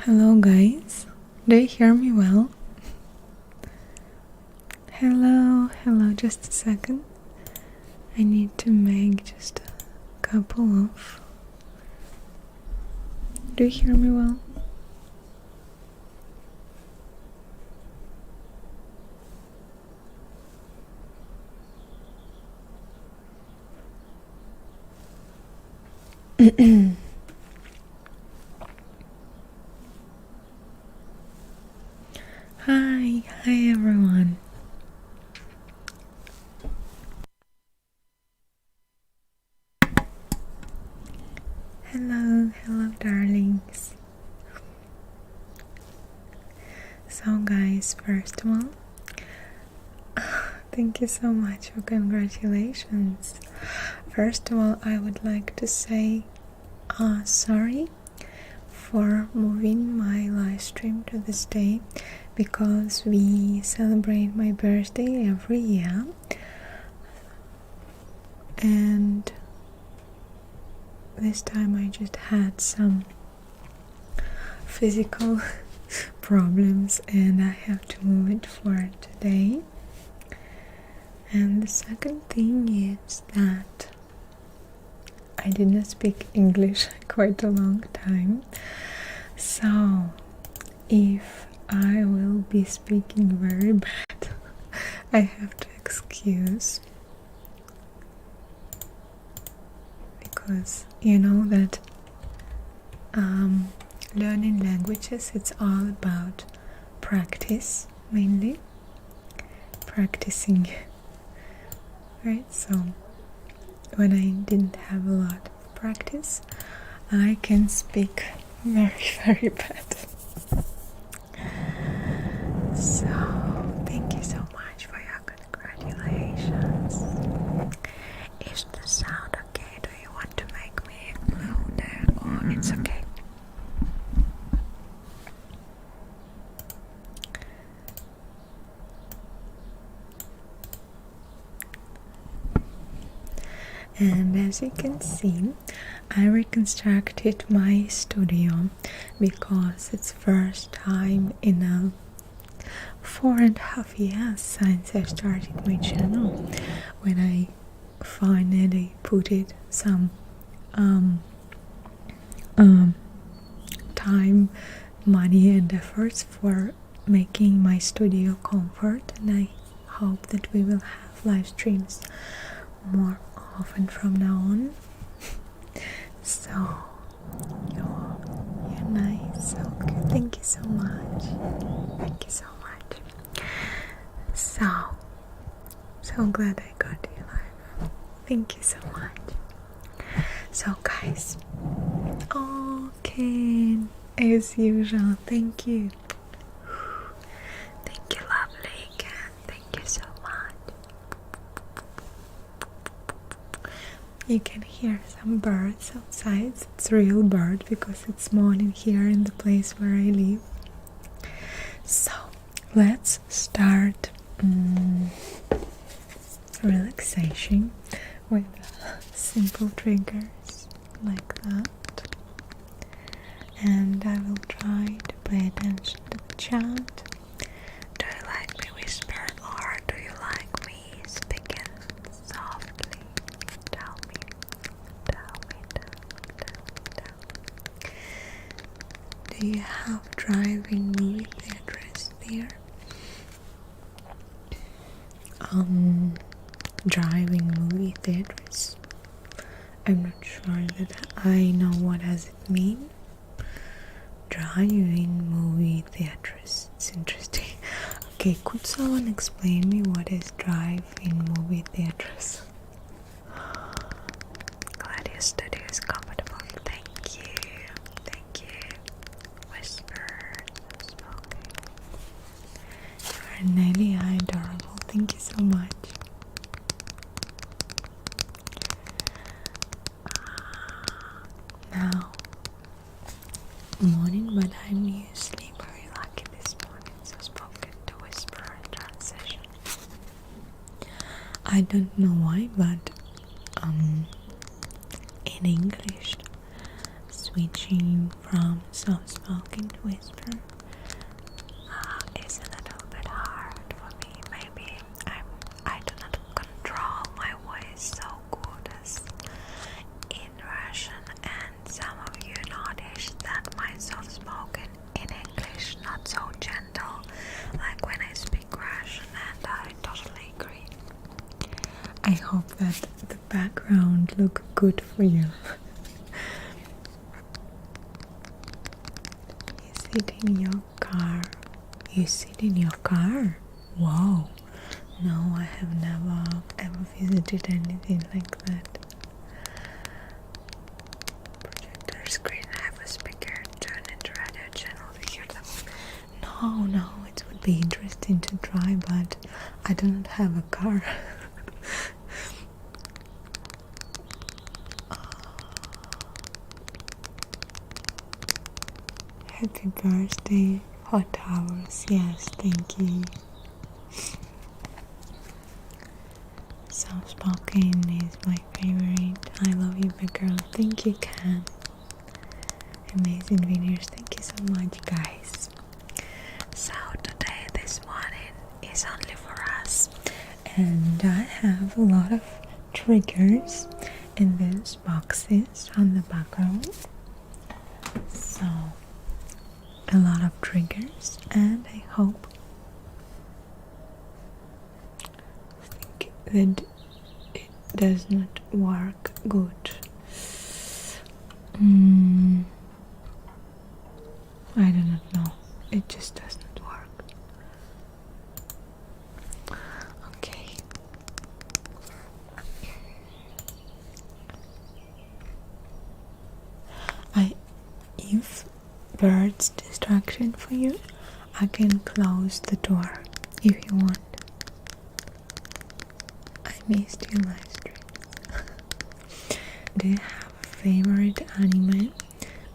Hello guys, do you hear me well? Hello, just a second. I need to make just a couple of... Do you hear me well? Hi everyone. Hello darlings. So guys, first of all, thank you so much for congratulations. First of all, I would like to say sorry for moving my live stream to this day, because we celebrate my birthday every year, and this time I just had some physical problems and I have to move it for today. And the second thing is that I did not speak English quite a long time, so if I will be speaking very bad, I have to excuse, because you know that learning languages, it's all about practice, mainly practicing, right? So when I didn't have a lot of practice, I can speak very bad. So thank you so much for your congratulations. Is the sound okay? Do you want to make me louder, or it's okay? And as you can see, I reconstructed my studio because it's first time in a 4.5 years since I started my channel, when I finally put it some time, money and efforts for making my studio comfort, and I hope that we will have live streams more often from now on. So you're nice, so good. Thank you so much. Thank you so much. So glad I got you live. Thank you so much. So guys, okay, as usual, thank you. Thank you, lovely, again. Thank you so much. You can hear some birds outside. It's real bird because it's morning here in the place where I live. So let's start relaxation with simple triggers like that, and I will try to pay attention to the chat. Do you like me whispering, or do you like me speaking softly? Tell me. Do you have driving movie theaters there? Driving movie theaters. I'm not sure that I know what does it mean. Driving movie theaters. It's interesting. Okay, could someone explain me what is drive-in movie theaters? Glad your studio is comfortable. Thank you. Whispers, spoken. You're nearly adorable. Thank you so much. Now, morning, but I'm usually very lucky this morning, so spoken to whisper and transition. I don't know why, but in English, switching from soft-spoken to whisper is a little bit hard for me. Maybe I do not control my voice so good as in Russian, and some of you noticed that my soft-spoken in English not so gentle like when I speak Russian, and I totally agree. I hope that the background look good for you. You sit in your car. You sit in your car? Wow. No, I have never ever visited anything like that. Projector screen, I have a speaker, turn into radio channel to hear them. No, it would be interesting to try, but I do not have a car. Happy birthday, hot towers. Yes, thank you. Soft-spoken is my favorite. I love you, big girl. Thank you, Ken. Amazing videos. Thank you so much, guys. So today, this morning is only for us, and I have a lot of triggers in these boxes on the background. So a lot of triggers, and I hope that it does not work good. I do not know. It just does not work. Okay. If birds distraction for you, I can close the door if you want. I missed your live streams. Do you have a favorite anime?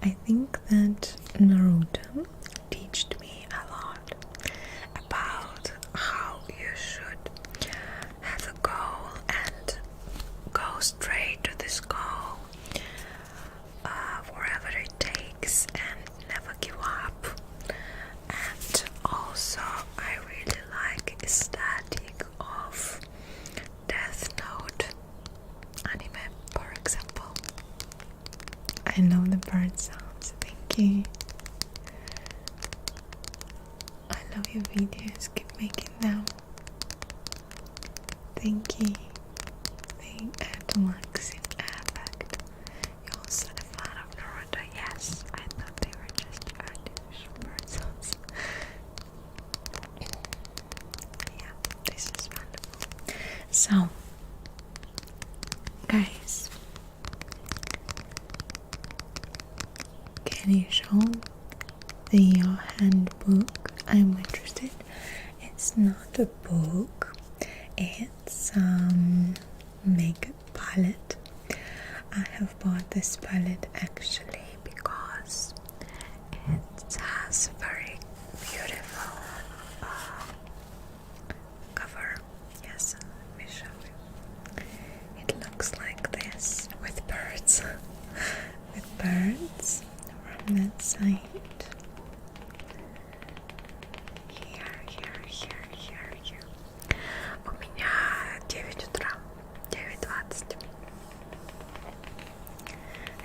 I think that Naruto taught me a lot about how you should have a goal and go straight to this goal, wherever it takes, and never give up. And also I really like aesthetic of Death Note anime, for example. I love the bird sounds. Thank you. I love your videos. Keep making them. Thank you. They add Maxim effect. You're also a fan of Naruto. Yes, I thought they were just artificial bird sounds. Yeah, this is wonderful. So, guys, can you show your handbook? I'm interested. It's not a book, it's makeup palette. I have bought this palette actually because it has a very beautiful cover. Yes, let me show you. It looks like this with birds. With birds from that side. Here. У меня 9 утра, 9:20.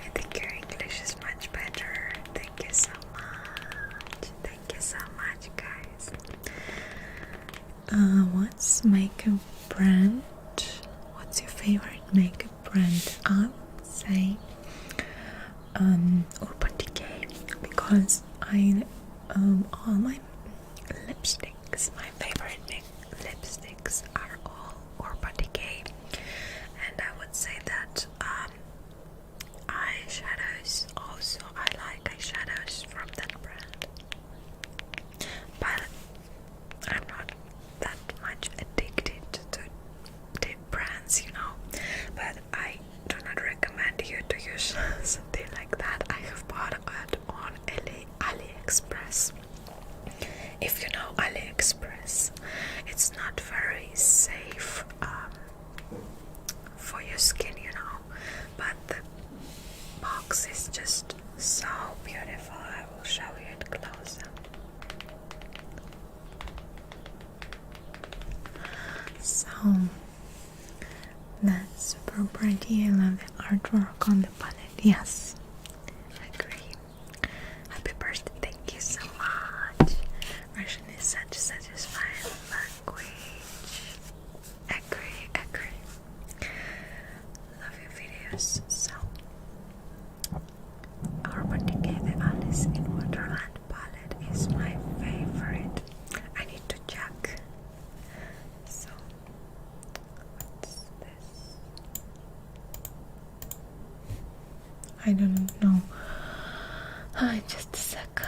I think your English is much better. Thank you so much. Thank you so much, guys. What's makeup brand? What's your favorite makeup brand? I would say Urban Decay, because all my lipsticks, my favorite lipsticks are all Urban Decay, and I would say that eyeshadows also, I like eyeshadows from that brand, but I'm not that much addicted to deep brands, you know, but I do not recommend you to use something like that. I have bought it on AliExpress. If you know AliExpress, it's not very safe for your skin, you know, but the box is just artwork on the palette. Yes, I agree. Happy birthday, thank you so much. Russian is such a satisfying language. Agree. Love your videos. So, Urban Decay, the Alice in Wonderland palette is my favorite. I need to check. So, what's this? I don't know. Just a second.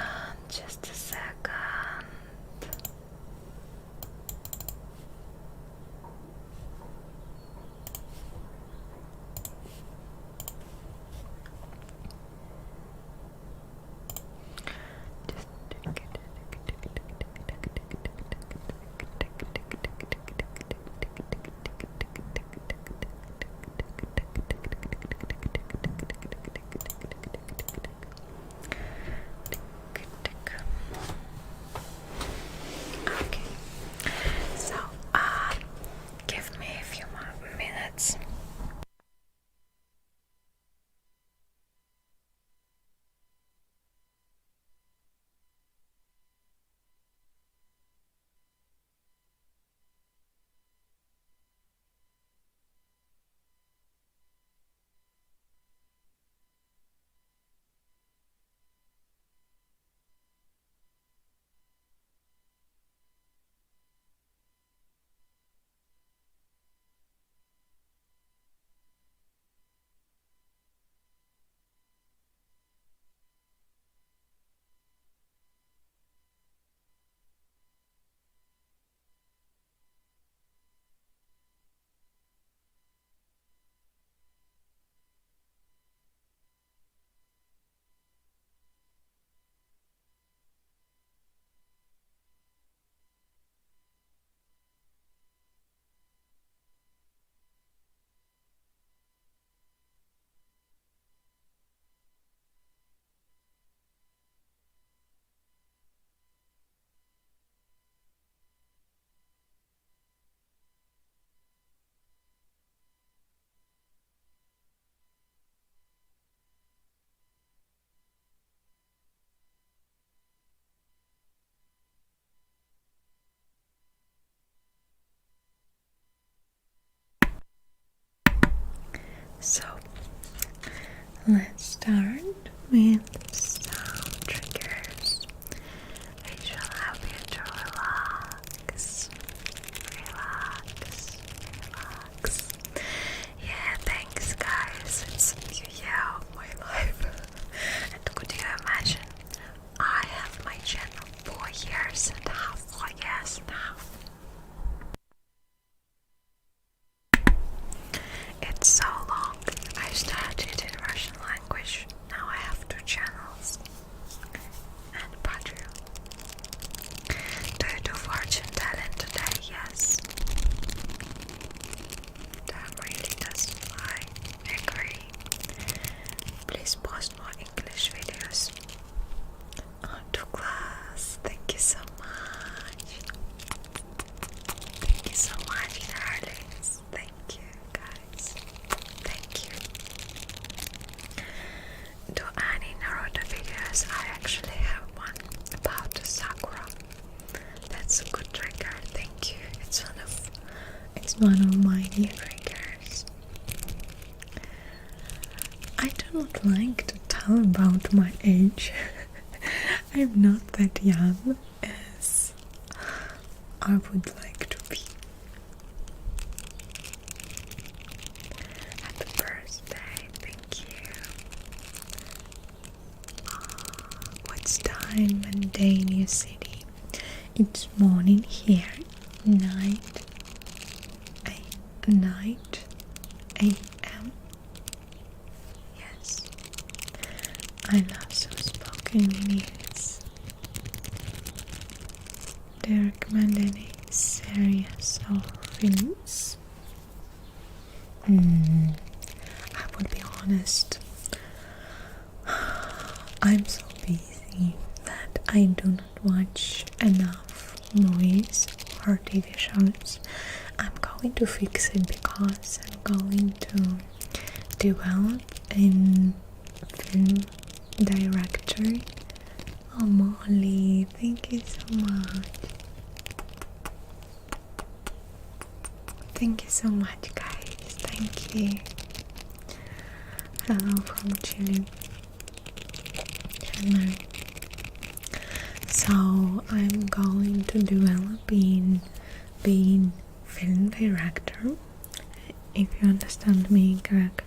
Okay, so give me a few more minutes. So, let's start with some triggers which will help you to relax. Yeah, thanks guys, it's a new year of my life. And could you imagine, I have my channel 4 years and a half now. It's so long. I started in Russian language. Now I have 2 channels and Patreon. Do you do fortune telling today? Yes. Damn, really does. I agree. Please post more English videos. To class. Thank you so much. Thank you so much, darlings. Thank you, guys. Thank you. Do any Naruto videos? I actually have one about Sakura. That's a good trigger. Thank you. It's one of my new triggers. I do not like to tell about my age. I'm not that young as I would like to be. Happy birthday, thank you. What's time and day in your city? It's morning here, night AM. Yes, I love soft-spoken videos. Do you recommend any series or films? I would be honest, I'm so busy that I do not watch enough movies or TV shows. I'm going to fix it because I'm going to develop in film director. Oh, Molly, thank you so much. Thank you so much, guys. Thank you. Hello from Chile. Hello. So I'm going to develop in being film director, if you understand me correct.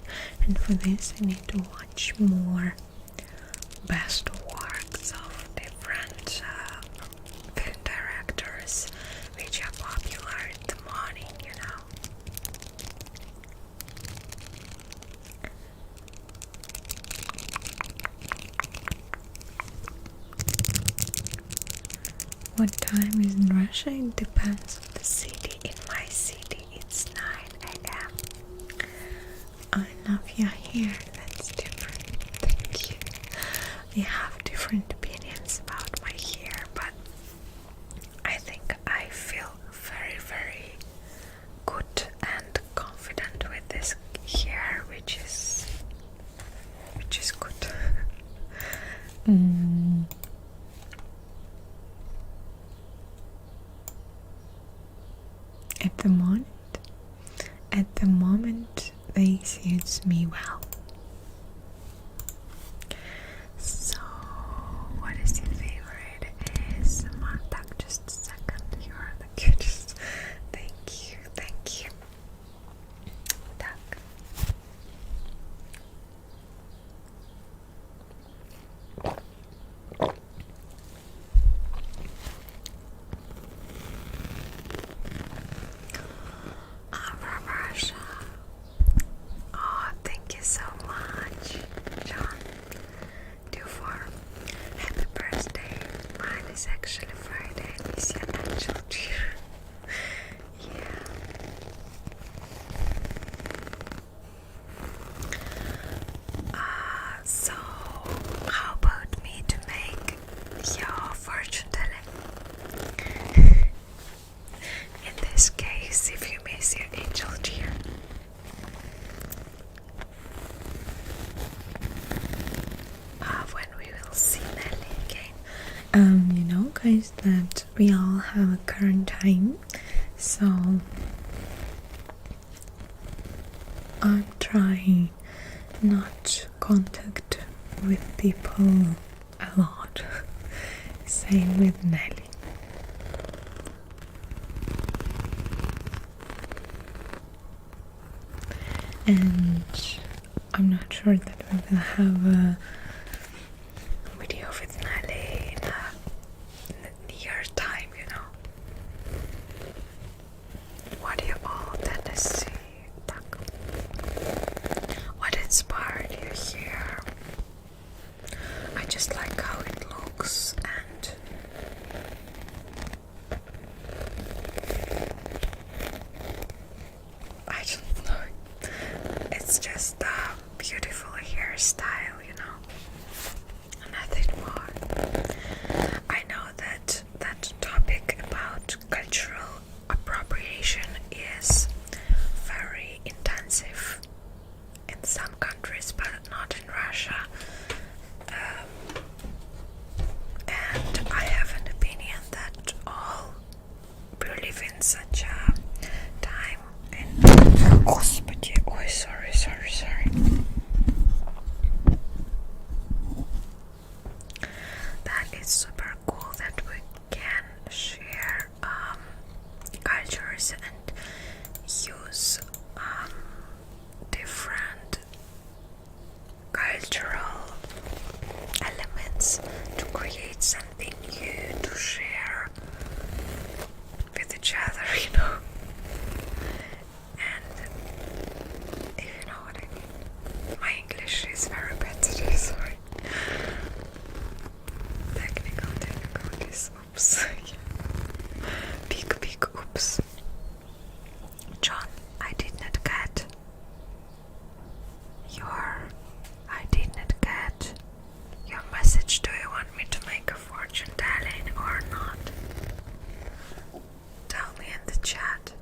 And for this, I need to watch more best works of different film directors which are popular in the morning, you know. What time is in Russia? It depends on the city. In my city, it's 9 a.m. I love your hair. That's different. Thank you. We have different opinions about my hair, but I think I feel very, very good and confident with this hair, which is good. At the moment, they suits me well. So, what is your favorite? Is Martak? Just a second. You are the cutest. Thank you. Так. From Russia. Oh, thank you so much, John. 24. Happy birthday. Mine is actually Friday. Miss your angel dear. Yeah. So how about me to make your fortune telling? In this case, if you miss your angel dear. When we will see Nelly again. You know, guys, that we all have a quarantine, so I'm trying not contact with people a lot. Same with Nelly. And I'm not sure that we will have a video with Nelly in a near time, you know. What do you all tend to see? What inspired you here? I just like how it looks, and I don't know. It's just a beautiful hairstyle, you know. Nothing more. I know that topic about cultural appropriation is very intensive in some countries, but not in Russia. And I have an opinion that all we live in such a time. And Господи, ой, sorry. That is super cool that we can share cultures and use different cultural elements to create something new to share with each other, you know. And if you know what I mean. My English is very bad today, sorry. Technical difficulties, oops. Big oops. John, I did not get your message. Do you want me to make a fortune telling or not? Tell me in the chat.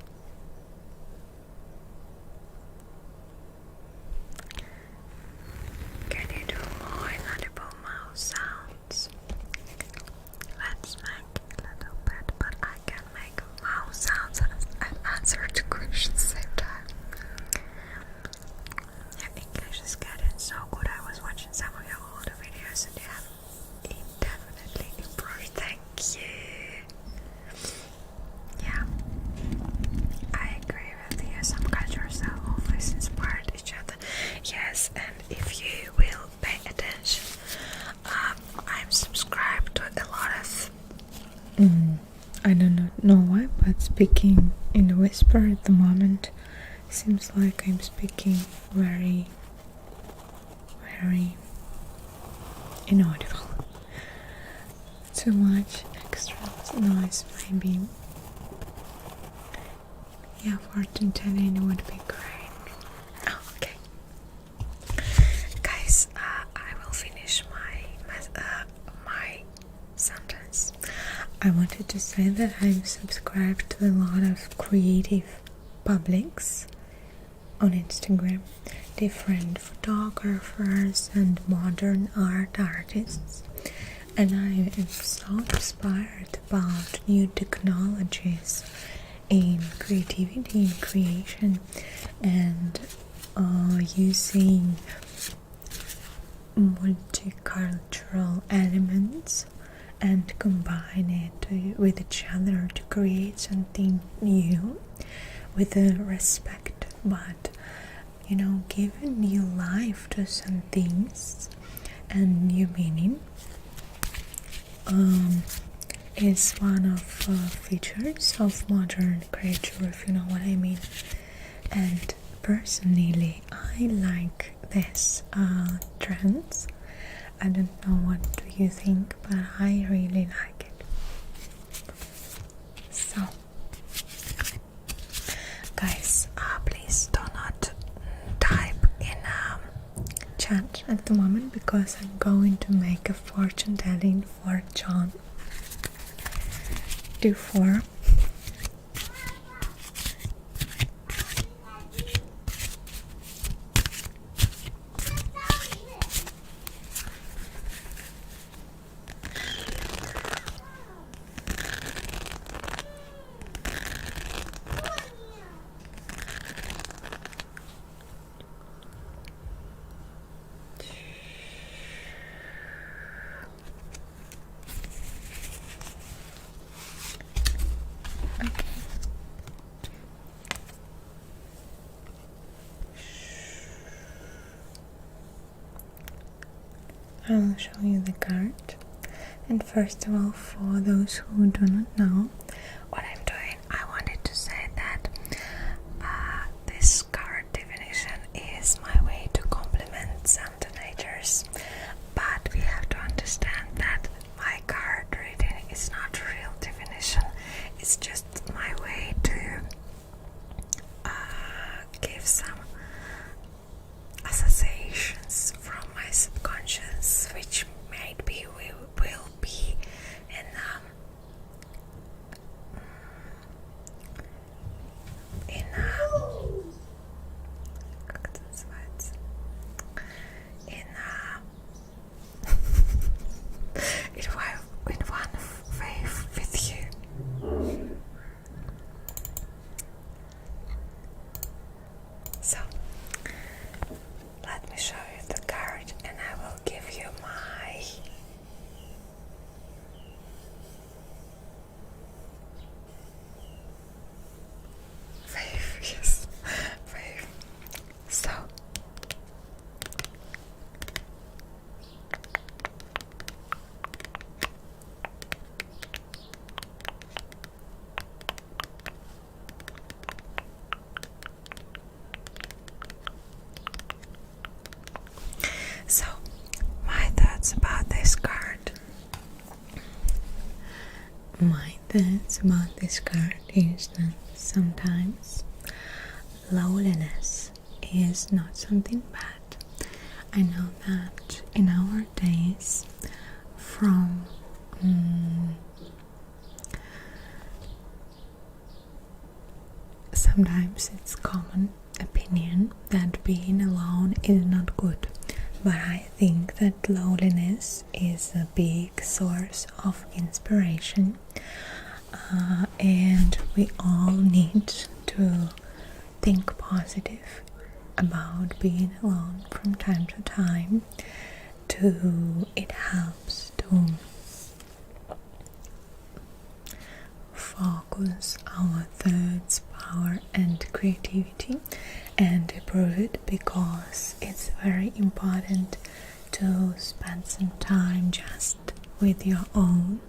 I don't know why, but speaking in a whisper at the moment seems like I'm speaking very, very inaudible. Too much extra noise, maybe. Yeah, fortune telling would be great. Oh, okay. Guys, I will finish my sentence. I wanted to say that I'm subscribed to a lot of creative publics on Instagram, different photographers and modern art artists, and I am so inspired about new technologies in creativity and creation, and using multicultural elements and combine it with each other to create something new with a respect, but give a new life to some things and new meaning. Is one of features of modern creature, if you know what I mean. And personally, I like this trends. I don't know what do you think, but I really like it. So, guys, please do not type in chat at the moment, because I'm going to make a fortune telling for John. Do 4. I'll show you the card. And first of all, for those who do not know what I'm doing, I wanted to say that this card divination is my way to compliment some teenagers, but we have to understand that my card reading is not real divination. It's just my way to give some associations from my subconscious, which maybe will be in one wave with you. So let me show you the card, and I will give you my wave. Yes, wave. So my thoughts about this card. My thoughts about this card is that sometimes loneliness is not something bad. I know that in our days, from sometimes it's common opinion that being alone is not good, but I think that loneliness is a big source of inspiration, and we all need to think positive about being alone from time to time. It helps to focus our thoughts, power and creativity, and improve it, because it's very important to spend some time just with your own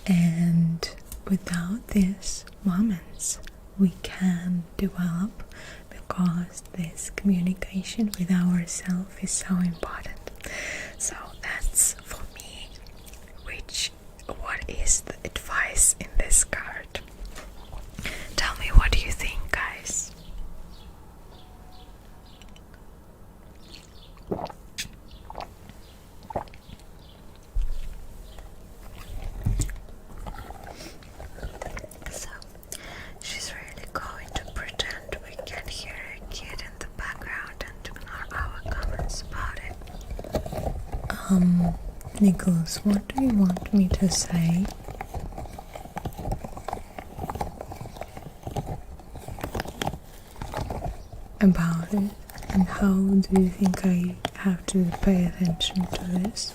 And without these moments, we can develop, because this communication with ourselves is so important. So that's for me, what is the advice in this card? Tell me, what do you think, guys? So, she's really going to pretend we can hear a kid in the background and ignore our comments about it. Nicholas, what do you want me to say? About it, and how do you think I have to pay attention to this?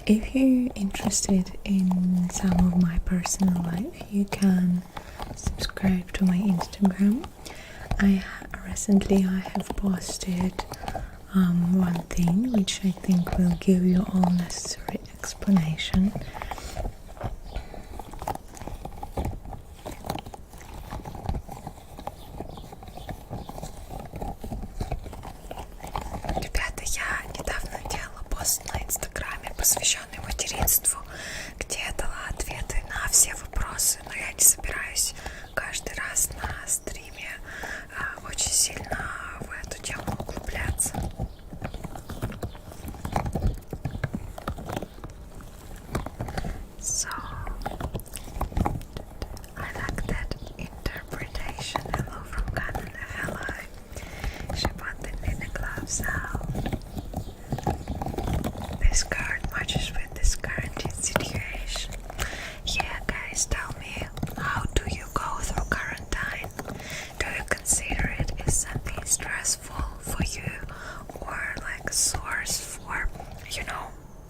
If you're interested in some of my personal life, you can subscribe to my Instagram. Recently I have posted one thing which I think will give you all necessary explanation. Ребята, я недавно делала пост на Инстаграме, посвященный материнству, где я дала ответы на все вопросы, но я не собираюсь каждый раз на стриме очень сильно в эту тему углубляться. So, I like that interpretation. Hello from Canada. Hello. She bought the knitting gloves out. This card matches with this current situation. Yeah, guys, tell me, how do you go through quarantine? Do you consider it as something stressful for you, or like a source for,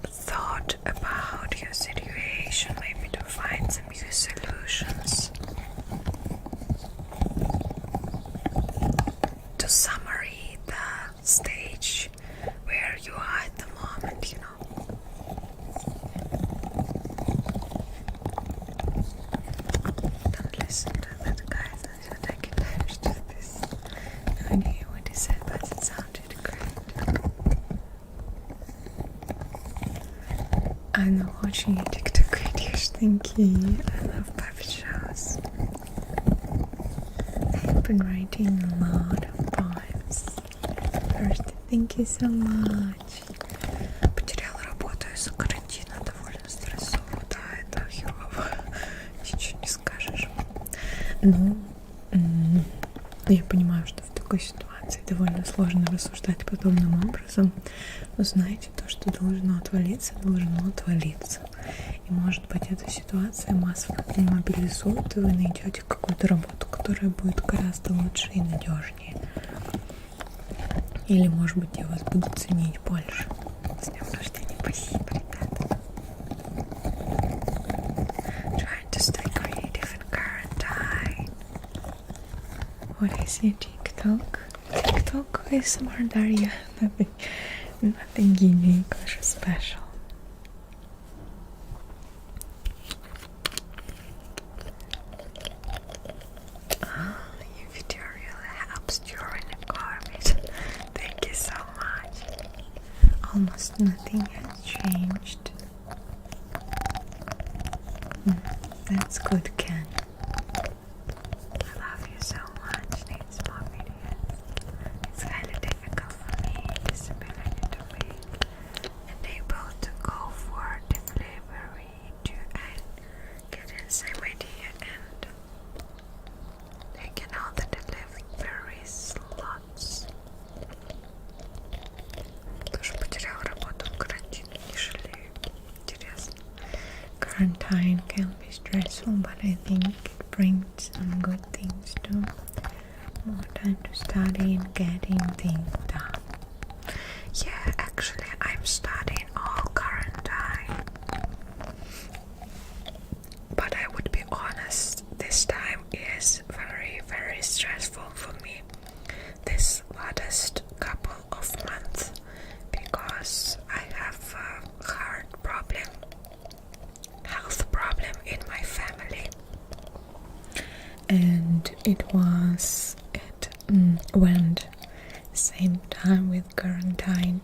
thought about your situation, maybe to find some new solutions? To summary the stage where you are at the moment, Don't listen to that, guys. I should take advantage of this. No idea what he said, but it sounded great. I'm not watching your TikTok videos, thank you. I love puppet shows. I've been writing a lot of poems. First, thank you so much. Потеряла работу из-за карантина, довольно стрессово, да, это херово. Ничего не скажешь. Я понимаю, что в такой ситуации довольно сложно рассуждать подобным образом, но знаете, то, что должно отвалиться, должно отвалиться. И может быть эта ситуация массово мобилизует, и вы найдете какую-то работу, которая будет гораздо лучше и надежнее. Или может быть я вас буду ценить больше. С днем рождения, спасибо, ребята. Trying to stay creative in quarantine. What is your TikTok? TikTok ASMR Daria. Nothing unique or special. Your video really helps during the COVID. Thank you so much. Almost nothing has changed. That's good, Ken. I love you so much. Needs more videos. It's highly difficult for me, disability to be unable to go for delivery and get in same idea and taking all the delivery slots. Тоже потерял работу в карантин, не жалею. Интересно. Quarantine can be stressful, but I think it brings some good things too. More time to study and getting things done. Yeah, actually, I'm studying all quarantine. But I would be honest, this time is very, very stressful for me. This latest couple of months, because and it went same time with quarantine,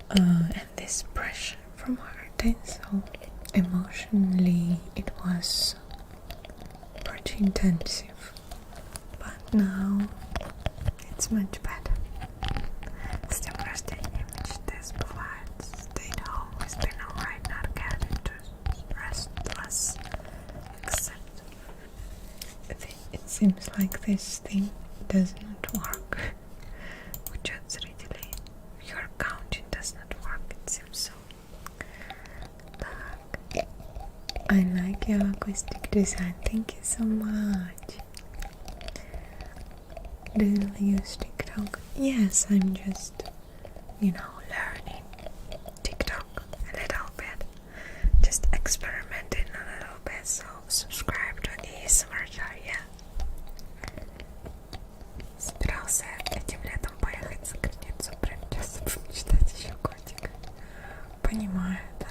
and this pressure from her. So emotionally it was pretty intensive, but now it's much better. С днем рождения, мечты сбываются. Stayed home, it's been alright, not getting too restless. Except it seems like this thing does not work. Учет зрителей. Your counting does not work, it seems so. Так. I like your acoustic design. Thank you so much. Do you use TikTok? Yes, I'm just, learning TikTok a little bit. Just experimenting a little bit. So subscribe to ASMR, yeah. Собирался этим летом поехать за границу, прям сейчас читать еще котик. Понимаю, да.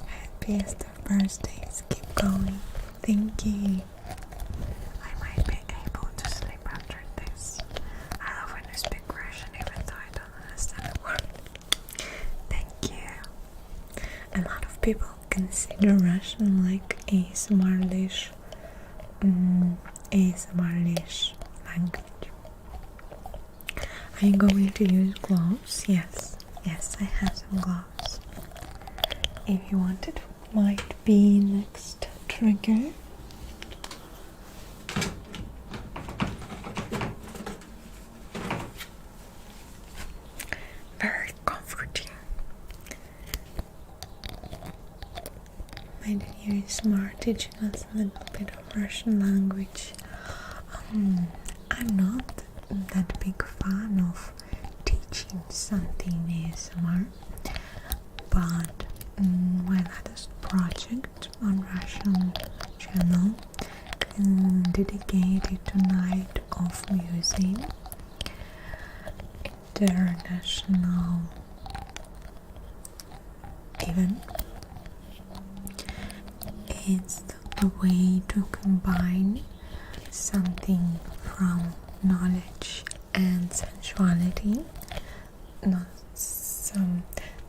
Happiest of birthdays, keep going. Thank you. I might be able to sleep after this. I love when you speak Russian even though I don't understand a word. Thank you. A lot of people consider Russian like ASMR-ish language. Are you going to use gloves? Yes, I have some gloves. If you want, it might be next trigger. Very comforting. My new smart teaching us a little bit of Russian language. I'm not that big fan of teaching something ASMR, but my latest project on Russian channel dedicated to Night of Museum international event. It's the way to combine something from knowledge and sensuality,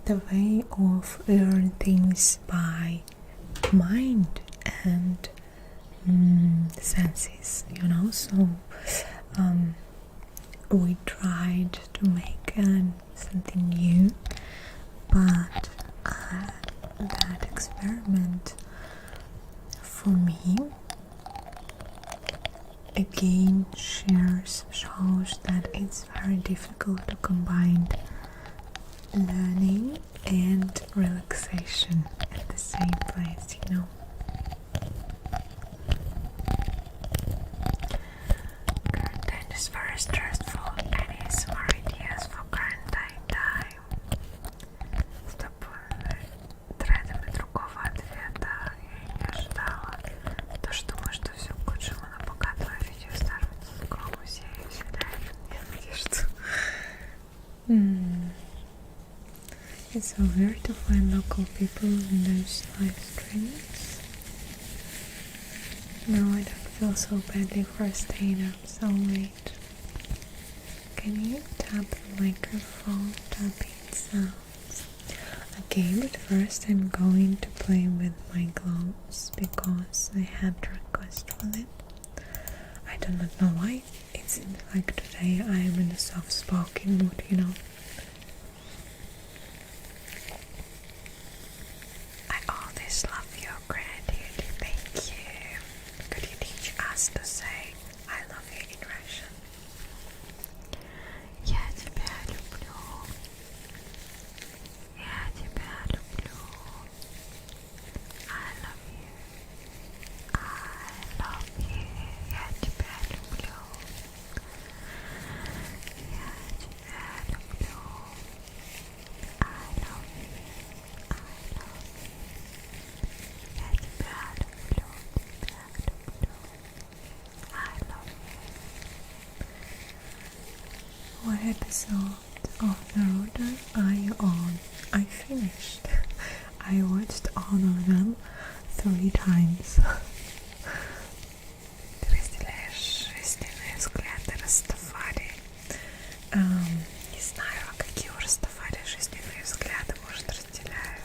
the way of learn things by mind and senses, so we tried to make something new, but that experiment for me again shows that it's very difficult to combine learning and relaxation at the same place, Quarantine is very stressful. Any ASMR ideas for quarantine time? Стоп, тратами другого ответа я и не ожидала. Тоже думаю, что все к лучшему, но пока твое видео становится в глобусе и вселяет мне надежду. It's so weird to find local people in those live streams. Now I don't feel so badly for staying up so late. Can you tap the microphone tapping sounds? Okay, but first I'm going to play with my gloves because I had a request for it. I do not know why. It seems like today I am in a soft-spoken mood, I always love your creativity. Thank you. Could you teach us to say I love you in Russian? Я тебя люблю. Я тебя люблю. I love you. I love you. Я тебя люблю. Я тебя люблю. I love you. Я тебя люблю. I love you. What episode of Naruto are you on? I finished. I watched all of them 3 times. Не знаю, какие урастофали жизненные взгляды, может, разделяю.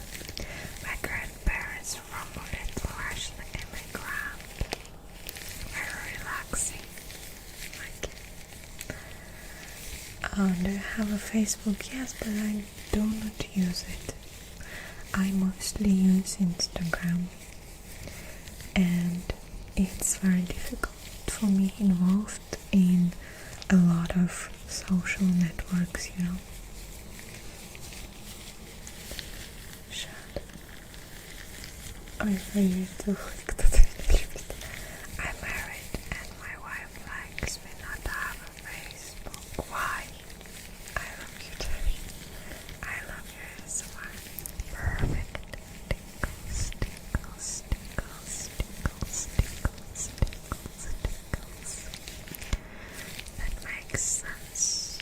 My grandparents from a little Russian immigrant. Very relaxing. Like it. Do I have a Facebook? Yes, but I do not use it. I mostly use Instagram, and it's very difficult for me involved in a lot of social networks, you know. Shut. Ой, это кто-то не любит. I'm married and my wife likes me not to have a Facebook. Why? I love you, Jenny. I love your ASMR. Perfect. Tickles, tickles, tickles, tickles, tickles, tickles, tickles. That makes sense.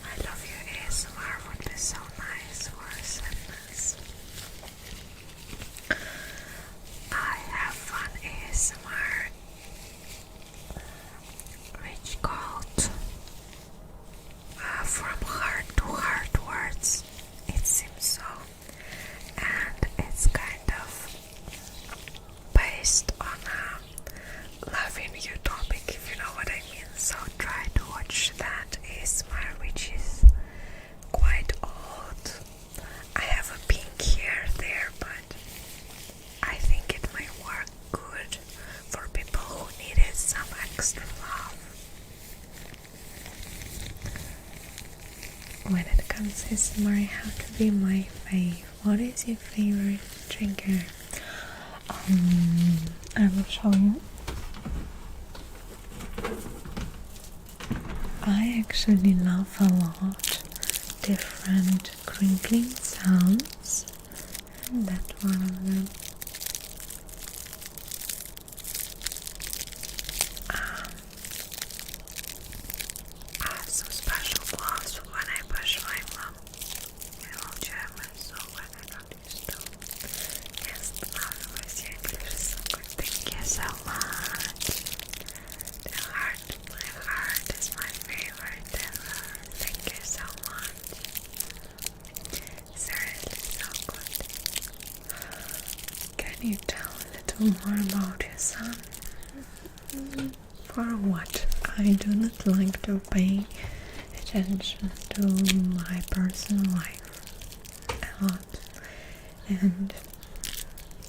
I love your ASMR would be so nice for a sentence. I have one ASMR which called From Heart to Heart Words. It seems so, and it's kind of based on a loving you topic, if you know what I mean. So try to watch that ASMR, which is quite old. I have a pink hair there, but I think it might work good for people who needed some extra love. When it comes to ASMR, I have to be my fave. What is your favorite trigger? I will show you. I actually love a lot different crinkling sounds, and that's one of them. I have some special gloves for when I brush my mom. It will jam my soul when I got used to. Yes, marvelous. Your English is so good. Thank you so much. My heart is my favorite ever. Thank you so much. Seriously, so good. Can you tell a little more about your son? For what? I do not like to pay attention to my personal life a lot, and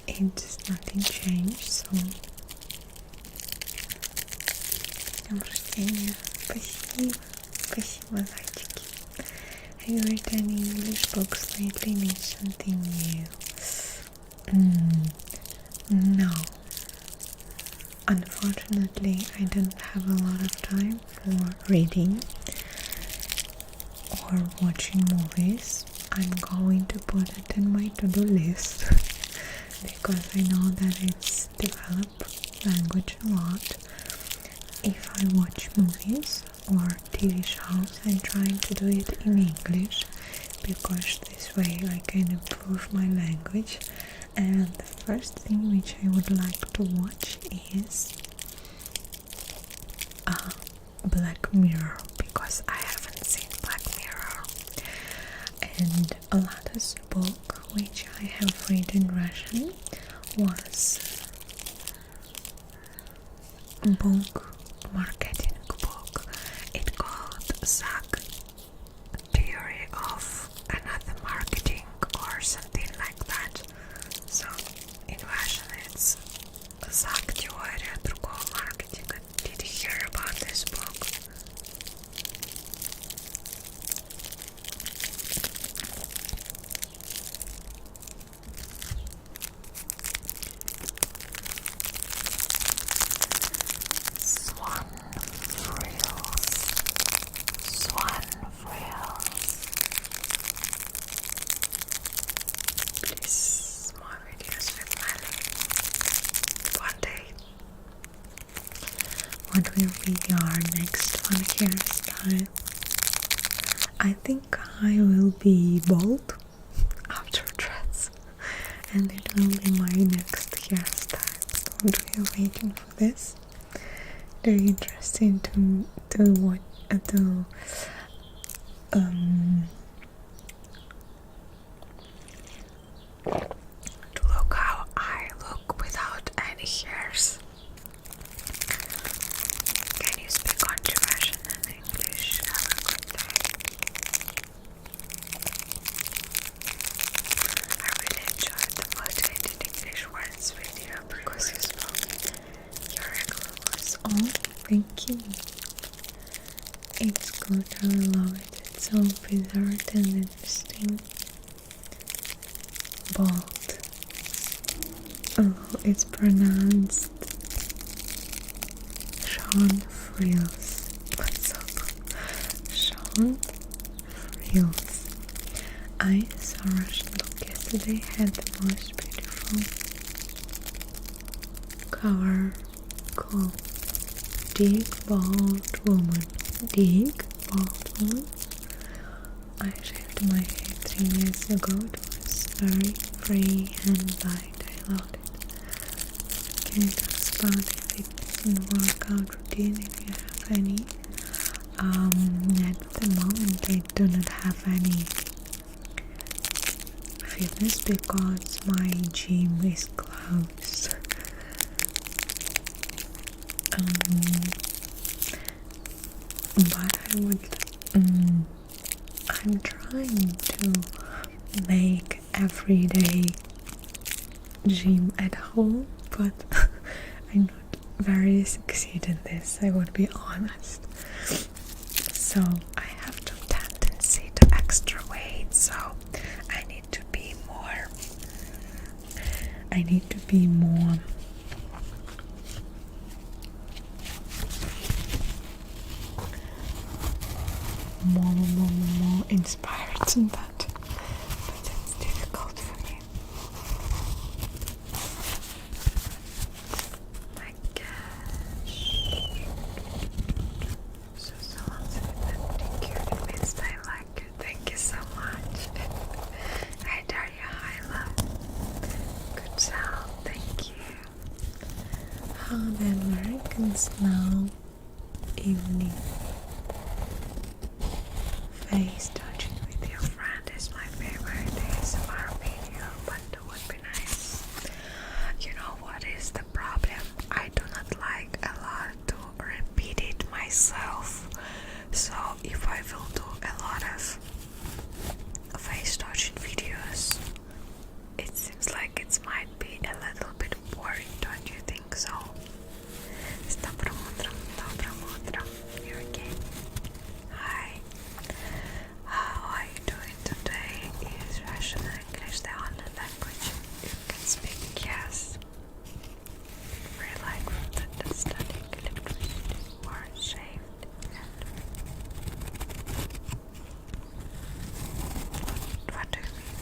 it's nothing changed, so с днем рождения. Спасибо. Спасибо, зайчики. Have you read any English books lately? Need something new? No. Unfortunately, I don't have a lot of time for reading or watching movies. I'm going to put it in my to-do list because I know that it's developed language a lot. If I watch movies or TV shows, I'm trying to do it in English because this way I can improve my language. And the first thing which I would like to watch is Black Mirror, because I haven't seen Black Mirror. And a latest book which I have read in Russian was marketing book. It called Zag Theory of Another Marketing or something like that. So in Russian it's Zag Теория другого маркетинга. Did you hear about this book? Swan frills. Please, more videos with Melly. One day. What will be our next fun hairstyle? I think I will be bald after dreads, and it will be my next hairstyle. So we are waiting for this. Very interesting to look how I look without any hairs. Can you speak controversial in English? Have a good day. I really enjoyed the motivated English words video because you spoke your regular words. Oh, thank you. It's good, I love it. It's so preserved and interesting. Bold. Oh, it's pronounced Sean Frills. What's up? Sean Frills. I saw Russian Look yesterday, had the most beautiful cover called Dig Bald Woman. Dig Bald Woman. I shaved my hair 3 years ago. It was very free and light. I loved it. Can you talk about the fitness and workout routine if you have any? At the moment I do not have any fitness because my gym is closed. But I'm trying to make everyday gym at home, but I'm not very succeed in this, I would be honest. So I have the tendency to extra weight, so I need to be more more inspired than that, but it's difficult for me. My gosh, so someone said that cute, it means I like you. Thank you so much. Hi Daria, hi love. Good sound, thank you. How the Americans now evening. Face touching with your friend is my favorite ASMR video, but it would be nice. You know what is the problem? I do not like a lot to repeat it myself. So if I will do a lot of face touching videos, it seems like it might be a little bit boring, don't you think so? С добрым утром, you again. Hi. How are you doing today? Is Russian and English the only language you can speak? Yes. Very like that studying electricity is more shaved. What do you mean?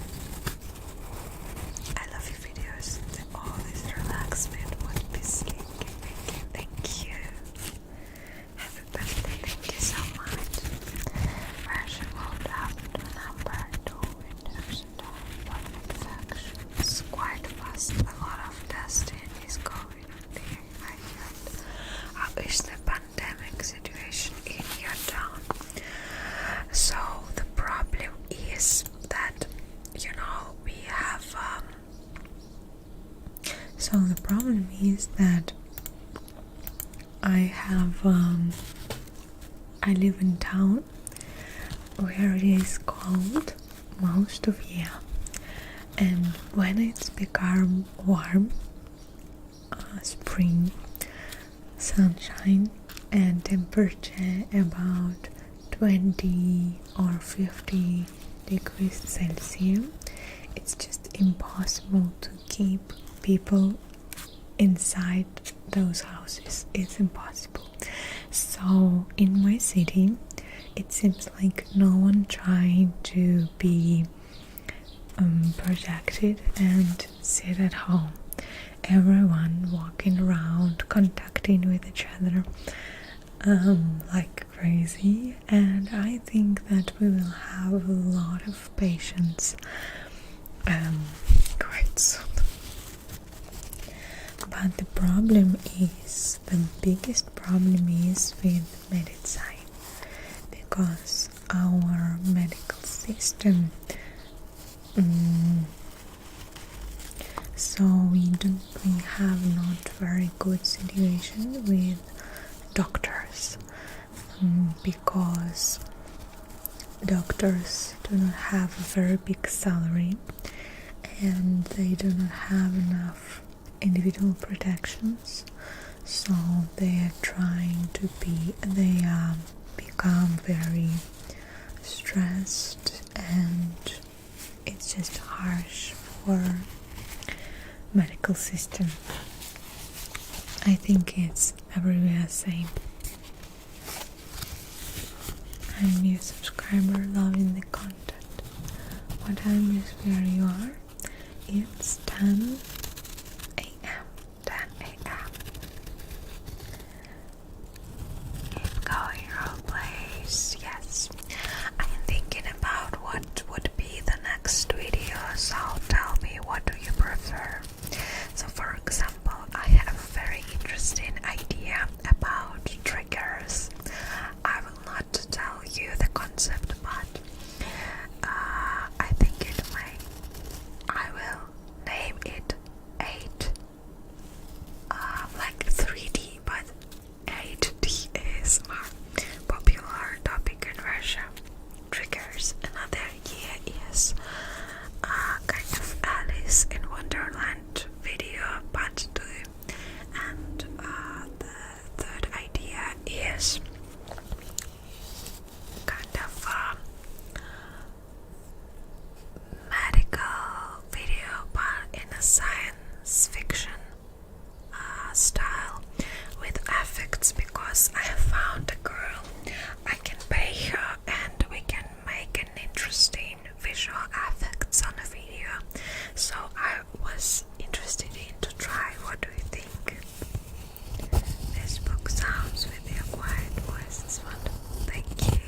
I love your videos. They always relax me and would be sleeping. Thank you. Happy birthday. Thank you so much. Version moved up to number 2 in terms of infection. It's quite fast. A lot of testing is going on there. I heard. How is the pandemic situation in your town? So the problem is that, you know, we have so the problem is that I live in town where it is cold most of year, and when it's become warm, spring, sunshine and temperature about 20 or 50 degrees Celsius, it's just impossible to keep people inside those houses. It's impossible. So in my city it seems like no one trying to be protected and sit at home. Everyone walking around, contacting with each other like crazy, and I think that we will have a lot of patients quite soon. But the problem is, the biggest problem is with medicine. because our medical system, so we have not very good situation with doctors, because doctors do not have a very big salary and they do not have enough individual protections, so they become very stressed, and it's just harsh for medical system. I think it's everywhere the same. I'm new subscriber, loving the content. What time is where you are? It's 10 a.m. 10 a.m. Keep going, roleplays. Yes. I'm thinking about what would be the next video, so tell me, what do you prefer? So for example, I have a very interesting idea about triggers. I will not tell you the concept, but I think I will name it 8, like 3D, but 8D is a popular topic in Russia. Triggers. Another idea is kind of Alice in Wonderland video part 2, and the third idea is kind of medical video but in a science fiction style with effects, because I have found a girl I can pay her and we can make an interesting visual effects on a video. So I was interested in to try. What do you think? This book sounds with your quiet voice is wonderful. Thank you.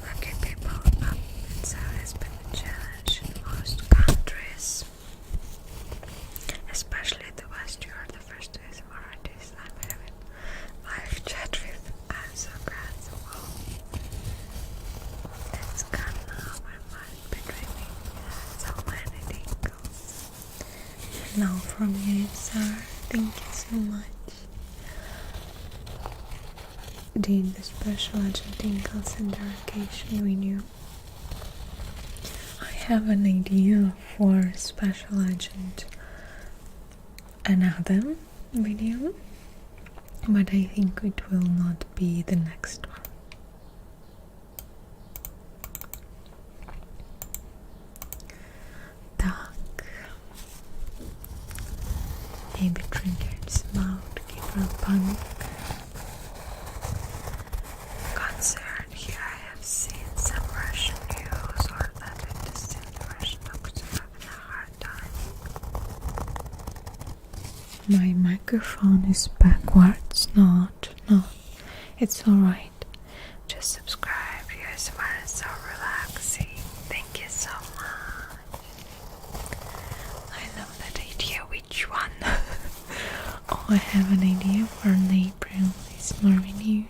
Looking people up, so has been a challenge in most countries, especially the West. You are the first ASMR artist I'm having live chat with. I'm so grateful. It's gone now. I might be dreaming so many tingles. Hello from you, sir. Thank you so much. Did the special agent tingles and dedication with you? I have an idea for special agent another video, but I think it will not be the next one. Так, maybe triggers about keeper panic. Concern here, I have seen some Russian news, or that it is still the Russian doctors having a hard time. My microphone is backwards, no, it's alright. Just subscribe, your ASMR is so relaxing. Thank you so much. I love that idea. Which one? Oh, I have an idea for an April. It's more renewed.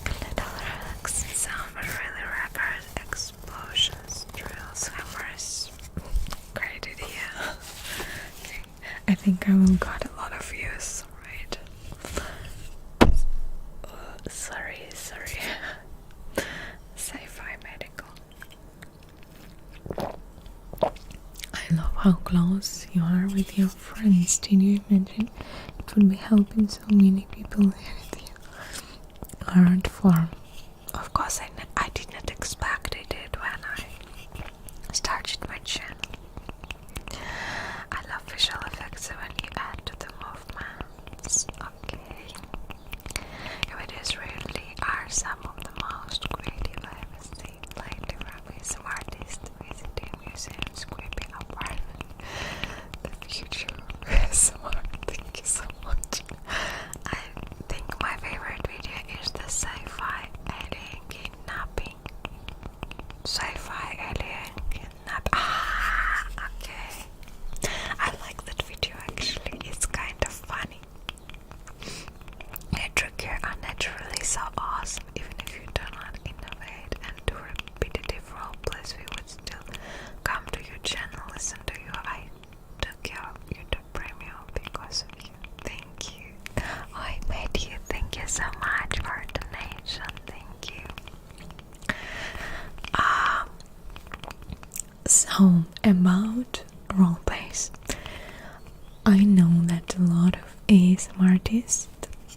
Little relaxing sound, but really rapid explosions, drills, hammers. Great idea. Okay. I think I will got a lot of views, right? Sorry. Sci-fi medical. I love how close you are with your friends. Did you imagine it would be helping so many people with your art form? Of course, I did not expect it when I started my channel. I love visual effects when you add to the movements. Okay. If it is really are some of the most creative I have seen lately from some artists visiting museums, creeping apartment. The future ASMR. Thank you so much. I think my favorite video is the sci-fi alien kidnapping. Sci-fi alien kidnapping. Okay. I like that video actually. It's kind of funny. A trigger are naturally so awesome, even if you do not About roleplays. I know that a lot of ASMR artists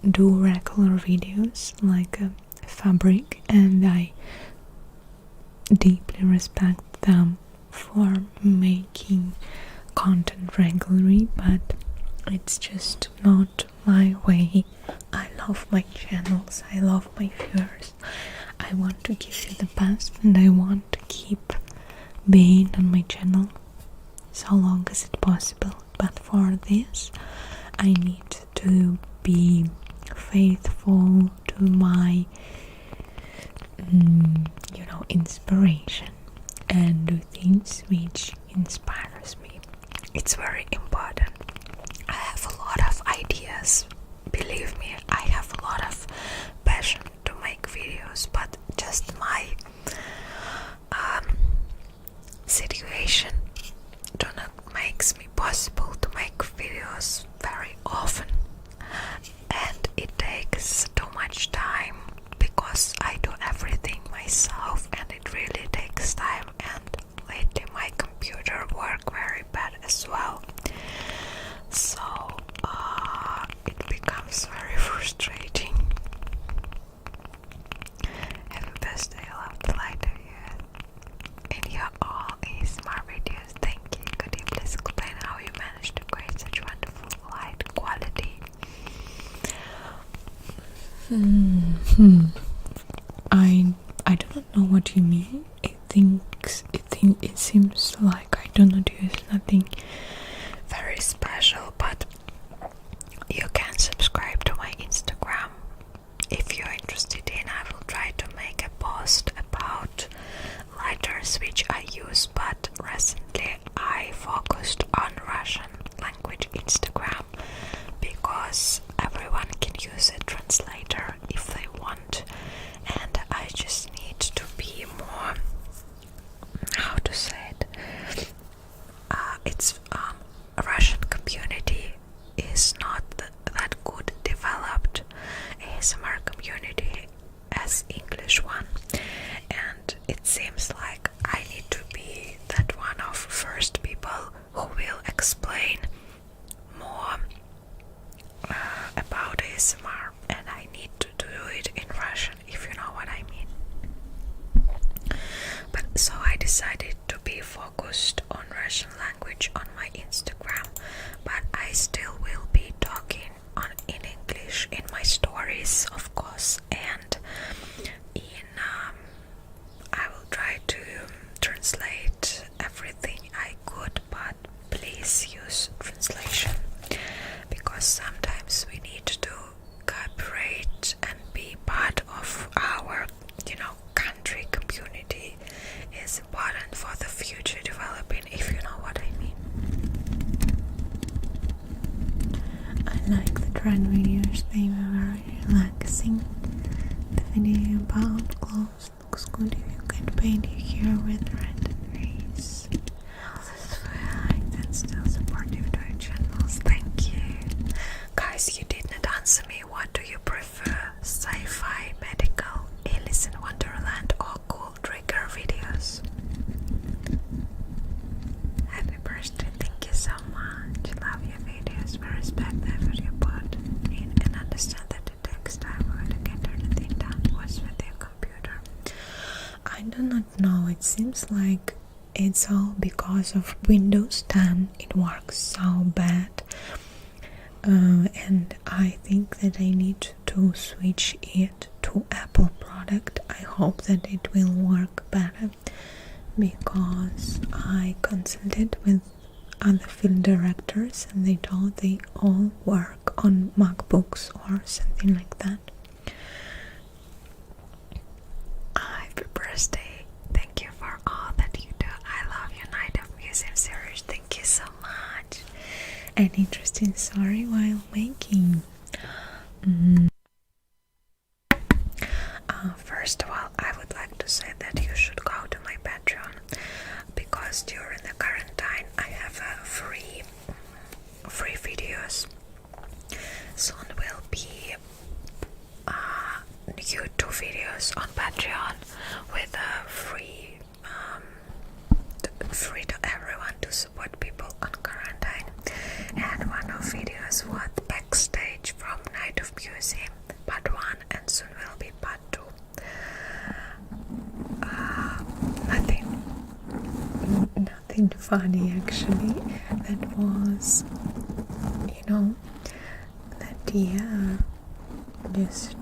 do regular videos like fabric, and I deeply respect them for making content regularly, but it's just not my way. I love my channels, I love my viewers, I want to give you the best, and I want to keep being on my channel so long as it's possible. But for this, I need to be faithful to my inspiration and do things which inspires me. It's very important. I have a lot of ideas, believe me, I have a lot of passion to make videos, but just my situation makes me possible to make videos very often, and it takes too much time because I do everything myself, and it really takes time, and lately my computer works very bad as well, so it becomes very frustrating. Happy birthday, I love the light of you in your all ASMR videos. Thank you. Could you please explain how you managed to create such wonderful light quality? I do not know what you mean. It seems like I do not use nothing very special, but you can subscribe to my Instagram if you're interested in. I will try to make a post about lighters which I use, but recently I focused on Russian language Instagram because everyone can use a translator if they want, and I just need to be more, how to say it, it's Russian community is not that good developed ASMR community as English one, and it seems like I need to be that one of first people who will explain more about ASMR, and I need to do it in Russian, if you know what I mean. But so I decided to be focused on Russian language on my Instagram, but I still will be talking in English in my stories, of course, and I will try to translate everything I could, but please use translation, because sometimes we need to cooperate and be part of our country community. Is important for the future developing, if you know what I mean. I like the trend videos, they were very relaxing. The video about clothes looks good if you can paint your hair with red grease. That's still supportive to your channels. Thank you. Guys, you did not answer me. What do you prefer? Sci-fi, medical, Alice in Wonderland, or cool trigger videos? Happy birthday. Thank you so much. Love your videos. We respect the effort you put in and understand that it takes time for you to get everything done. What's with your computer? I do not know. It seems like it's all because of Windows 10. It works so bad. And I think that I need to switch it to Apple product. I hope that it will work better, because I consulted with other film directors and they told they all work on MacBooks or something like that. Happy birthday. Thank you for all that you do. I love your Night of Museum series. Thank you so much. An interesting story while making. First of all, I would like to say that you should go to my Patreon, because during the quarantine I have free videos. Soon will be YouTube videos on Patreon with free this was backstage from Night of Museum part 1, and soon will be part 2. Nothing funny actually. That was, that year just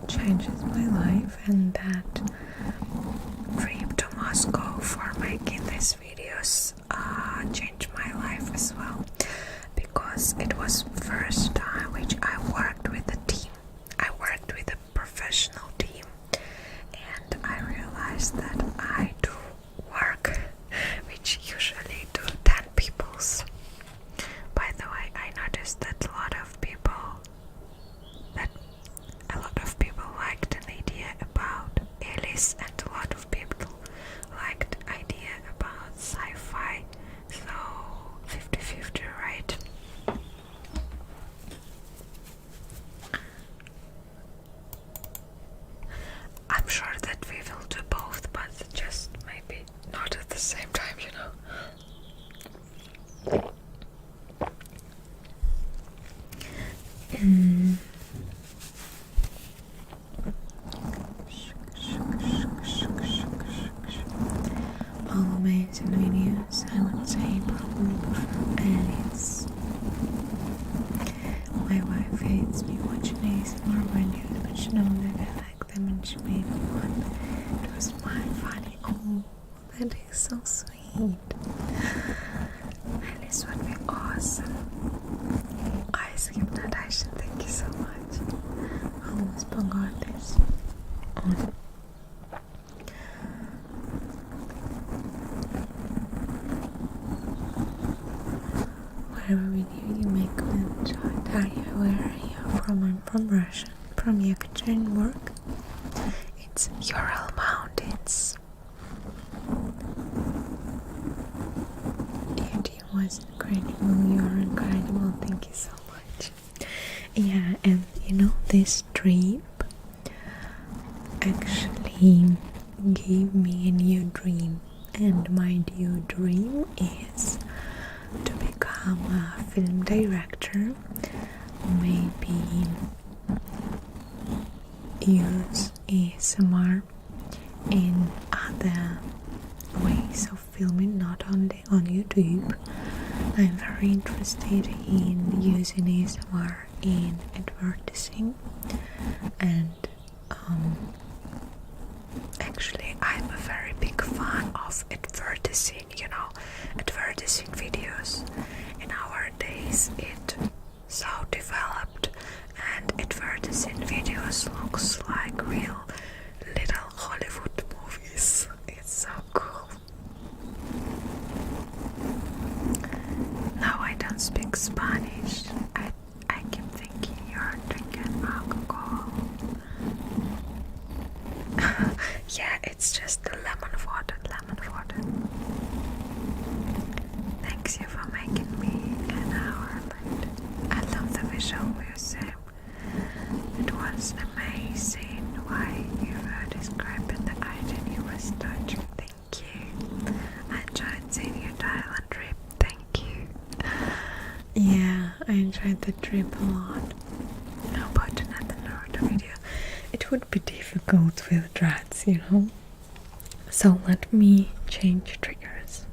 changes my life, and that trip to Moscow for making these videos changed my life as well, because it was first time which I worked with a team. I worked with a professional team, and I realized that I do work which usually do 10 people's. By the way, I noticed that a lot of people liked an idea about Alice, and a lot of people liked idea about sci-fi, so 50-50, right? I'm sure that we will do both, but just maybe not at the same time, All amazing videos, I would say probably prefer Alice. My wife hates me watching ASMR videos, but she knows that I like them, and she made me one. It was my funny. Oh, that is so sweet. Alice would be awesome. Ice hypnotization, thank you so much. Almost forgot this. Whatever video you make with Daria, where are you from? I'm from Russia, from Yekaterinburg. It's Ural Mountains. Your team was incredible, you're incredible, thank you so much. Yeah, and this trip actually gave me a new dream, and my new dream is to become a film director, maybe use ASMR in other ways of filming, not only on YouTube. I'm very interested in using ASMR in advertising, and actually I'm a very big fan of advertising, advertising videos. In our days it so developed, and advertising videos looks like real little Hollywood movies. It's so cool. Now I don't speak Spanish. I keep thinking you're drinking alcohol. Yeah, it's just the lemon water. Thanks you for making me an hour late. I love the visual museum. It was amazing why you were describing the item you was touching. Thank you. I enjoyed seeing your Thailand trip. Thank you. Yeah, I enjoyed the trip a lot. How about another Naruto video? It would be difficult with dreads, So let me change triggers.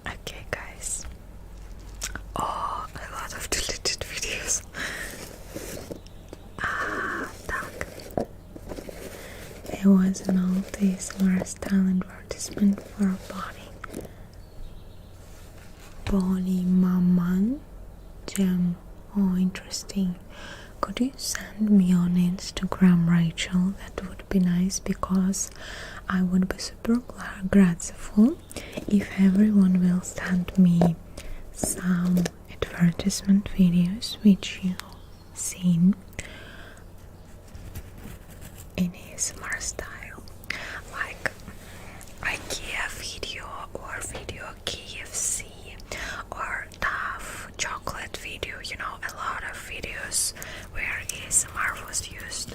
Okay, guys. Oh, a lot of deleted videos. There was an old ASMR style advertisement for a body maman gem. Oh, interesting. Could you send me on Instagram, Rachel? That would be nice, because I would be super grateful if everyone will send me some advertisement videos which you seen in ASMR style, like IKEA video or video KFC or tough chocolate video, you know, a lot of videos where ASMR was used.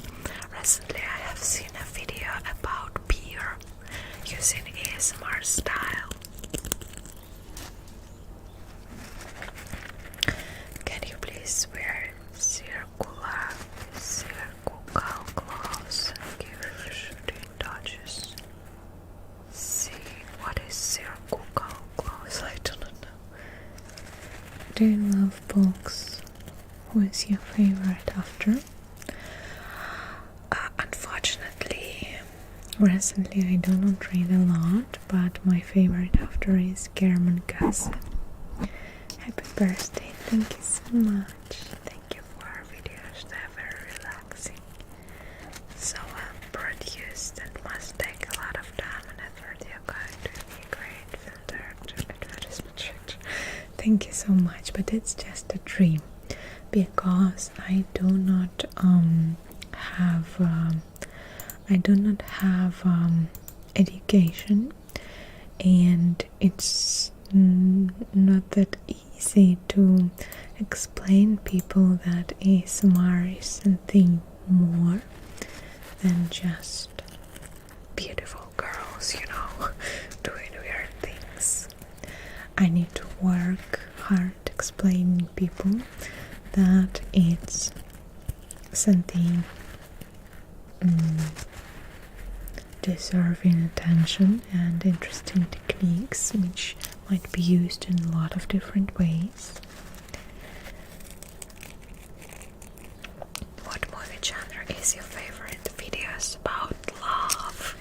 Recently I have seen a video about beer using ASMR style. Can you please wear circular clothes and give shooting touches? See, what is circular clothes? I do not know. Do you love books? Who is your favorite author? Unfortunately, recently I do not read a lot, but my favorite author is German Gasse. Happy birthday, thank you so much. Thank you for our videos, they're very relaxing. So well produced and must take a lot of time, and I thought you're going to be a great film director, advertisement director. Thank you so much, but it's just a dream, because I do not have education, and it's not that easy to explain people that ASMR is something more than just beautiful girls, you know, doing weird things. I need to work hard explaining people that it's something deserving attention and interesting techniques which might be used in a lot of different ways. What movie genre is your favorite? Videos about love.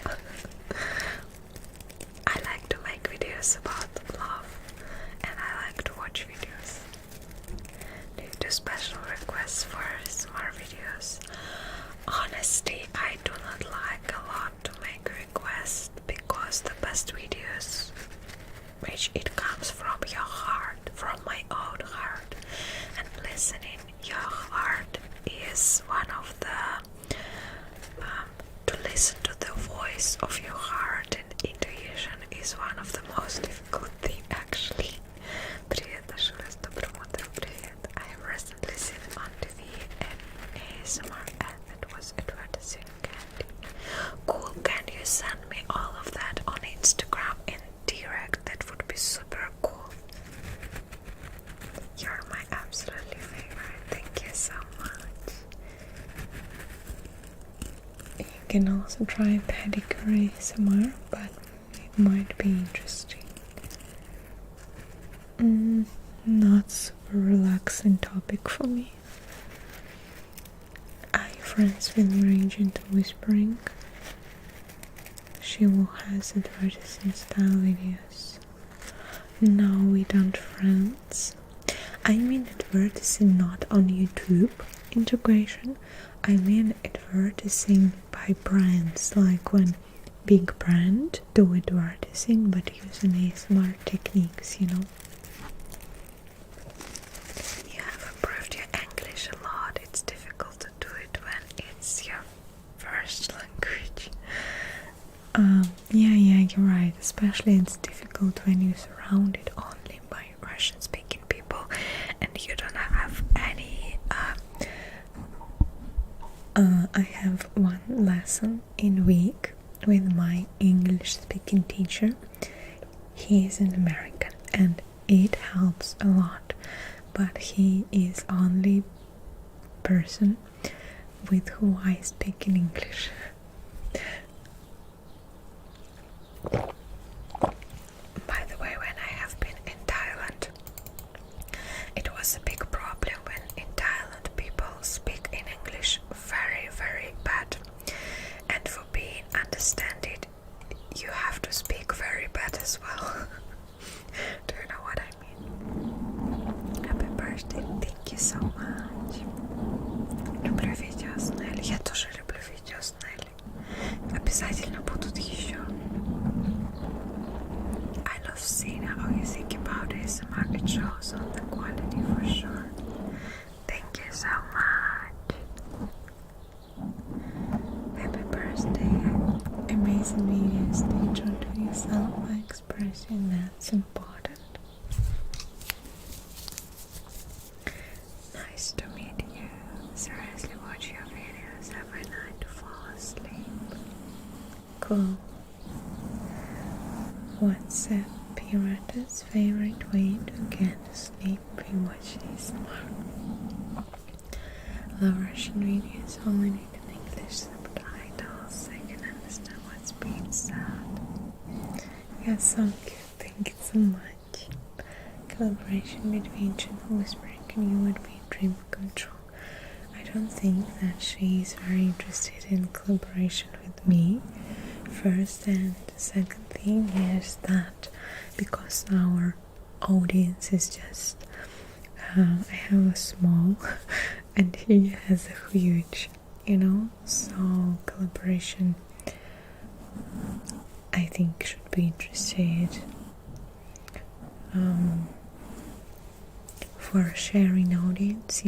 I like to make videos about love, and I like to watch videos. Do you do special requests for ASMR videos? Honestly, I do not like a lot to make requests, because the best videos, which it comes from your heart, from my own heart, and listening your heart is one of the to listen to the voice of your heart, and intuition is one of the most difficult thing actually. Привет, Ашура, с добрым утром, привет. I have recently seen on TV an ASMR ad that was advertising candy. Cool, can you send me all of that on Instagram in direct? That would be super cool. You're my absolutely favorite. Thank you so much. You can also try pedicure ASMR, but it might be interesting. Not super relaxing topic for me. Are you friends with Rage into Whispering? She has advertising style videos. No, we don't friends. I mean advertising not on YouTube integration. I mean advertising by brands, like when big brand do advertising but using ASMR techniques, you know. You have improved your English a lot. It's difficult to do it when it's your first language. Yeah, you're right. Especially it's difficult when you're surrounded only by Russian-speaking people and you don't have any. I have one lesson in a week with my English-speaking teacher. He is an American and it helps a lot, but he is only person with who I speak in English. By the way, when I have been you have to speak very bad as well. Do you know what I mean? Happy birthday, thank you so much. Люблю видео с Нелли. Я тоже люблю видео с Нелли. Обязательно будут еще. I love seeing how you think about ASMR. It shows on the quality for sure. Thank you so much. Happy birthday. Amazing videos. Stay true to yourself by expressing that's important. Nice to meet you. Seriously watch your videos every night to fall asleep. Cool. What's a pirate's favorite way to get sleep? Watch ASMR. Love Russian videos, only need an English subtitles. I can understand what's being said. Yeah, so cute. Thank you so much. Collaboration between gentle whispering and you would be dream control. I don't think that she is very interested in collaboration with me. First, and the second thing is that because our audience is just I have a small and he has a huge, so collaboration I think should be interested for sharing audience,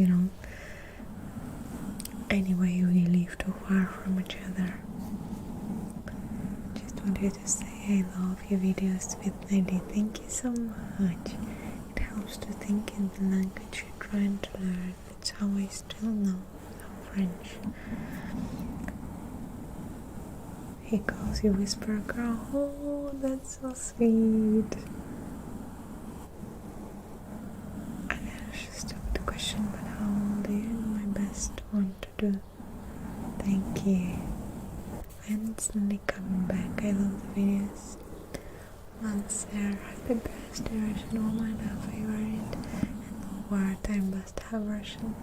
Anyway, we live too far from each other. Just wanted to say I love your videos with Lady. Thank you so much. It helps to think in the language you're trying to learn. It's how I still know some French. He calls you Whisper Girl. Oh, that's so sweet. I just stop the question, but how old are you? My best one to do. Thank you. I'm instantly coming back. I love the videos. Answer. Happy birthday, Russian woman, our favorite. And wartime must have Russian.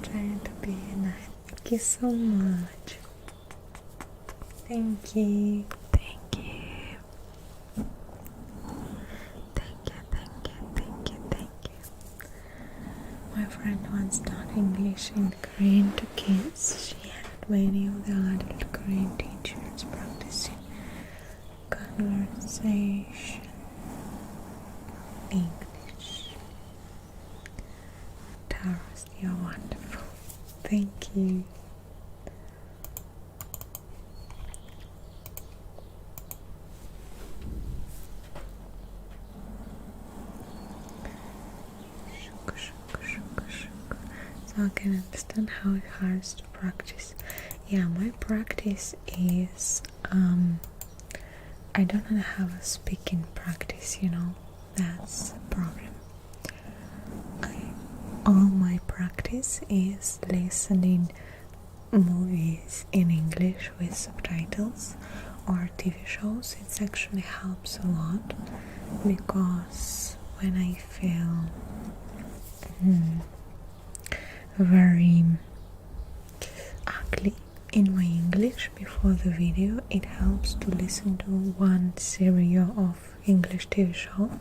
Trying to be nice. Thank you so much. Thank you. Thank you. Thank you, thank you, thank you, thank you. My friend once taught English and Korean to kids. She had many of the adult Korean teachers practicing conversation English. Taurus, you're wonderful. Thank you. So I can understand how it hurts to practice. Yeah, my practice is I don't have a speaking practice, that's the problem. All my practice is listening movies in English with subtitles or TV shows. It actually helps a lot because when I feel very ugly in my English before the video, it helps to listen to one series of English TV show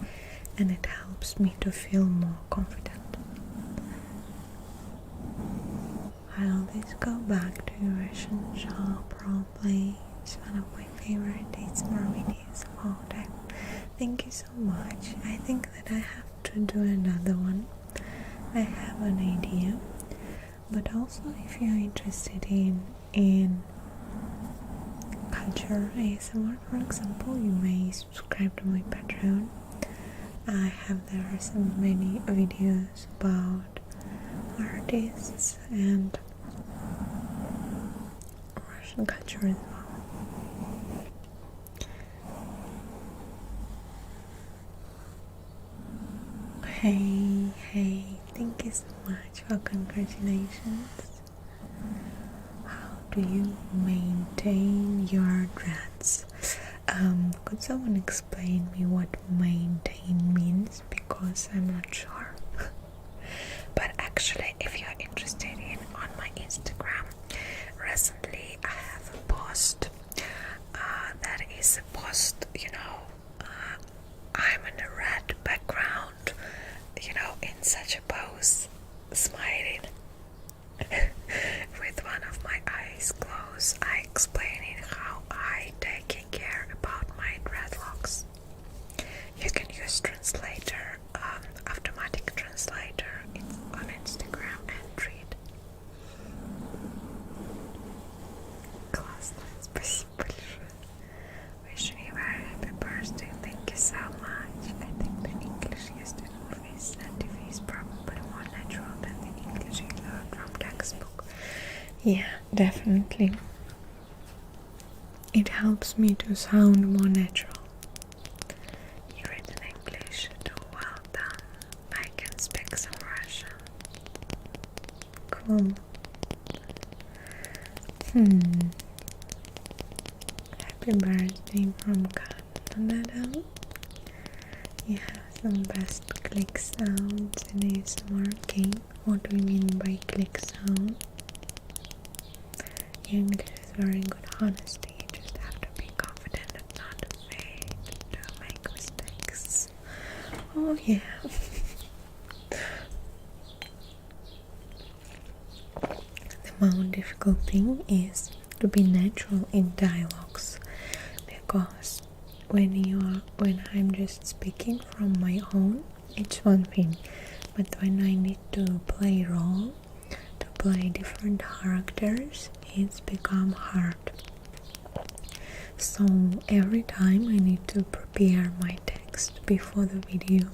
and it helps me to feel more confident. I always go back to Russian shop roleplay. It's one of my favorite ASMR videos of all time. Thank you so much. I think that I have to do another one. I have an idea. But also if you're interested in culture ASMR, for example, you may subscribe to my Patreon. I have there some many videos about artists and Russian culture as well. Hey, thank you so much for congratulations. How do you maintain your dreads? Could someone explain me what maintain means, because I'm not sure. But actually, if you're interested on my Instagram, recently I have a post that Yeah, definitely. It helps me to sound more natural. You read in English too, well done. I can speak some Russian. Cool. Happy birthday from Canada. You have some best click sounds in ASMR. Okay, what do we mean by click sound? Your English is very good, honesty. You just have to be confident and not afraid to make mistakes. Oh yeah. The most difficult thing is to be natural in dialogues, because when I'm just speaking from my own, it's one thing, but when I need to play role, to play different characters, it's become hard. So every time I need to prepare my text before the video,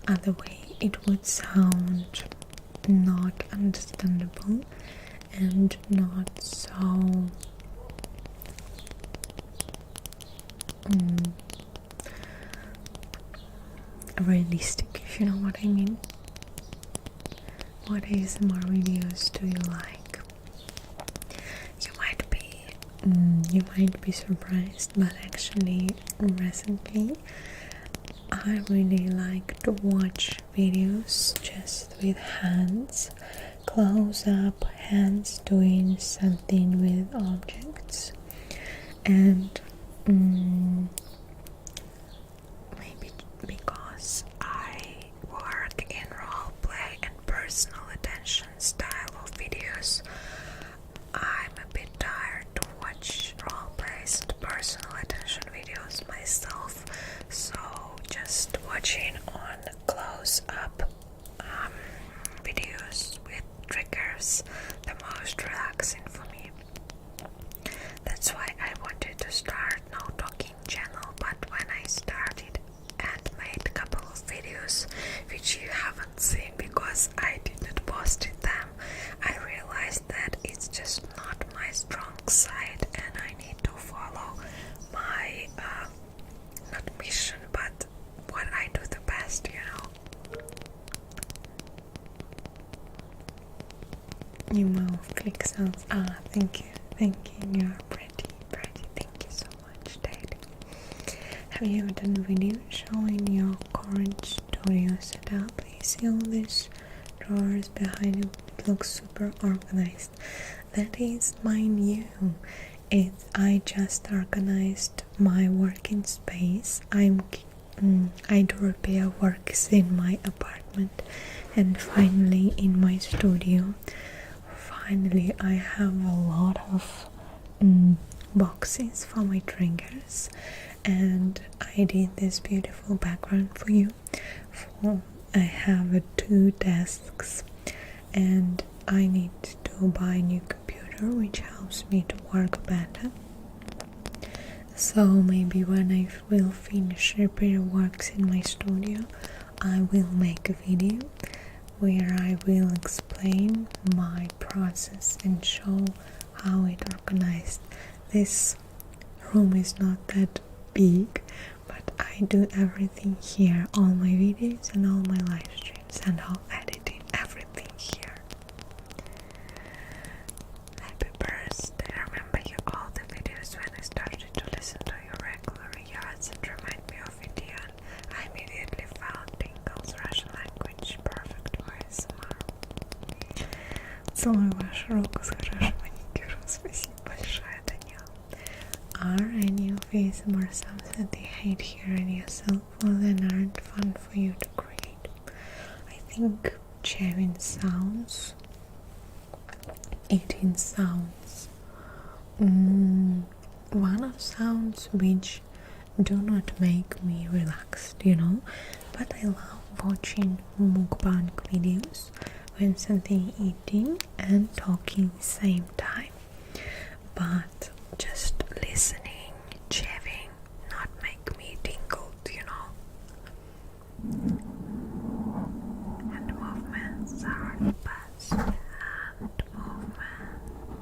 otherwise it would sound not understandable and not so realistic, if you know what I mean. What ASMR videos do you like? You might be surprised, but actually recently I really like to watch videos just with hands, close up hands doing something with objects, and maybe because I work in roleplay and personal attention style of videos, I'm a bit tired to watch roleplays and personal attention videos myself, so just watching on close-up videos with triggers the most relaxing for me. That's why I wanted to start no talking channel, but when I started and made a couple of videos which you haven't seen because I didn't post them, I realized that it's just not my strong side and I need to follow my not mission, but what I do the best, you know. New mouth click sounds. Thank you, you're pretty, thank you so much, Daddy. Have you ever done a video showing your current studio setup? You see all these drawers behind you, it looks super organized. That is my new. I just organized my working space. I do repair works in my apartment, and finally in my studio. Finally, I have a lot of boxes for my triggers, and I did this beautiful background for you. I have 2 desks, and I need to buy a new computer which helps me to work better. So maybe when I will finish repair works in my studio, I will make a video where I will explain my process and show how it organized. This room is not that big, but I do everything here, all my videos and all my live streams and all editing, everything here. Happy birthday. I remember you all the videos when I started to listen to your regular yards and remind me of it, and I immediately found Tingle's Russian language perfect for ASMR. Целую вашу руку с хорошим маникюром. Спасибо большое, Данил. Are any of ASMR sounds that they hate hearing yourself, well then aren't fun for you to create? I think chewing sounds, eating sounds, one of sounds which do not make me relaxed, you know, but I love watching mukbang videos when something eating and talking at the same time, but just listening, chewing, not make me tingled, you know. And movements are the best. Hand movement.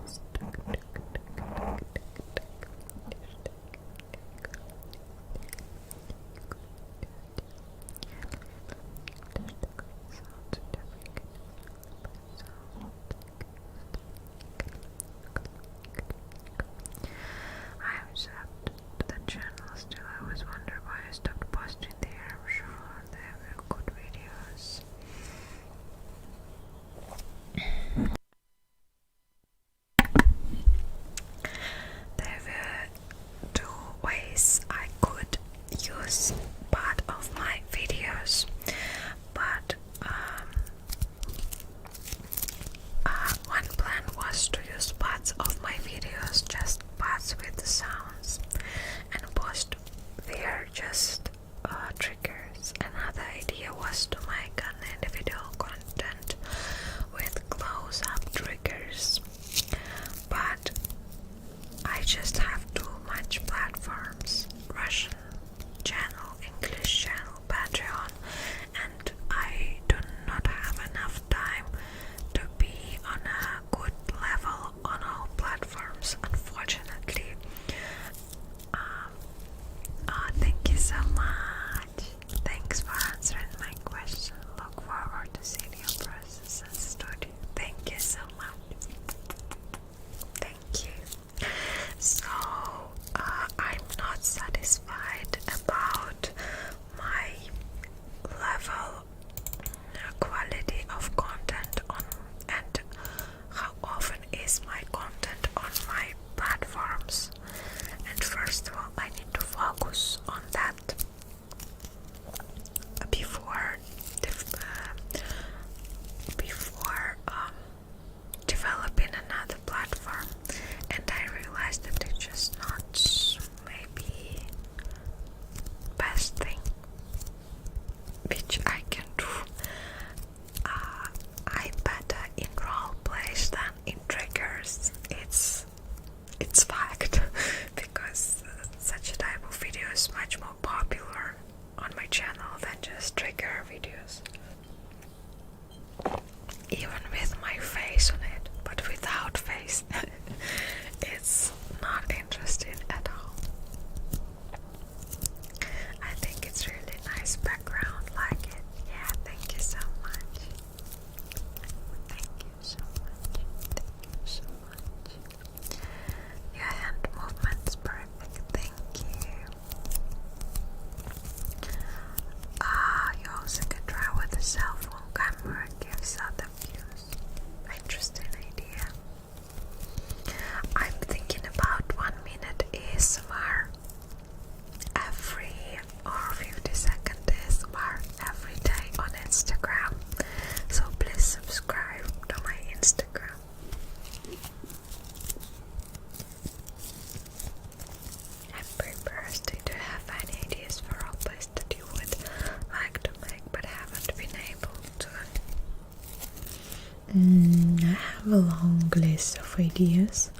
have a long list of ideas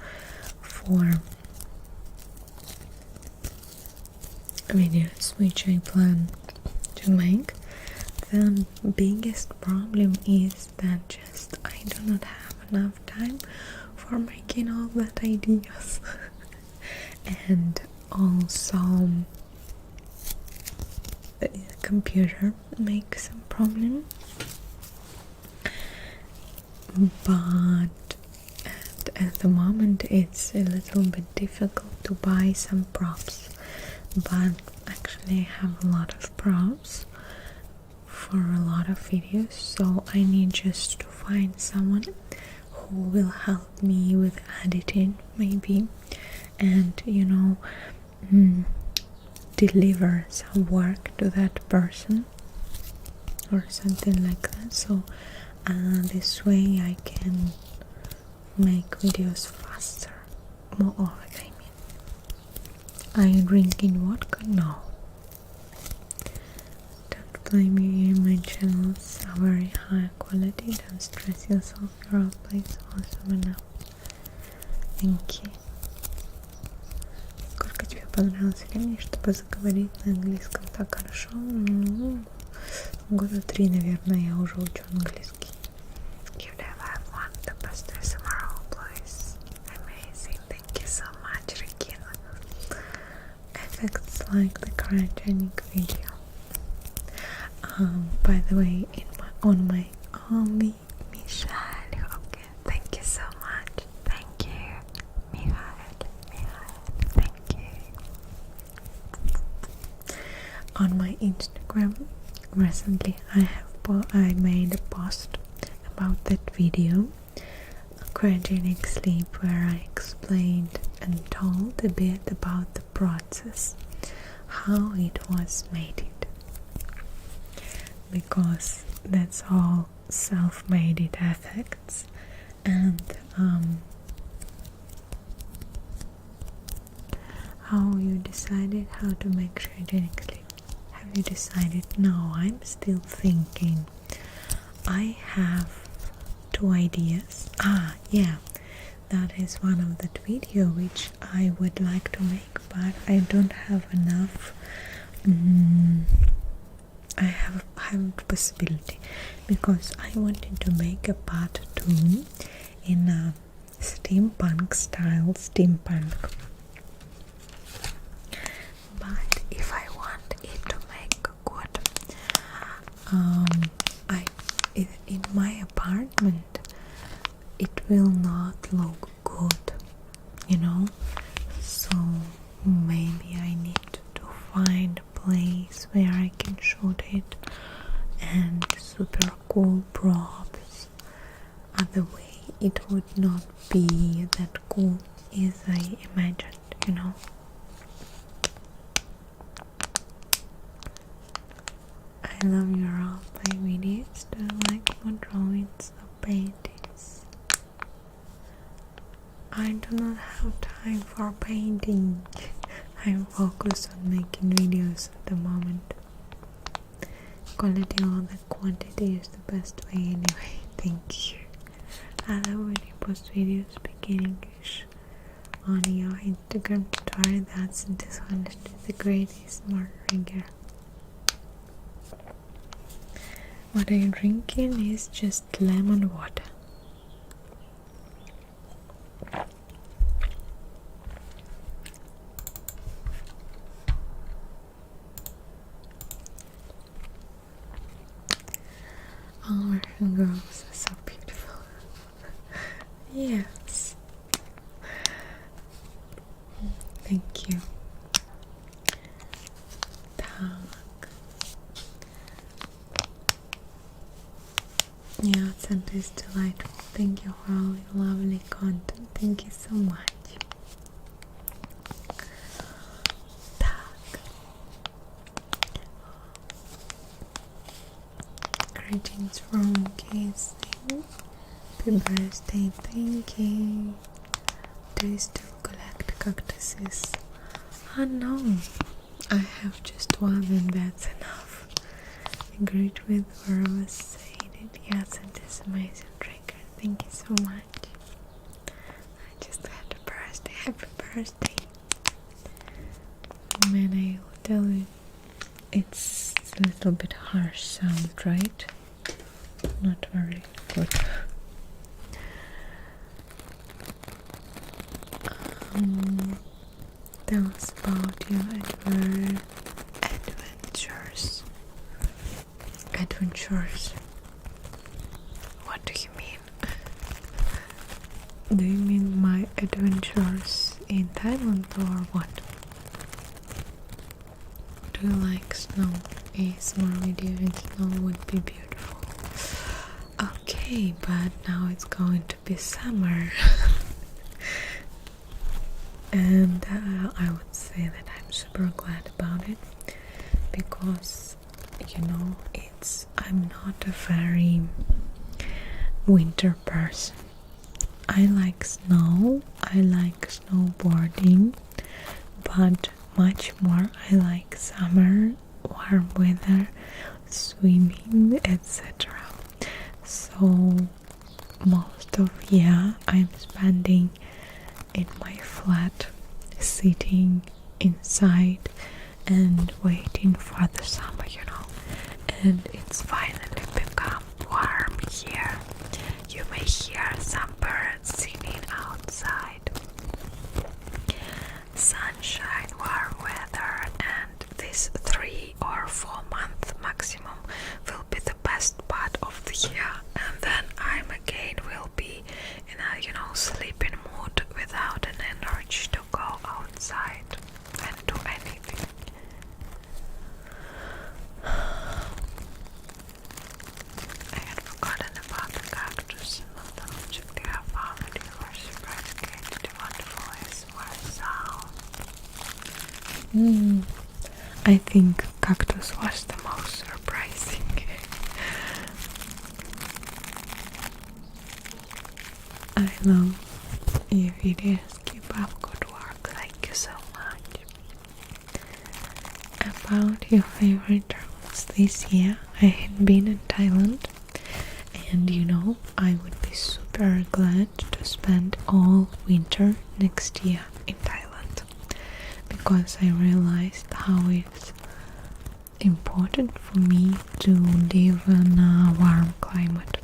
for videos which I plan to make. The biggest problem is that just I do not have enough time for making all that ideas. And also the computer makes some problem, but at the moment it's a little bit difficult to buy some props, but actually I have a lot of props for a lot of videos, so I need just to find someone who will help me with editing maybe, and deliver some work to that person or something like that. So this way I can make videos faster, more often. Are you drinking vodka? No. Don't blame you, my channels are very high quality. Don't stress yourself, your role plays awesome enough. Thank you. Сколько тебе понравилось времени, чтобы заговорить на английском так хорошо? Ну, года 3, наверное, я уже учу английский. Give that one the best tomorrow, please. Amazing, thank you so much, Regina. Effects like the cryogenic video. By the way, on my only Michelle, okay, thank you so much. Thank you, Michael, thank you. On my Instagram recently I made a post about that video, cryogenic sleep, where I explained and told a bit about the process, how it was made it, because that's all self-made it effects. And how you decided how to make cryogenic sleep? Have you decided? No, I'm still thinking. I have 2 ideas. Yeah, that is one of that video which I would like to make, but I don't have enough. I haven't possibility, because I wanted to make a part 2 in a steampunk style, but if I want it to make good, in my apartment it will not look good, so maybe I need to find a place where I can shoot it, and super cool props. Other way it would not be that cool as I imagined, I love your roleplay videos. Do you like more drawings or paintings? I do not have time for painting. I'm focused on making videos at the moment. Quality over the quantity is the best way anyway. Thank you. I love when you post videos speaking English on your Instagram story. That's dishonest. The greatest more rigor. What I'm drinking is just lemon water. All Russian girls are so beautiful. Yes. Thank you. Yeah, Santa is delightful. Thank you for all your lovely content. Thank you so much. Greetings from KC. Happy birthday, thank you. Do you still collect cactuses? No, I have just one and that's enough. Agreed with whoever said it. Yes, it is amazing trigger. thank you so much. I just had a birthday. Happy birthday. Man, I will tell you, it's a little bit harsh sound, right? Not very good. Tell us about your adventures. Adventures. What do you mean? Do you mean my adventures in Thailand or what? Do you like snow? A summer video in snow would be beautiful. Okay, but now it's going to be summer. And I would say that I'm super glad about it, because I'm not a very winter person. I like snow, I like snowboarding, but much more I like summer, warm weather, swimming, etc. So most of I'm spending in my flat, sitting inside and waiting for the summer, and it's finally become warm here. You may hear some birds singing outside. Sunshine, warm weather, and this 3 or 4 month maximum will be the best part of the year, and then I'm again will be in a sleeping mood without an energy to go outside and do anything. I had forgotten about the cactus and the object you have found that you were surprised to wonderful ASMR sound. I think cactus was the most surprising. I love your videos. Keep up good work. Thank you so much. About your favorite travels this year, I had been in Thailand, and I would be super glad to spend all winter next year in Thailand, because I realized how it's important for me to live in a warm climate,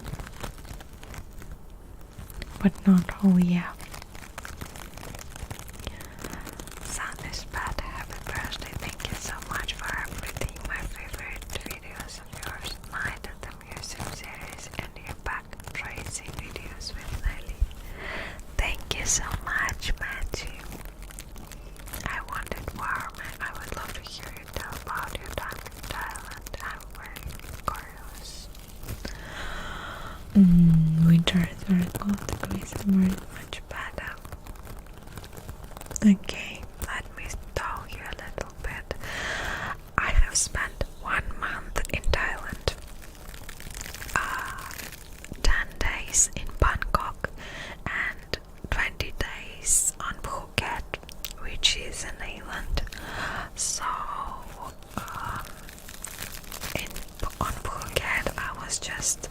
but not all year. Sun is bad. Happy birthday. Thank you so much for everything. My favorite videos of yours, Night at the Museum series, and your back tracing videos with Nelly. Thank you so much, Matthew. I want it warm, and I would love to hear you tell about your time in Thailand. I'm very curious. Winter is very cold degrees, summer is much better. Okay, let me tell you a little bit. I have spent 1 month in Thailand, 10 days in Bangkok, and 20 days on Phuket, which is an island. So on Phuket I was just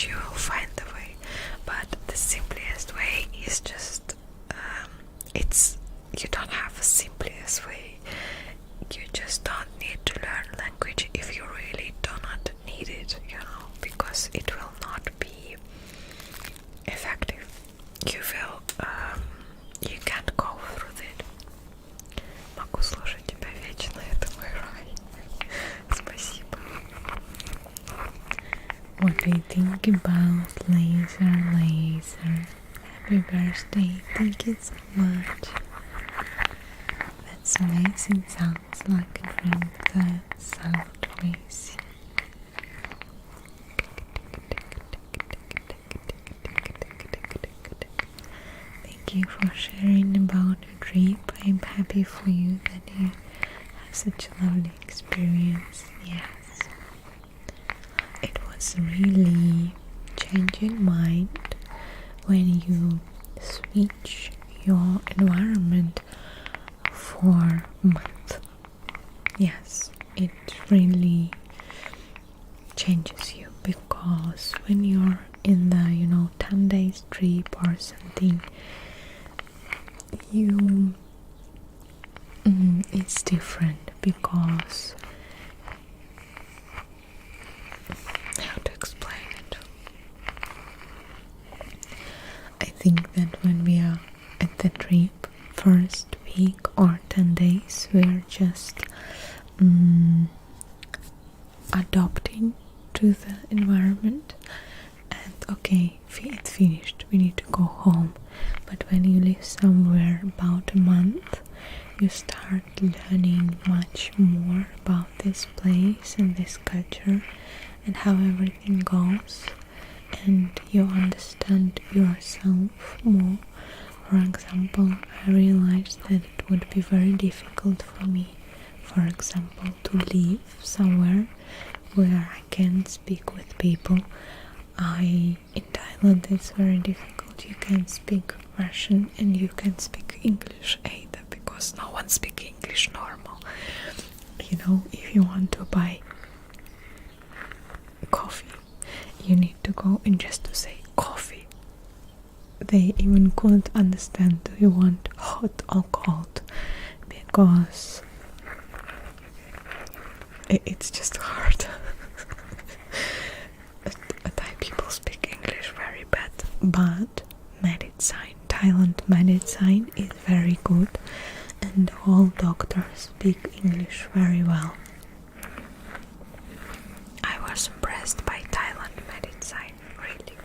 language, you will find the way. But the simplest way is just you don't have a simplest way. You just don't need to learn language if you really do not need it, because it will not be effective. You can't go through it. Могу слушать тебя вечно, это мой рай. Спасибо. What do you think about laser? Happy birthday, thank you so much. That's amazing, sounds like a dream. That sound amazing. Thank you for sharing about your trip. I'm happy for you that you have such a lovely experience. Yes, it was really changing mind when you switch your environment for a month. Yes, it really changes you, because when you're in the 10 days trip or something, it's different, because how to explain it? I think that when we are at the trip first week or 10 days, we're just adopting to the environment, and okay, it's finished, we need to go home. But when you live somewhere about a month, you start learning much more about this place and this culture and how everything goes, and you understand yourself more. For example, I realized that it would be very difficult for me, for example, to live somewhere where I can speak with people. In Thailand it's very difficult. You can speak Russian and you can speak English either, because no one speaks English normal. If you want to buy coffee, you need to go and just to say coffee. They even couldn't understand, do you want hot or cold, because it's just hard. Thai people speak English very bad, but medicine, Thailand medicine is very good, and all doctors speak English very well. I was impressed by Thailand medicine, really.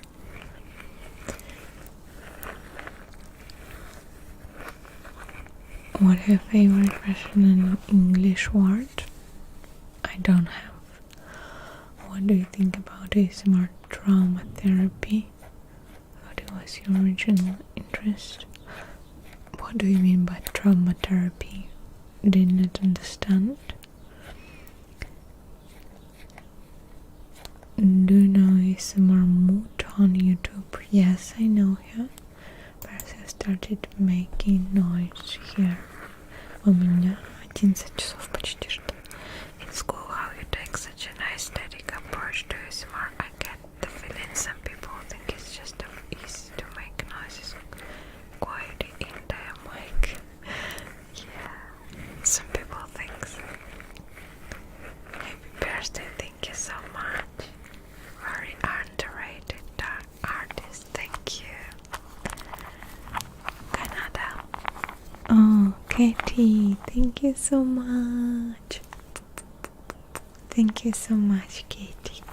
What your favorite Russian and English word? I don't have. What do you think about ASMR trauma therapy? What was your original interest? What do you mean by trauma therapy? Didn't understand. Do you know ASMR Mood on YouTube? Yes, I know her. Percy started making noise here. У меня 11 часов почти что. In school, how you take such a nice static approach to ASMR. I get the feeling some people think it's just easy to make noises quite in their mic. Yeah, some people think so. Happy birthday, thank you so much. Very underrated artist, thank you. Canada. Oh, Katie, thank you so much. Thank you so much, Katie.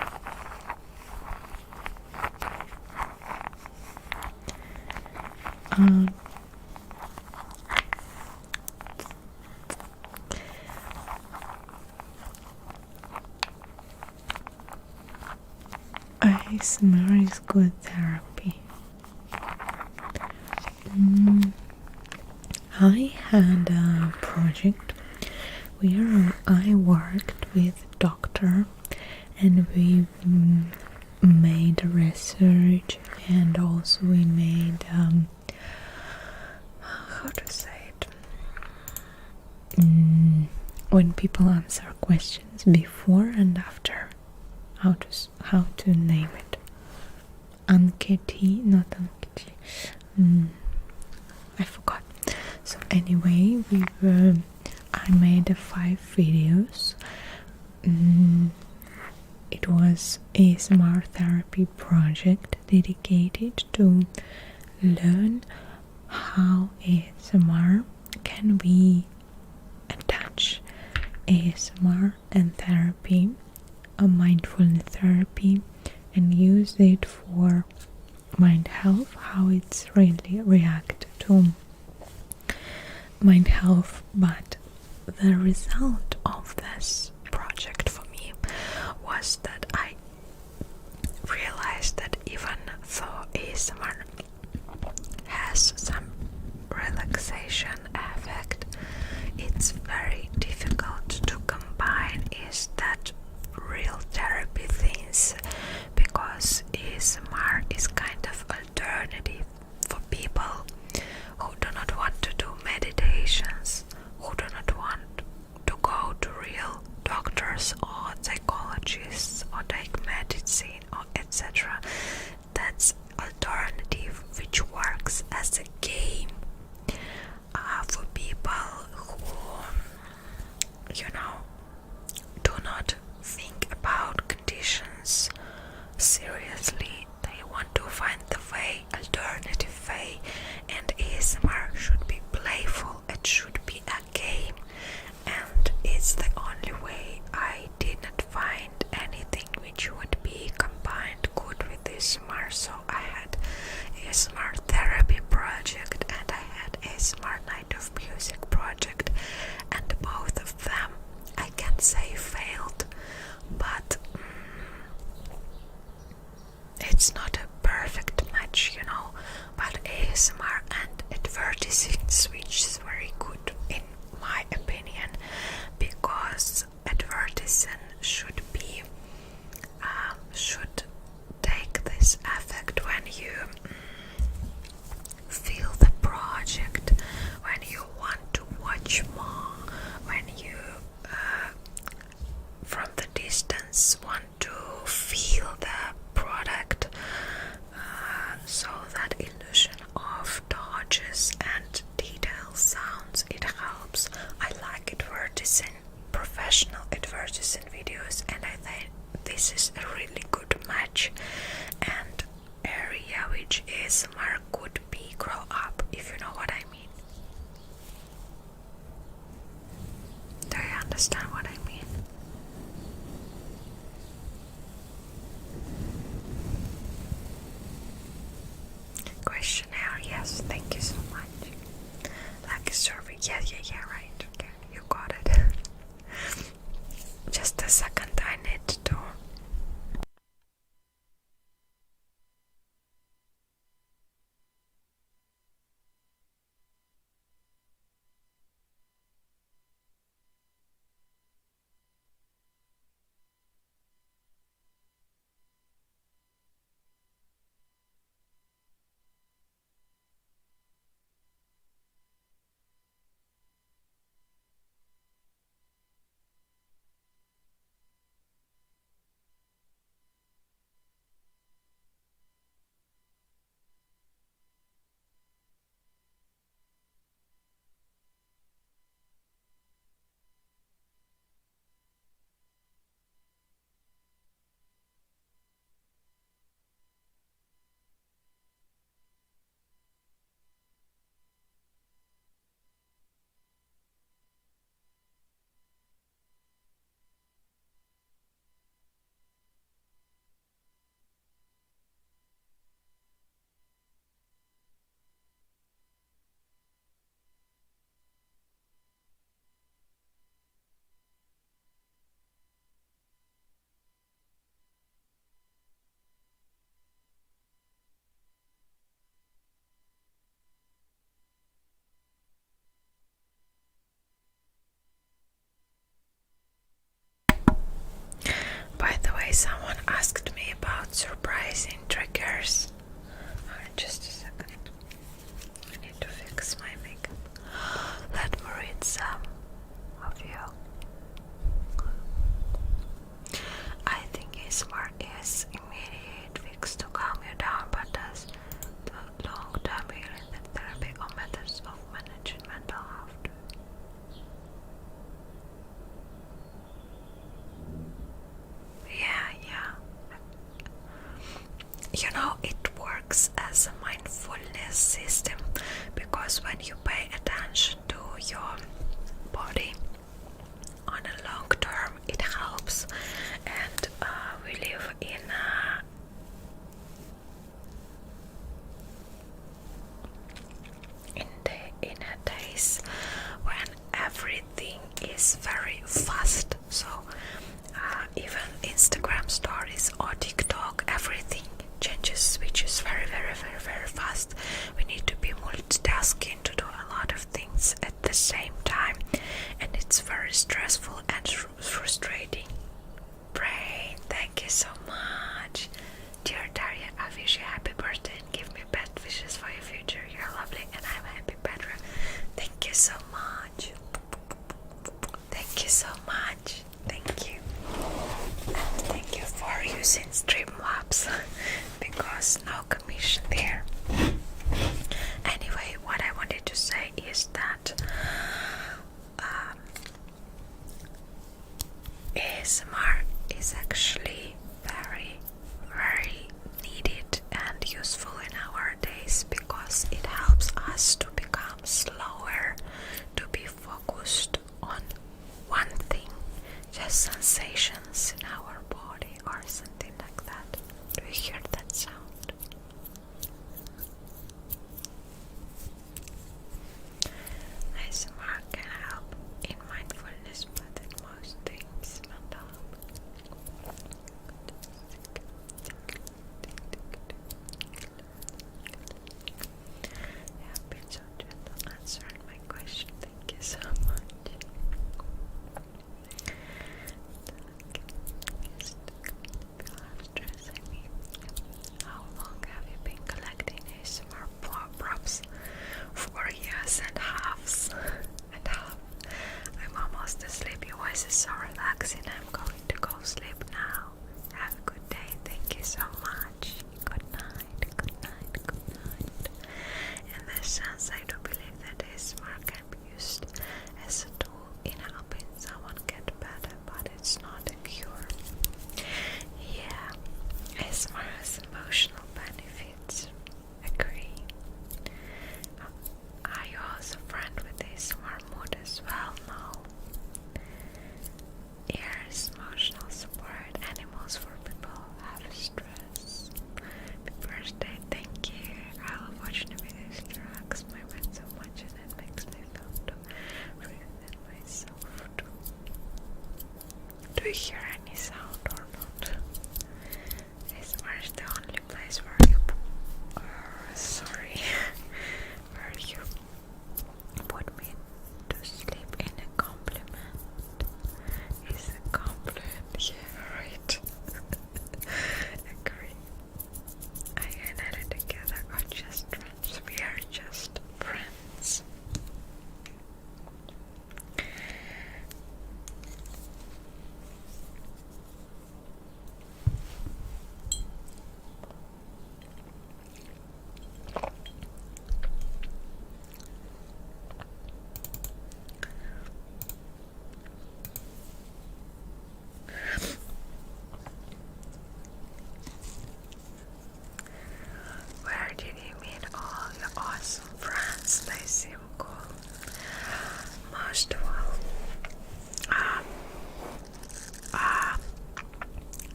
ASMR is good therapy. I had a project where I worked with a doctor, and we made research, and also we made how to say it, when people answer questions before and after, how to name it. Anketi, not Anketi. I forgot. So anyway, I made 5 videos. It was ASMR therapy project dedicated to learn how ASMR can we attach ASMR and therapy, a mindfulness therapy, and use it for mind health, how it's really react to mind health. But the result of this project for me was that I realized that even though ASMR has some relaxation effect, it's very difficult to combine is that real therapy things, because ASMR is kind of alternative for people who do not want to do meditations, who do not want to go to real doctors or psychologists or take medicine or etc. That's alternative which works as a game for people who, do not think about conditions seriously. They want to find the way, alternative way, and ASMR should be playful, it should be a game, and it's the only way. I did not find anything which would be combined good with ASMR, so I had ASMR therapy project and I had ASMR night of music project, and both of them I can say failed, but it's not a perfect match, but ASMR and advertising switch is very good in my opinion, because advertising should take this effect when you feel the project, when you want to watch more, when you from the distance want to feel the product, so that illusion of touches and detail sounds, it helps. I like advertising, professional advertising videos, and I think this is a really good match and area which ASMR could be grow up, if you know what I mean. Do you understand what I mean? Questionnaire, yes, thank you so much. Like a survey, yeah, right, okay, you got it. Just a second, I need to. By the way, someone asked me about surprising triggers. Just a second. I need to fix my makeup. Let me read some of you. I think ASMR is immediate fix to calm calm you down, but does the long-term healing therapy or methods of managing mental health? Yeah. You know, it works as a mindfulness system, because when you pay attention to your body on a long term, it helps. And we live in a days when everything is very fast. So even Instagram stories or TikTok, everything changes, switches very fast. We need to be multitasking to do a lot of things at the same time, and it's very stressful and frustrating. Brain, thank you so much. Dear Daria, I wish you a happy birthday and give me best wishes for your future. You're lovely and I'm happy, Petra. Thank you so much. Thank you so much. Thank you. And thank you for using Streamlabs because no commission there. Anyway, what I wanted to say is that ASMR is actually very needed and useful in our days, because it helps us to become slower, to be focused on one thing, just sensations in our body or something like that. Do you hear that sound? ASMR can help in mindfulness, but in most things mental health. You have been so gentle answering my question. Thank you so much. How long have you been collecting ASMR props? 4 years and half. I'm almost asleep. Your voice is so relaxing. I'm going to go sleep now. Have a good day. Thank you so much. Good night. Good night. Good night. In this sense, I do believe that ASMR can be used as a tool in helping someone get better, but it's not a cure. Yeah, ASMR has emotional benefits. Agree. Are you also a friend with ASMR mood as well? No. Ears, emotional support, animals for people who have stress. Happy birthday, thank you. I love watching the videos. It relaxes my mind so much and it makes me feel to within myself too. Do you hear any sound or not? ASMR is the only place where you where you put me to sleep in a compliment. Is a compliment, yeah, right. Agree. Are you and Ellie together or just friends? We are just friends. Where did you meet all your awesome friends? They seem cool. Most of all,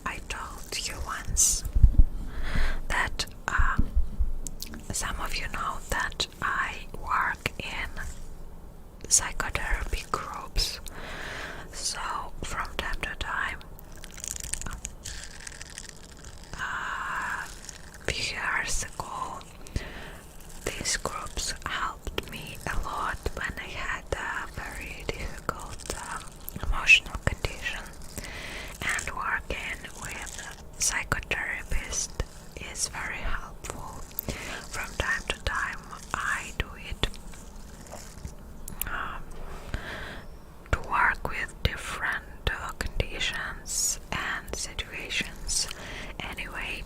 I told you once that some of you know that I work in psychotherapy groups. So from time to time, a few years ago, these groups helped me a lot when I had a very difficult emotional condition, and working with psychotherapists is very helpful. From time to time I do it to work with different conditions and situations. Anyway,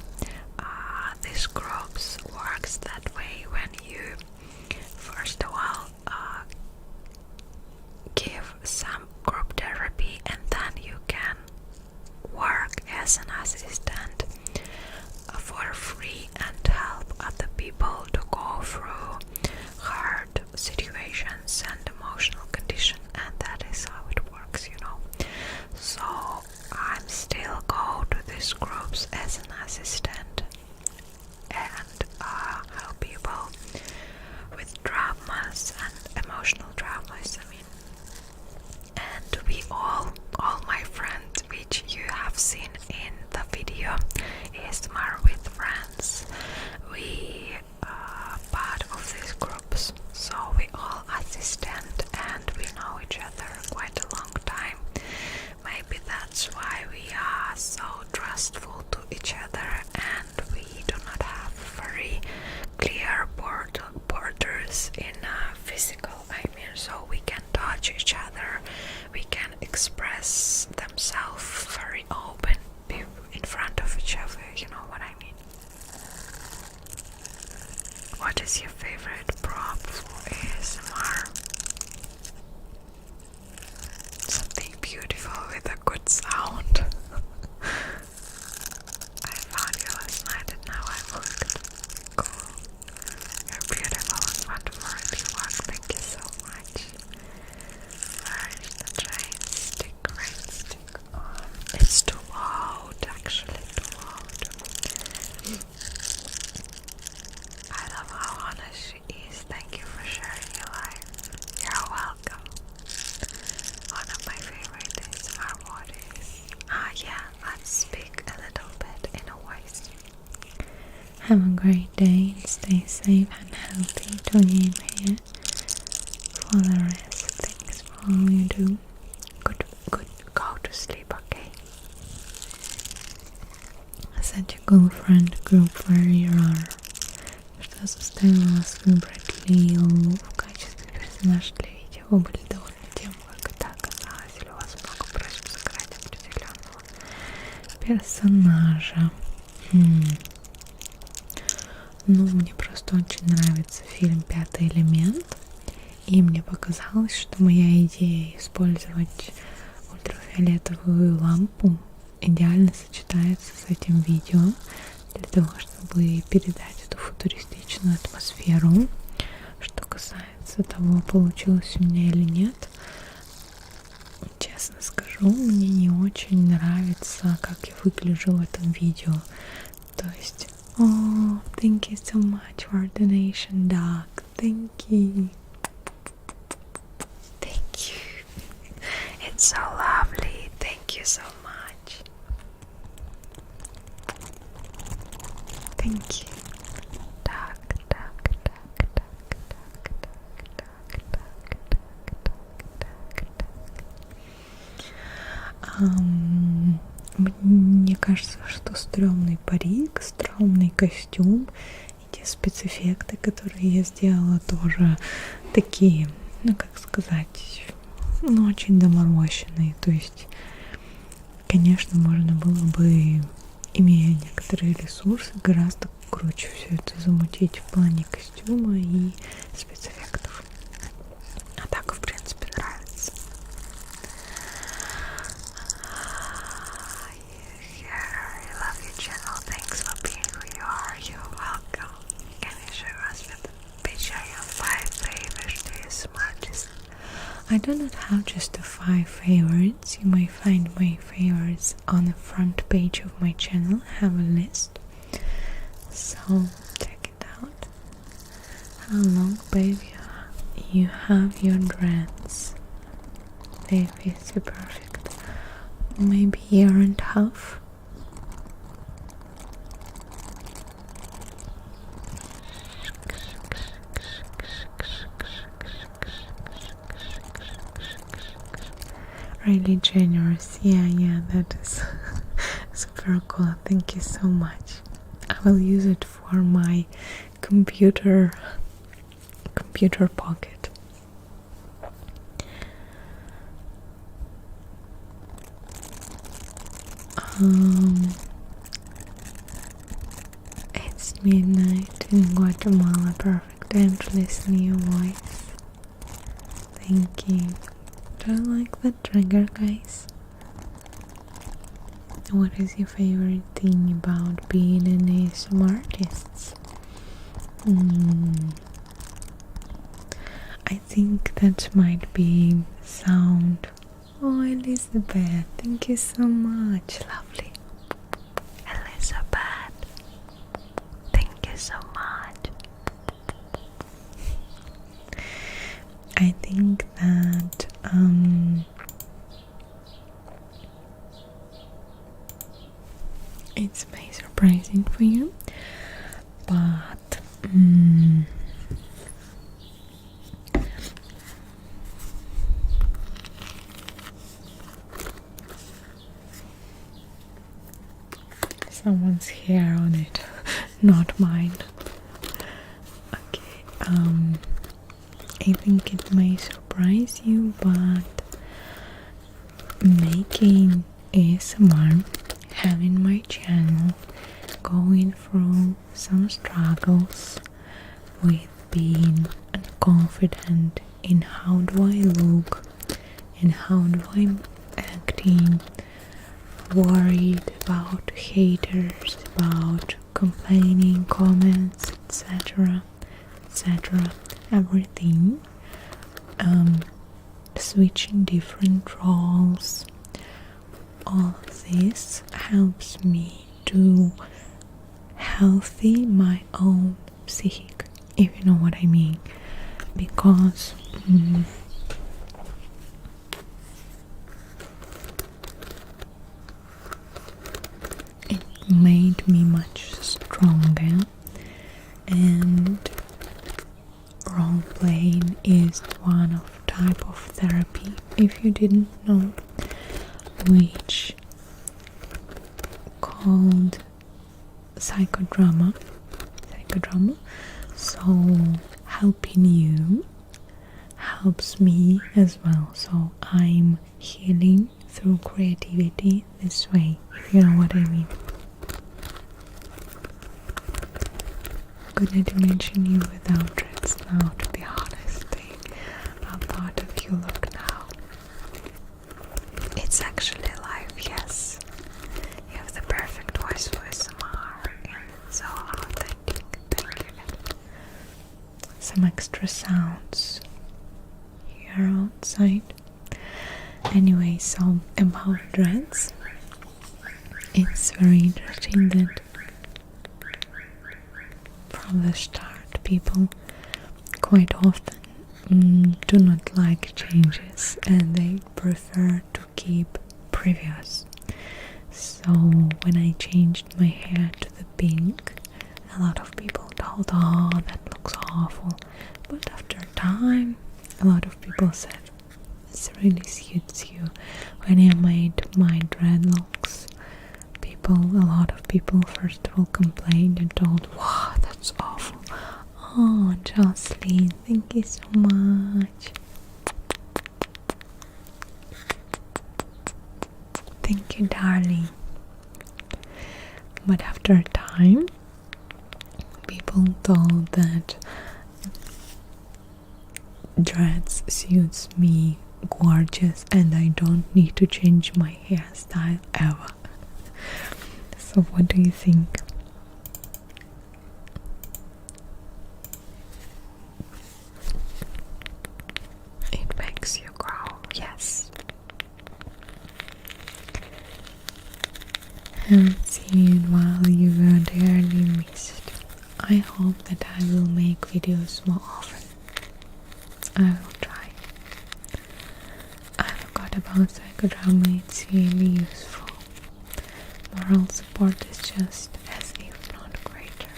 What is your favorite prop for ASMR? Something beautiful with a good sound. I found you last night and now I look cool. You're beautiful and wonderful at your work. Thank you so much. Where's the train stick? Rain stick. It's too loud, actually too loud. I love how honest she is. Thank you for sharing your life. You're welcome. One of my favorite ASMR bodies. Yeah, let's speak a little bit in a voice. Have a great day and stay safe and healthy. Tony in here for the rest. Thanks for all you do. Good. Go to sleep, okay? Such a cool friend group where you are. Что заставило вас выбрать Лилу в качестве персонажа для видео? Вы были довольны тем, как это оказалось, или у вас много просьб сыграть определенного персонажа? Ну, мне просто очень нравится фильм «Пятый элемент», и мне показалось, что моя идея использовать ультрафиолетовую лампу идеально сочетается с этим видео для того, чтобы передать эту футуристичную атмосферу. Что касается того, получилось у меня или нет, честно скажу, мне не очень нравится, как я выгляжу в этом видео. То есть, thank you so much for donation, Doc. Thank you. Thank you. It's so lovely. Thank you so much. Thank you. Мне кажется, что стрёмный парик, стрёмный костюм и те спецэффекты, которые я сделала, тоже такие, ну как сказать, ну очень доморощенные. То есть, конечно, можно было бы, имея некоторые ресурсы, гораздо круче все это замутить в плане костюма и спецэффектов. А так, в принципе, нравится. I love your channel. Thanks for being who you are. You're welcome. Can you share us with a picture of your 5 favorites ASMR artists? I do not have just the 5 favorites. You may find my favorites on the front page of my channel. I have a list. So check it out. How long, baby, you have your dreads? They fit you perfect. Maybe year and a half. Really generous. Yeah, that is super cool. Thank you so much. I will use it for my computer pocket. It's midnight in Guatemala. Perfect time to listen to your voice. Thank you. Do you like the trigger, guys? What is your favorite thing about being an ASMR artist? I think that might be sound. Oh, Elizabeth, thank you so much. Lovely. Elizabeth, thank you so much. I think that it's may surprising for you, but someone's hair on it, not mine. Okay, I think it may surprise you, but making ASMR, having my channel, going through some struggles with being unconfident in how do I look and how do I'm acting, worried about haters, about complaining comments, etc., etc., everything. Switching different roles, all of this helps me to healthy my own psychic, if you know what I mean, because it made me much stronger. And role playing is one of type of therapy, if you didn't know, which called psychodrama. So helping you helps me as well. So I'm healing through creativity this way, if you know what I mean. Couldn't imagine you without dreads now, to be honest. How part of you look now. It's actually live, yes. You have the perfect voice for ASMR and so authentic. Thank you. Some extra sounds here outside. Anyway, so about dreads, it's very interesting that from the start people quite often do not like changes and they prefer to keep previous. So when I changed my hair to the pink, a lot of people thought, oh, that looks awful. But after time, a lot of people said, this really suits you. When I made my dreadlocks, a lot of people first of all complained and told, wow, that's awful. Oh, Jocelyn, thank you so much. Thank you, darling. But after a time, people thought that dreads suits me gorgeous and I don't need to change my hairstyle ever. So what do you think? It makes you grow, yes. Haven't seen while you were dearly missed. I hope that I will make videos more often. I will try. I forgot about psychodrama, it's really useful. Moral support is just as if not greater.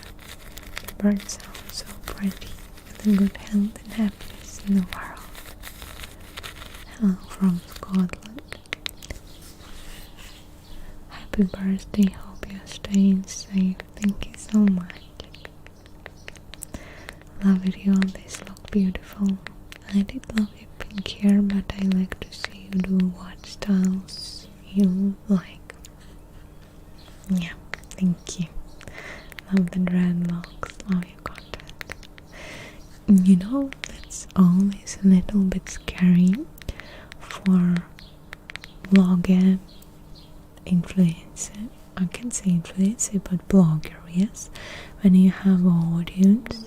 The birds sound so pretty, with the good health and happiness in the world. Hello from Scotland. Happy birthday, hope you're staying safe. Thank you so much. Love it, you always look beautiful. I did love your pink hair, but I like to see you do what styles you like. Yeah, thank you. Love the dreadlocks, love your content. You know, that's always a little bit scary for vlogger, influencer. I can say influencer, but blogger, yes. When you have an audience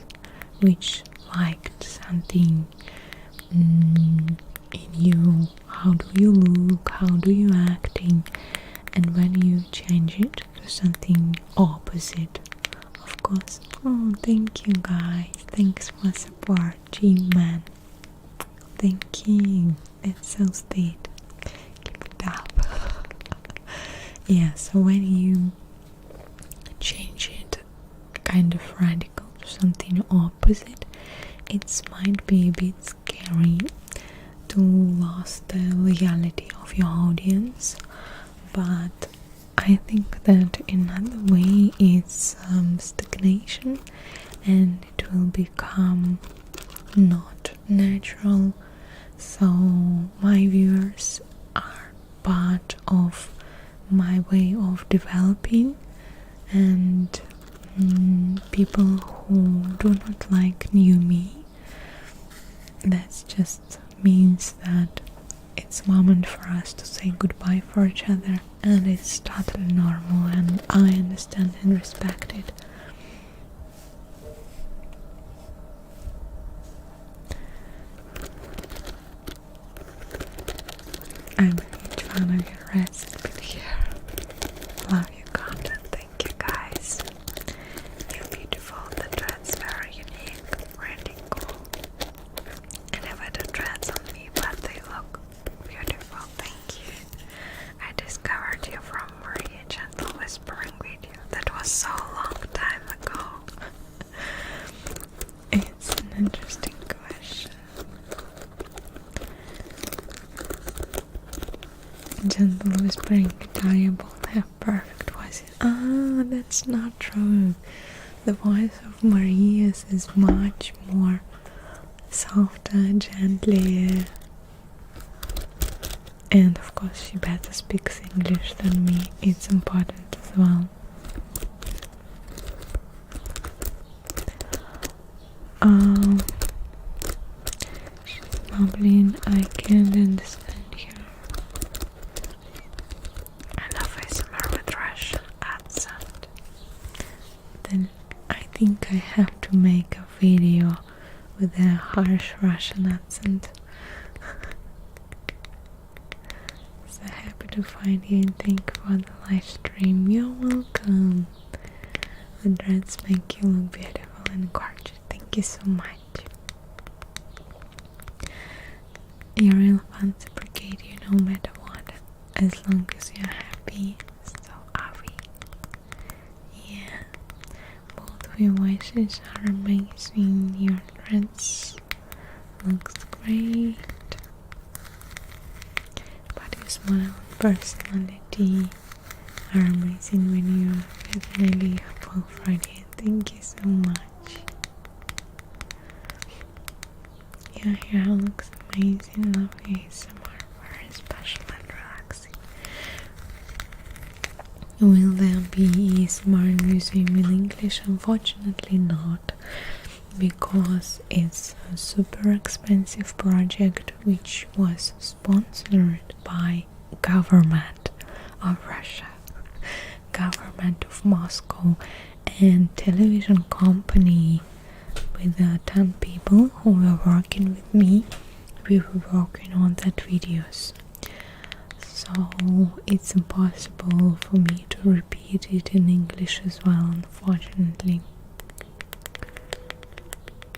which liked something in you, how do you look, how do you acting, and when you change it to something opposite, of course. Oh, thank you guys, thanks for support, G-Man. Thank you, that's so sweet. Keep it up. Yeah, so when you change it kind of radical to something opposite, it might be a bit scary to lose the loyalty of your audience, but I think that another way is stagnation, and it will become not natural. So my viewers are part of my way of developing, and people who do not like new me. That just means that it's a moment for us to say goodbye for each other, and it's totally normal, and I understand and respect it. I'm a fan of your recipe here. Love your content. Thank you guys. You're beautiful. The thread's very unique. Really cool. I never do threads on me, but they look beautiful. Thank you. I discovered you from Maria Gentle Whispering video. That was so long time ago. It's an interesting question. Gentle Whispering Guitar both have perfect voices. Ah, that's not true. The voice of Maria's is much more softer, gentler, and of course she better speaks English than me. It's important as well. Mumbling, I can't understand here. I love ASMR with Russian accent. Then I think I have to make a video with a harsh Russian accent. So happy to find you and thank you for the live stream. You're welcome. The dreads make you look beautiful and gorgeous. Thank you so much. Your real fans appreciate you no matter what, as long as you're happy. So are we. Yeah. Both of your voices are amazing. Your dress looks great. But your smile and personality are amazing when you're with Nelly Full Friday. Thank you so much. Your hair looks amazing. Lovely ASMR, very special and relaxing. Will there be ASMR museum in English? Unfortunately not, because it's a super expensive project which was sponsored by government of Russia, government of Moscow, and television company with 10 people who were working with me. We were working on that videos, so it's impossible for me to repeat it in English as well, unfortunately.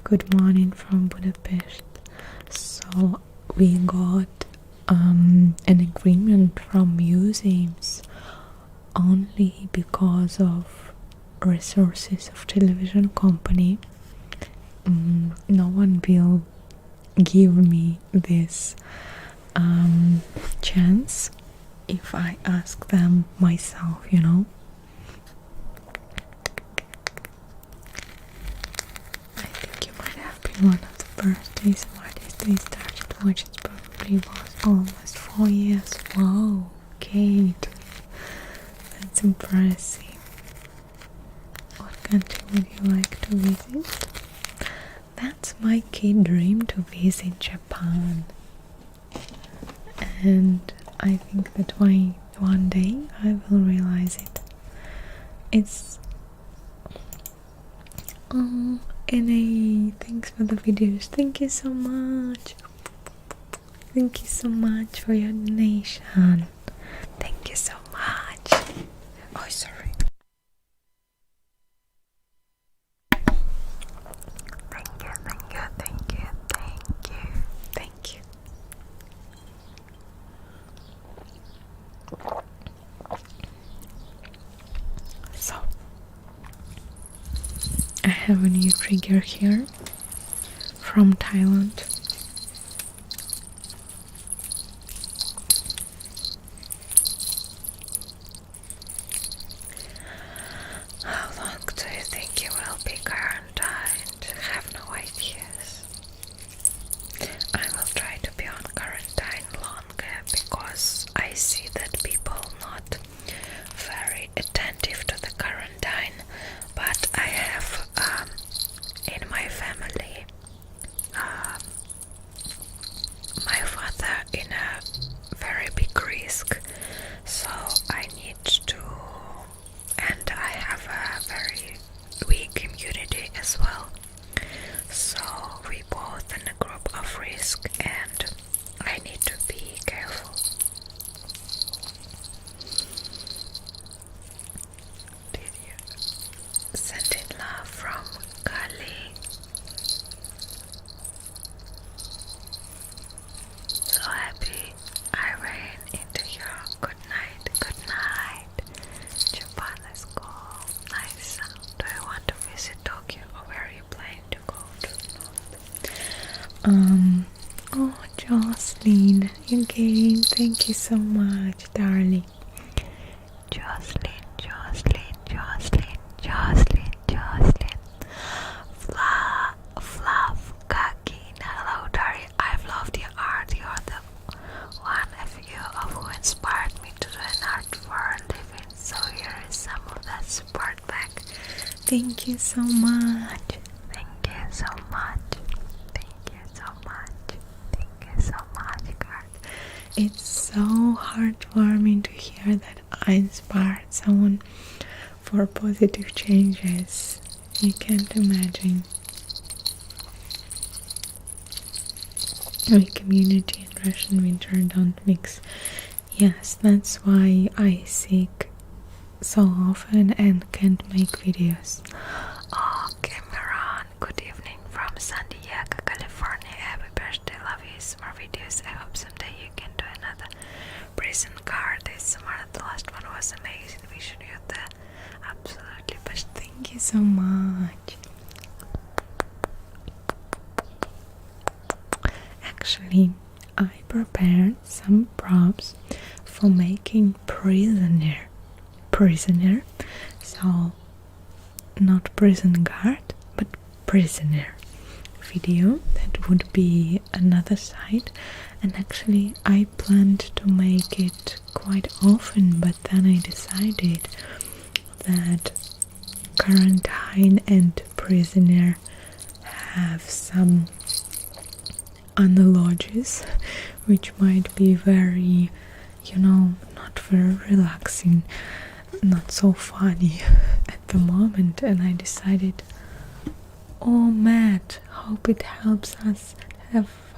Good morning from Budapest. So we got an agreement from museums only because of resources of television company. No one will give me this chance if I ask them myself, you know. I think you might have been one of the birthdays parties they started watching. It probably was almost 4 years. Wow, Kate, that's impressive. What country would you like to visit? That's my kid dream, to visit Japan, and I think that one day I will realize it. It's thanks for the videos. Thank you so much. Thank you so much for your donation. Thank you so much. Oh, sorry. Thank you. So, I have a new trigger here from Thailand. How long do you think you will be quarantined? I have no ideas. I will try to be on quarantine longer because I see that people not very attentive to the quarantine, but I have Oh, Jocelyn, again, thank you so much, darling. Jocelyn, Jocelyn, Jocelyn, Jocelyn, Jocelyn. Fluff, Kaki, hello, Dari. I've loved your art. You're the one of you who inspired me to do an art for a living. So here is some of that support back. Thank you so much. Thank you so much. Thank you so much. Thank you so much, God. It's so heartwarming to hear that I inspired someone for positive changes. You can't imagine. My community and Russian winter don't mix. Yes, that's why I sick so often and can't make videos. Oh, Cameron, good evening from San Diego, California. Happy birthday, love you. More videos. I hope someday you can do another prison card this summer. The last one was amazing. We should you the absolutely best. Thank you so much. Actually, I prepared some props for making prisoner, so not prison guard but prisoner video. That would be another side, and actually I planned to make it quite often, but then I decided that quarantine and prisoner have some analogies which might be very, not very relaxing, not so funny at the moment, and I decided, oh Matt, hope it helps us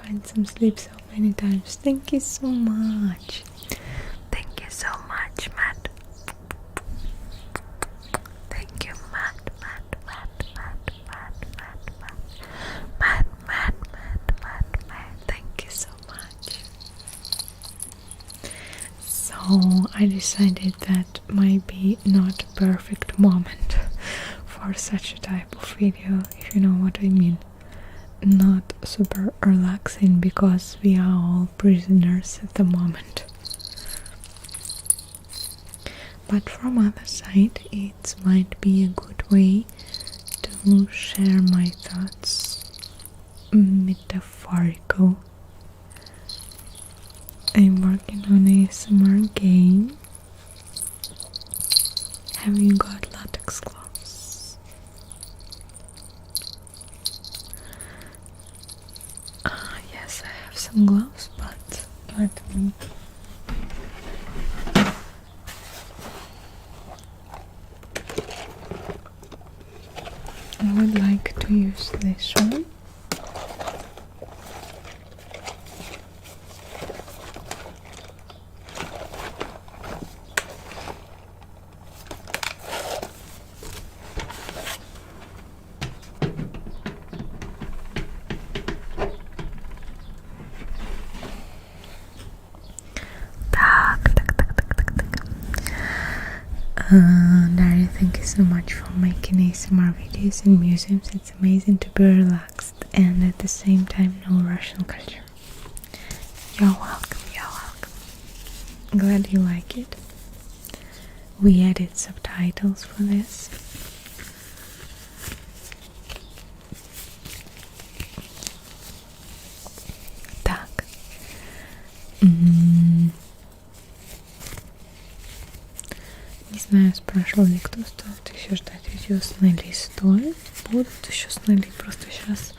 find some sleep so many times. Thank you so much. Thank you so much, Matt. Thank you, Matt. Thank you so much. So I decided that might be not a perfect moment for such a type of video, if you know what I mean. Not super relaxing because we are all prisoners at the moment. But from other side, it might be a good way to share my thoughts, metaphorical. I'm working on a ASMR game. Have you got latex gloves? Yes, I have some gloves, but let me. I would like to use this one. Daria, thank you so much for making ASMR videos in museums. It's amazing to be relaxed and at the same time know Russian culture. You're welcome, you're welcome. Glad you like it. We added subtitles for this. Так. Не знаю, спрашивал ли кто, стоит еще ждать видео с Нелли стоит. Будут еще с Нелли, просто сейчас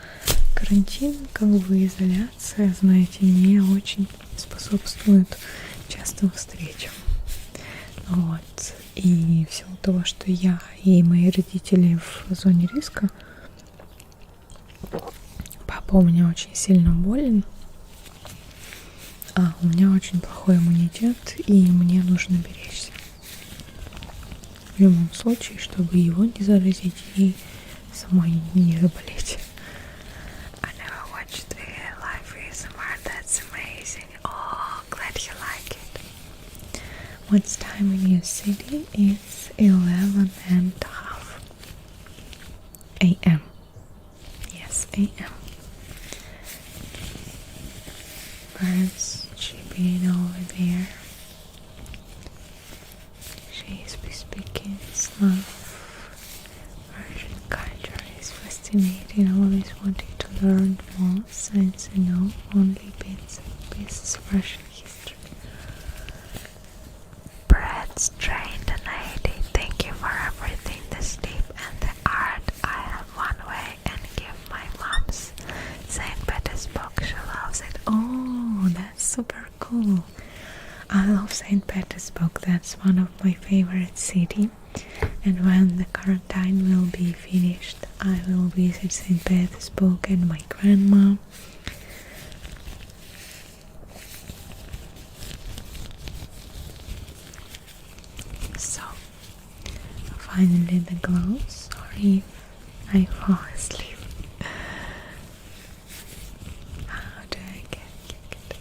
карантин, как бы изоляция, знаете, не очень способствует частым встречам. Вот. И в силу того, что я и мои родители в зоне риска, папа у меня очень сильно болен, а у меня очень плохой иммунитет, и мне нужно беречься. В любом случае, чтобы его не заразить и самой не заболеть. I never watched the live ASMR. That's amazing. Oh, glad you like it. What's time in your city? It's 11:30 a.m. Yes, a.m. first she been over there. She's speaking Slav. Russian culture is fascinating. I always wanted to learn more since I know only bits and pieces of Russian history. Brett's trained an 80. Thank you for everything, the sleep and the art. I have one way and give my mom's St. Petersburg. She loves it. Oh, that's super cool. I love St. Petersburg. That's one of my favorite cities. And when the quarantine will be finished, I will visit St. Petersburg and my grandma. So, finally the gloves. Sorry if I fall asleep. How do I get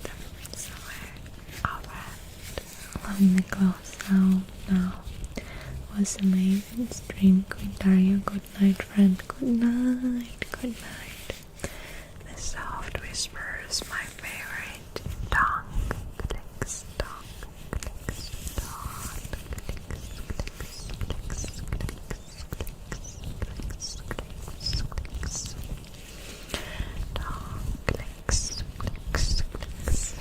them somewhere? Alright, the gloves out now. Was amazing stream. Queen Daria, good night, friend. Good night, good night. The soft whispers, my favorite. Tongue clicks, tongue clicks, tongue clicks, clicks, clicks, clicks, clicks, tongue clicks, clicks, clicks.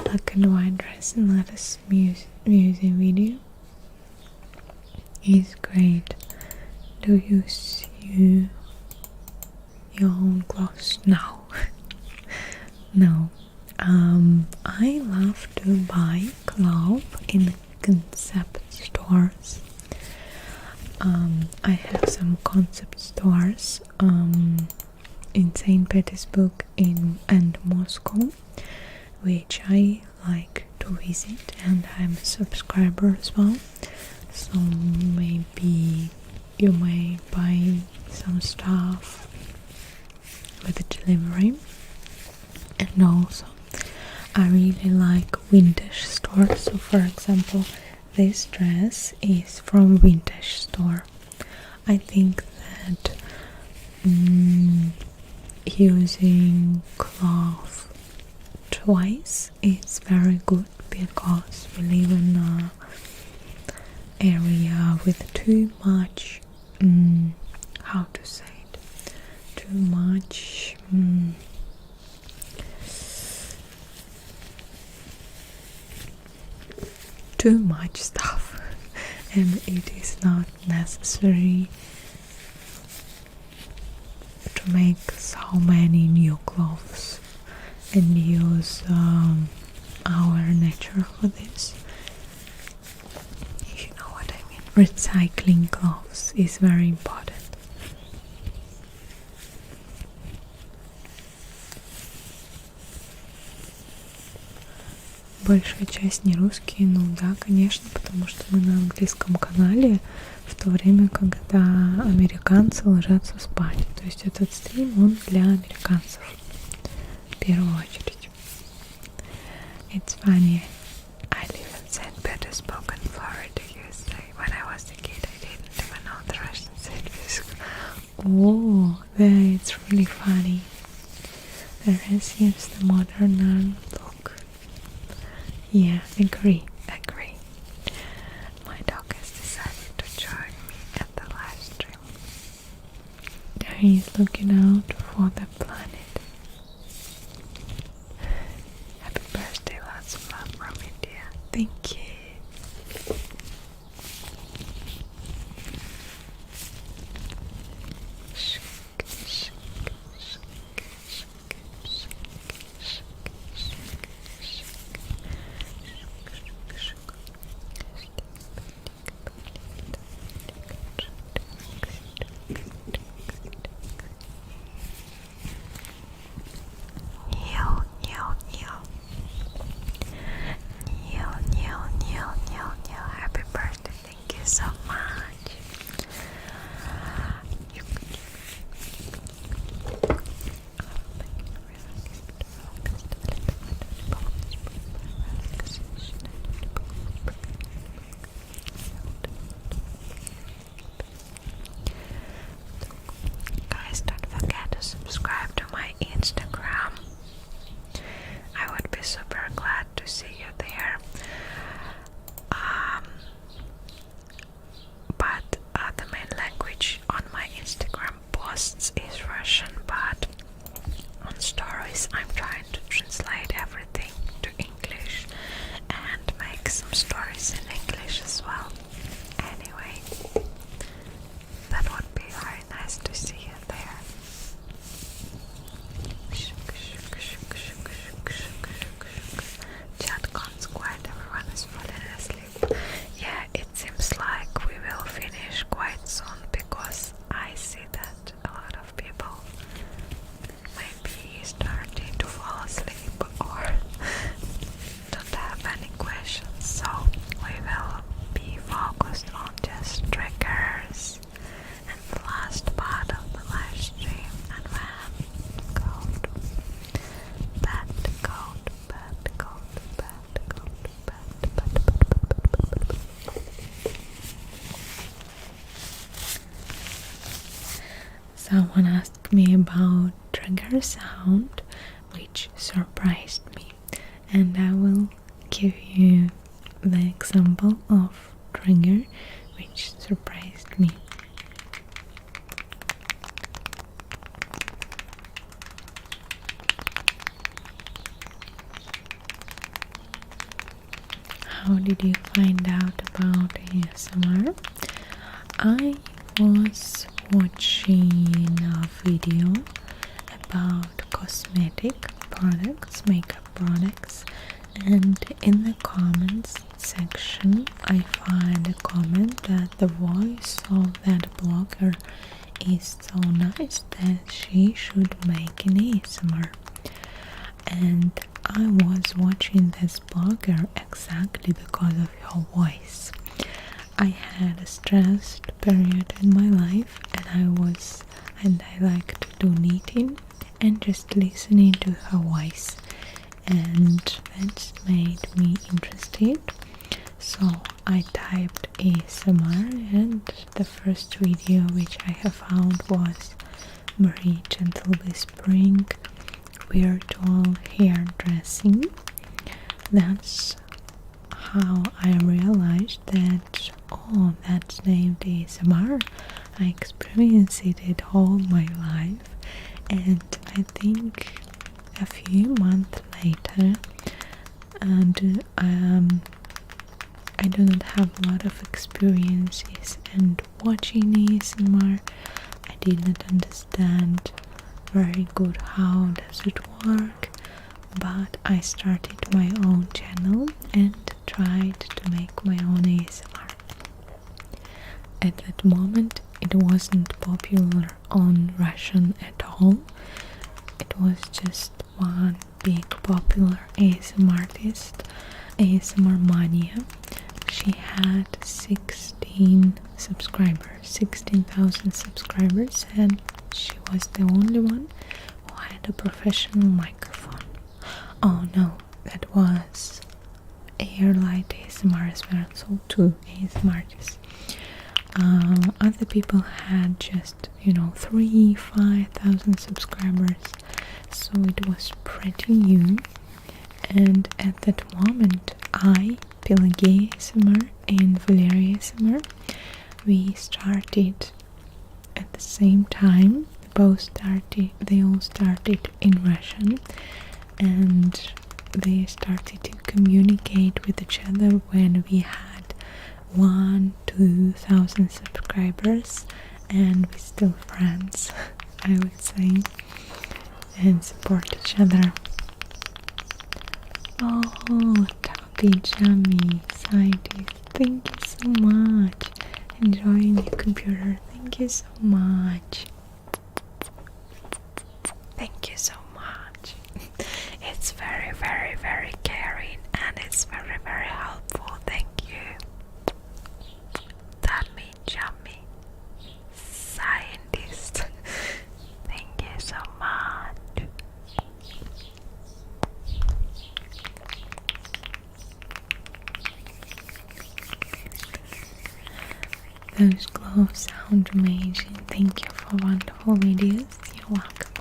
Black and white dress in latest music video is great. Do you sew your own clothes? No. No. I love to buy clothes in concept stores. I have some concept stores in St. Petersburg and Moscow, which I like to visit, and I'm a subscriber as well. So maybe you may buy some stuff with the delivery. And also I really like vintage stores. So for example, this dress is from vintage store. I think that using cloth twice is very good, because we live in a area with too much how to say it, too much stuff and it is not necessary to make so many new clothes and use our nature for this. If you know what I mean. Recycling clothes is very important. Большая часть не русские, ну да, конечно, потому что мы на английском канале, в то время, когда американцы ложатся спать. То есть этот стрим, он для американцев в первую очередь. It's funny. I live in St. Petersburg in Florida, USA. When I was a kid, I didn't even know the Russian St. Petersburg. Oh, that's really funny. The rest seems the modern look. Yeah, agree. My dog has decided to join me at the live stream. He's looking out for the planet. Happy birthday, lots of love from India. Thank you. someone asked me about trigger sound, which surprised me, and I will give you the example of trigger which surprised me. How did you find out about ASMR? I was watching a video about cosmetic products, makeup products, and in the comments section I find a comment that the voice of that blogger is so nice that she should make an ASMR. And I was watching this blogger exactly because of her voice. I had a stressed period in my life, and I like to do knitting and just listening to her voice, and that made me interested. So I typed ASMR, and the first video which I have found was Marie Gentle Whispering Virtual Hairdressing. That's how I realized that, oh, that's named ASMR. I experienced it all my life, and I think a few months later, and I do not have a lot of experiences, and watching ASMR I did not understand very good how does it work, but I started my own channel and tried to make my own ASMR. At that moment it wasn't popular on Russian at all. It was just one big popular ASMR artist, ASMR Mania. She had 16,000 subscribers, and she was the only one who had a professional microphone. Oh no, that was Airlight ASMR as well, so 2 ASMR artists. Other people had just 3,000-5,000 subscribers, so it was pretty new. And at that moment I, Pelagi ASMR and Valeria ASMR, we started at the same time. They all started in Russian, and they started to communicate with each other when we had 1,000-2,000 subscribers, and we're still friends, I would say, and support each other. Oh, Tappy Jammy scientist, thank you so much. Enjoying your computer, thank you so much. Thank you so much. It's very, very, very caring, and it's very, very helpful. Thank you. Tummy Chummy Scientist. Thank you so much. Those gloves sound amazing. Thank you for wonderful videos. You're welcome.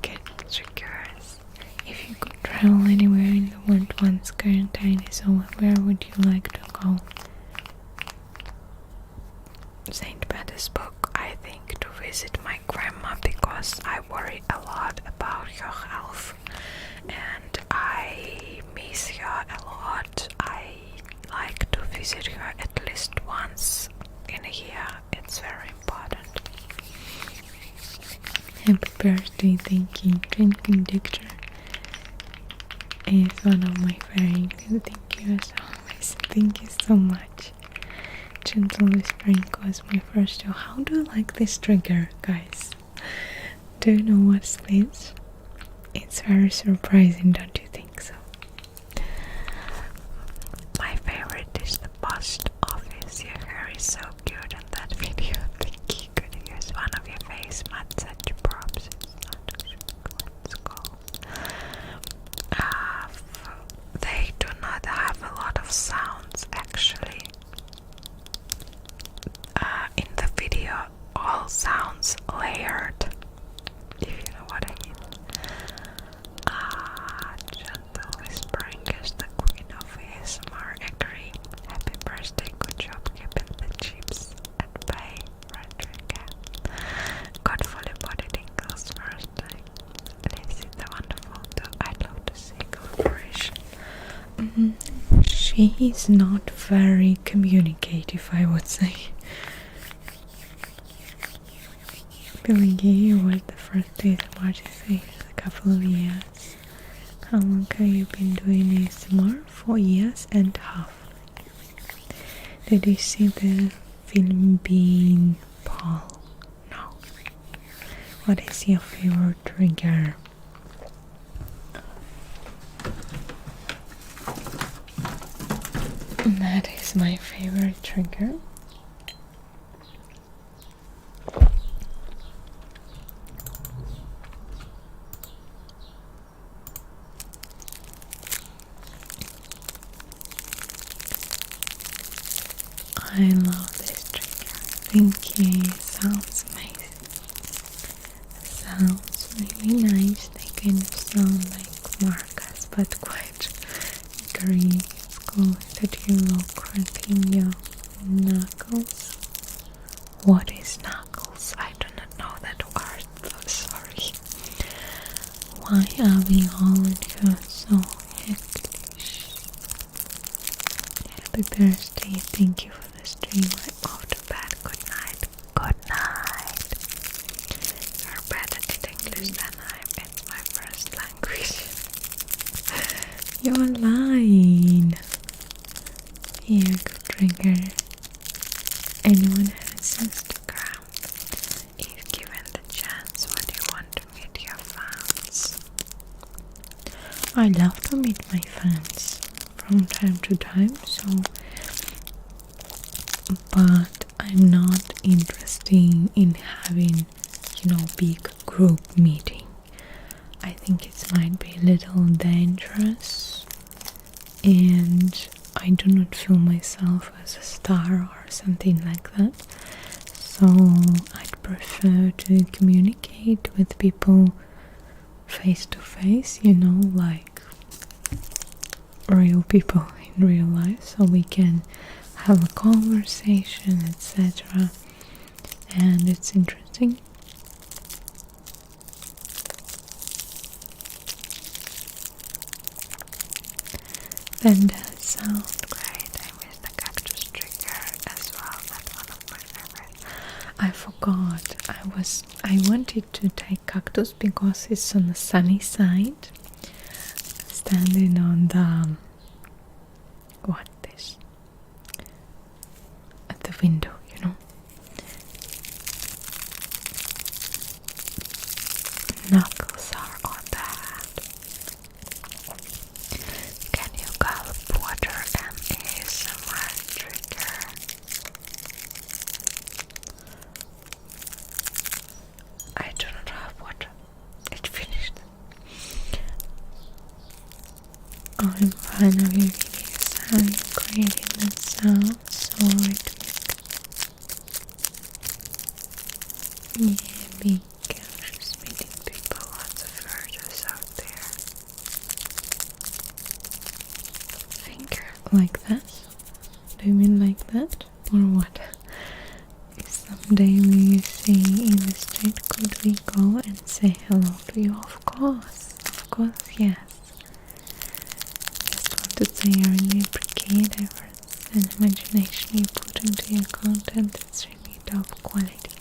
Good triggers. If you could travel anywhere in the world once quarantine is over, where would you like to go? St. Petersburg, I think, to visit my grandma, because I worry a lot about her health and I miss her a lot. I like to visit her at least once in a year. It's very important. Happy birthday, thank you. Drinking Dictor is one of my favorites. Thank you as always. Thank you so much. Gentle Whispering was my first show. How do you like this trigger, guys? Do you know what's this? It's very surprising, don't you think so? My favorite is the post office. Your hair is so cute in that video. Think you could use one of your face massage props. It's not sure what it's called. They do not have a lot of sounds actually. In the She is not very communicative, I would say. Billy was the first ASMR a couple of years. How long have you been doing ASMR? 4 years and a half. Did you see the film Being Paul? No. What is your favorite trigger? That is my favorite trigger. I love this trigger. Thank you. Sounds amazing. Sounds really nice. They kind of sound like maracas, but quite green. It's cool that you look cracking your knuckles. What is knuckles? I do not know that word. Sorry. Why are we all so hectic? Happy birthday. Thank you for the stream. I'm off to bed. Good night. Good night. You're better at English than I am. It's my first language. You're lying. Yeah, good trigger. Anyone has Instagram? If given the chance, what do you want to meet your fans? I love to meet my fans from time to time, so but I'm not interested in having, big group meeting. I think it might be a little dangerous, and I do not feel myself as a star or something like that. So I'd prefer to communicate with people face to face, like real people in real life, so we can have a conversation, etc. And it's interesting. Then that sounds great. I miss the cactus trigger as well. That's one of my favorites. I forgot. I wanted to take cactus because it's on the sunny side. Standing on the at the window, Knuckles are on that. Can you gulp water and ASMR trigger? I do not have water. It finished. I'm finally videos and creating that sound so yeah, be conscious meeting people, lots of virtues out there. Finger like that? Do you mean like that? Or what? If someday we see in the street, could we go and say hello to you? Of course, yes. Just want to say I really appreciate efforts and imagination you put into your content. It's really top quality.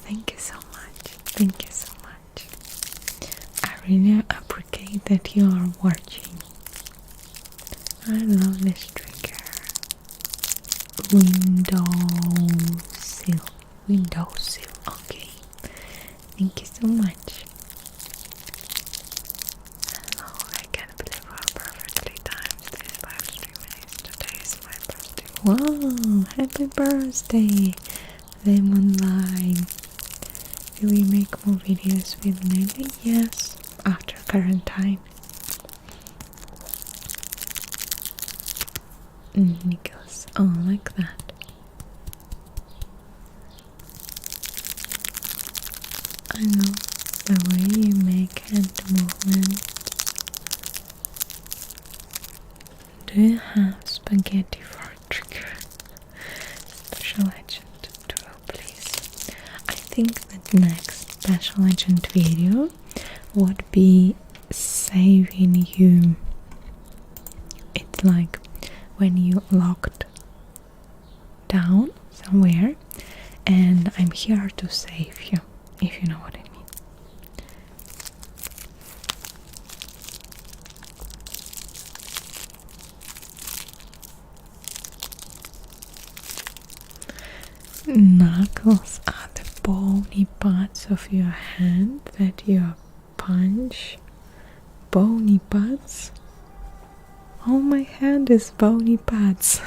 Thank you so much. Thank you so much. I really appreciate that you are watching. I love this trigger. Windowsill. Okay. Thank you so much. Hello, I can't believe how perfectly timed this live stream is. Today is my birthday. Wow, happy birthday, Lemon Lime. Will we make more videos with Nelly? Yes, after quarantine. Nicholas, oh, like that. I know the way you make hand movement. Do you have spaghetti for a trigger? Special agent drill, please. I think that next special agent video would be saving you. It's like when you locked down somewhere, and I'm here to save you, if you know what I mean. Knuckles are the bony parts of your hand that you punch. Bony parts? Oh, my hand is bony parts.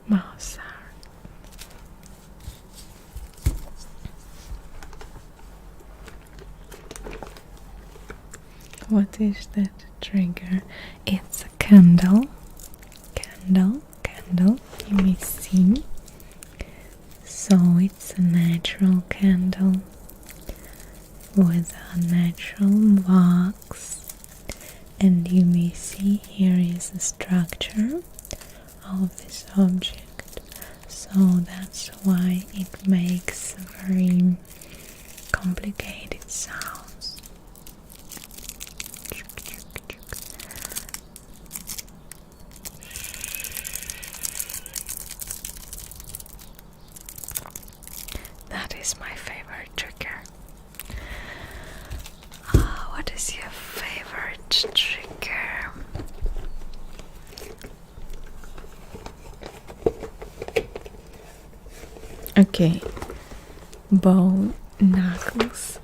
Mouse. What is that trigger? It's a candle. Candle. You may see. So it's a natural candle with a natural wax, and you may see here is the structure of this object, so that's why it makes very complicated sounds. That is my favorite trigger. What is your favorite trigger? Okay, bone knuckles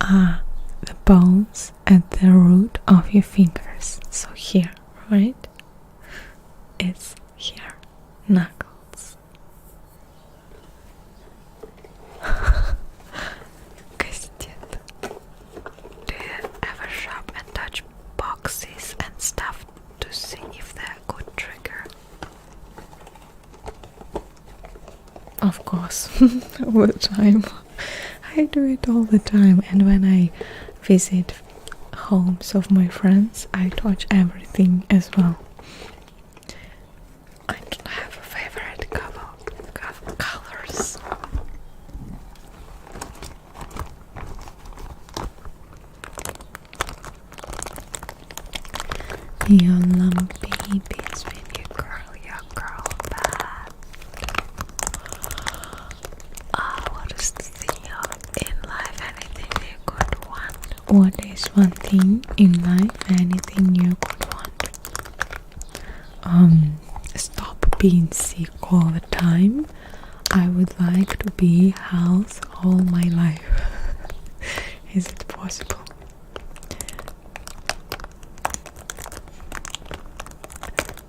are the bones at the root of your fingers. So here, right? It's here, knuckles. Кастет. Do you ever shop and touch boxes and stuff to see if they're a good trigger? Of course, all the time. I do it all the time, and when I visit homes of my friends, I touch everything as well. I don't have a favorite colors. Your lumpy bits when you curl your curl back. What is the thing in life? Anything you could want? What is one thing in life? Anything you could want? Stop being sick all the time. I would like to be healthy all my life. Is it possible?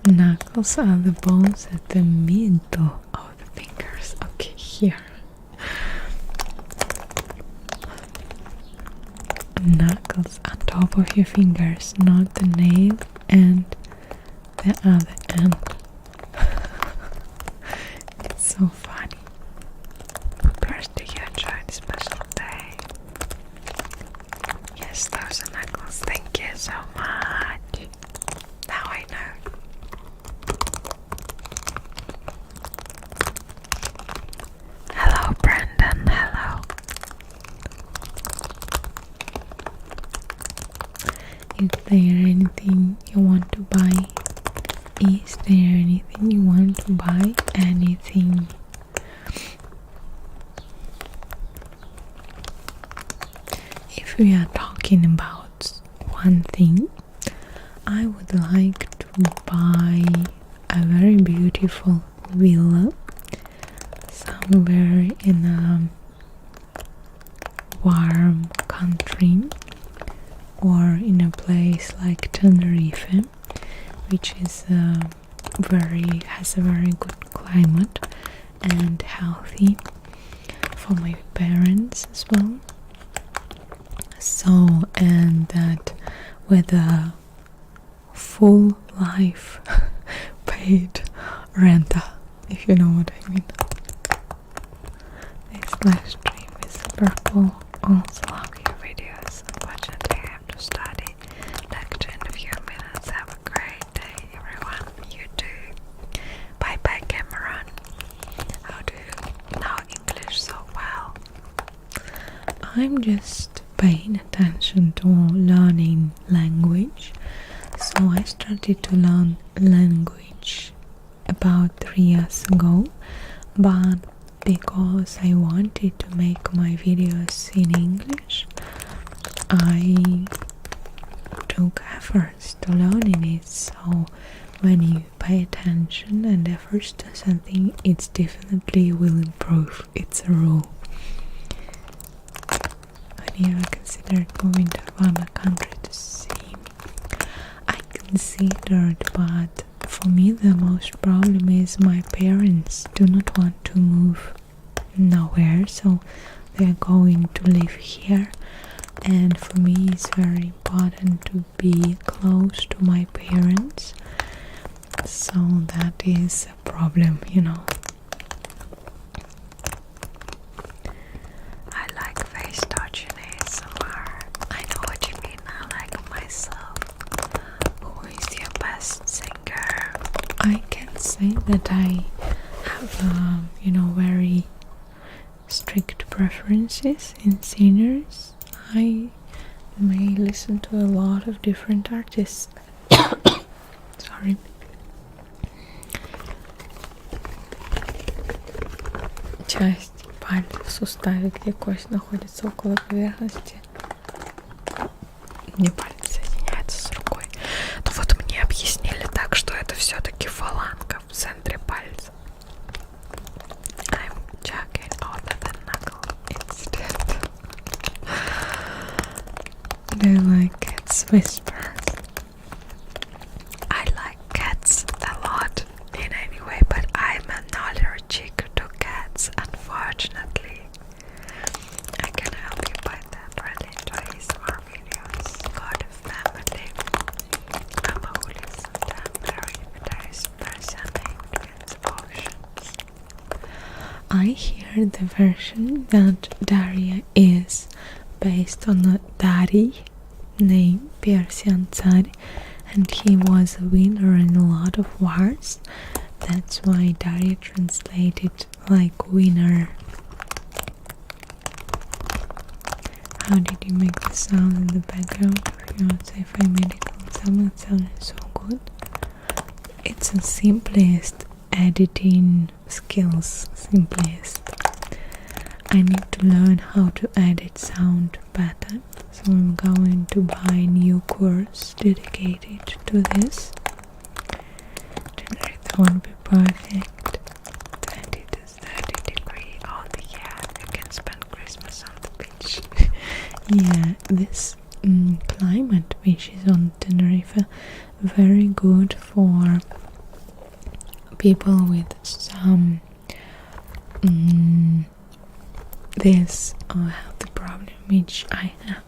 Knuckles are the bones at the middle of the fingers. Okay, here. Knuckles on top of your fingers, not the nail and the other end. It's so funny. First, do you enjoy the special day? Yes, those are knuckles. Thank you so much. Now I know. Hello, Brandon. Hello. Is there anything you want to buy? Is there anything you want to buy? Anything? If we are talking about one thing, I would like to buy a very beautiful villa somewhere in a warm country, or in a place like Tenerife, which is has a very good climate and healthy for my parents as well. So, and that with a full life paid rental, if you know what I mean. This live stream is super cool. Also love your videos. Unfortunately, I have to study lecture in a few minutes. Have a great day, everyone. You too. Bye bye, Cameron. How do you know English so well? I'm just paying attention to learning language. So I started to learn language about 3 years ago, but because I wanted to make my videos in English, I took efforts to learning it. So when you pay attention and efforts to something, it definitely will improve. It's a rule. When you ever considered moving to another country to see? I considered, but for me the most problem is my parents do not want to move nowhere, so they are going to live here, and for me it's very important to be close to my parents, so that is a problem, you know. I like face touching ASMR. I know what you mean. I like myself. Who is your best singer? I can say that I have, very strict preferences in singers. I may listen to a lot of different artists. Sorry. Часть пальцев в суставе, где кость находится около поверхности, где палец соединяется с рукой. Ну вот мне объяснили так, что это все-таки фаланга в центре пальца. I'm checking out the knuckle instead. Do you like cats whispers? I like cats a lot in any way, but I'm allergic to cats, unfortunately. I can help you by that. Really enjoy ASMR videos. God of family. I'm a who listen to them. There is person named Twins Oceans. I hear the version that Daria is based on a Dari name, Persian Tsar, and he was a winner in a lot of wars. That's why Daria translated like winner. How did you make the sound in the background of your sci-fi medical exam? It sounded so good. It's the simplest editing skills. Simplest. I need to learn how to edit sound better, so I'm going to buy a new course dedicated to this. That won't be perfect. 20 to 30 degree all the year. You can spend Christmas on the beach. Yeah, this climate, which is on Tenerife, very good for people with some this health problem which I have.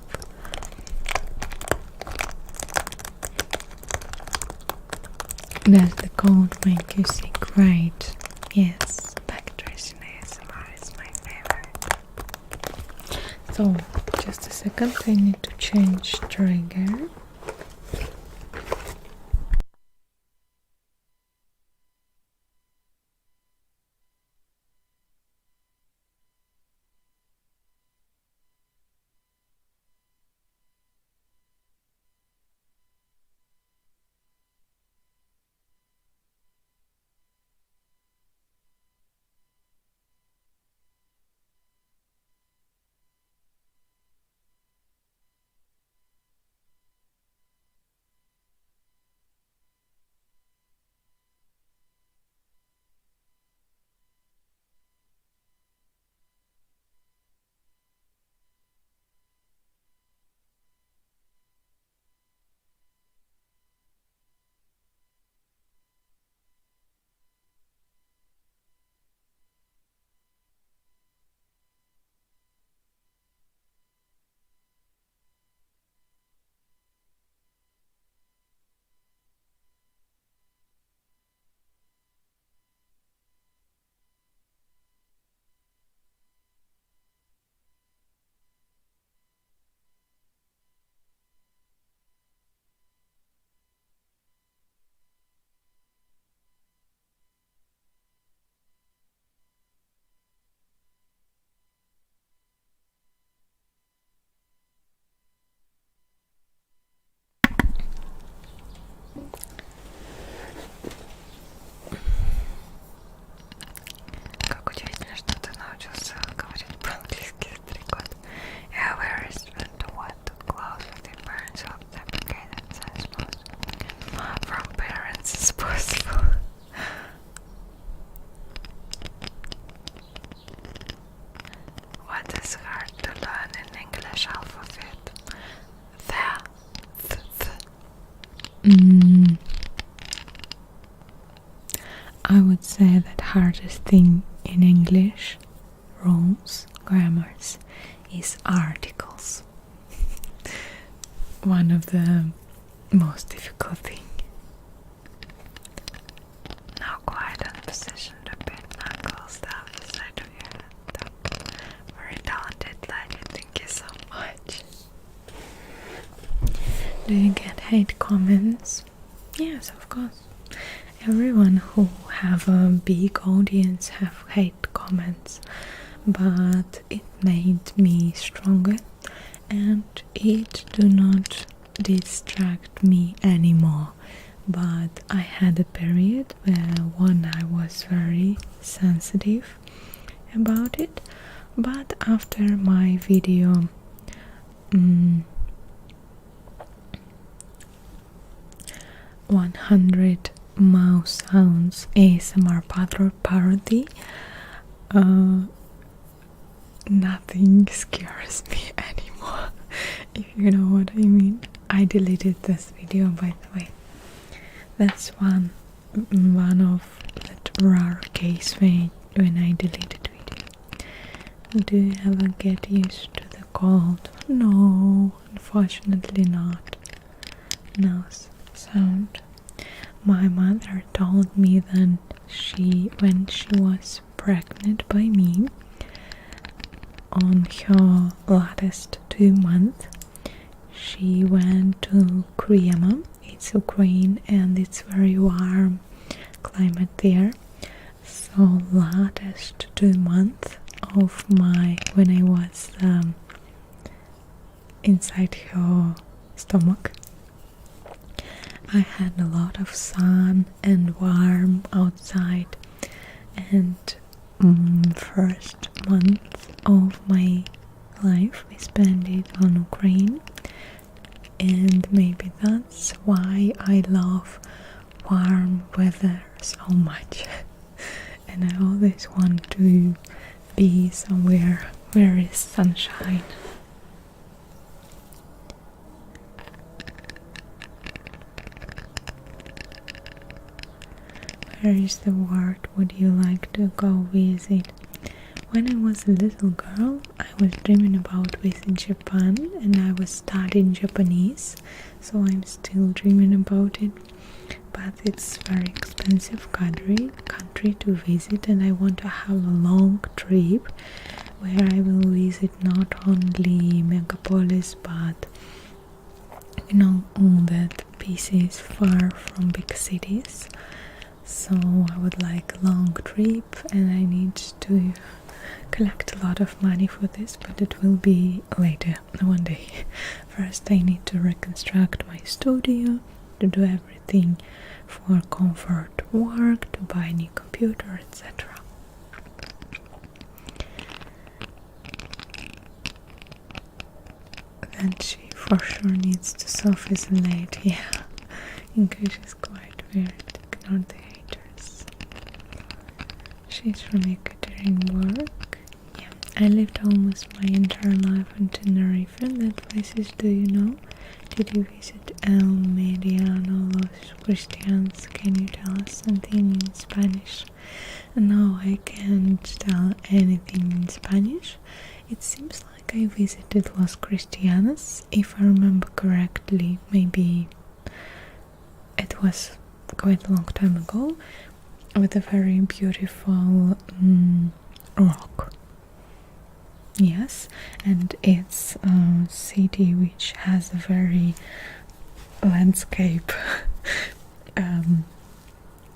Does the cold make you sick? Right. Yes. Backtracing ASMR is my favorite. So, just a second, I need to change trigger. I would say that hardest thing in English, rules, grammars, is articles. One of the most difficult thing. Now quiet and positioned a bit knuckles down the side of your head. Very talented lady, thank you so much. Do you get hate comments? Yes, of course. Everyone who have a big audience have hate comments, but it made me stronger and it do not distract me anymore. But I had a period when I was very sensitive about it, but after my video 100 mouse sounds ASMR parody, nothing scares me anymore, if you know what I mean. I deleted this video, by the way. That's one of that rare case when I deleted video. Do you ever get used to the cold? No, unfortunately not. Nose sound. My mother told me that when she was pregnant by me, on her latest 2 months, she went to Crimea. It's Ukraine and it's very warm climate there. So latest 2 months of when I was inside her stomach, I had a lot of sun and warm outside, and first month of my life I spent it on Ukraine, and maybe that's why I love warm weather so much. And I always want to be somewhere where is sunshine. Where is the world would you like to go visit? When I was a little girl, I was dreaming about visiting Japan, and I was studying Japanese, so I'm still dreaming about it. But it's very expensive country to visit, and I want to have a long trip where I will visit not only megapolis, but all that pieces far from big cities. So I would like a long trip, and I need to collect a lot of money for this, but it will be later, one day. First I need to reconstruct my studio, to do everything for comfort work, to buy a new computer, etc. Then she for sure needs to self-isolate. Yeah, English is quite weird. Ignore the haters. She's from Ekaterinburg. Yeah, I lived almost my entire life in Tenerife. That places do you know? Did you visit El Mediano Los Cristianos? Can you tell us something in Spanish? No, I can't tell anything in Spanish. It seems like I visited Los Cristianos, if I remember correctly. Maybe it was quite a long time ago, with a very beautiful rock. Yes, and it's a city which has a very landscape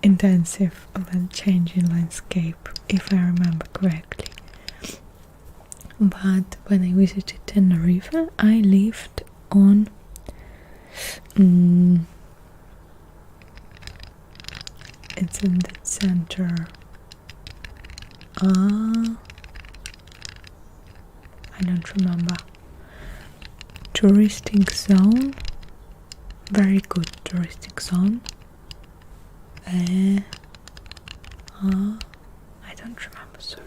intensive changing landscape, if I remember correctly. But when I visited Tenerife, I lived on it's in the center. I don't remember. Touristic zone. Very good touristic zone. I don't remember, sorry.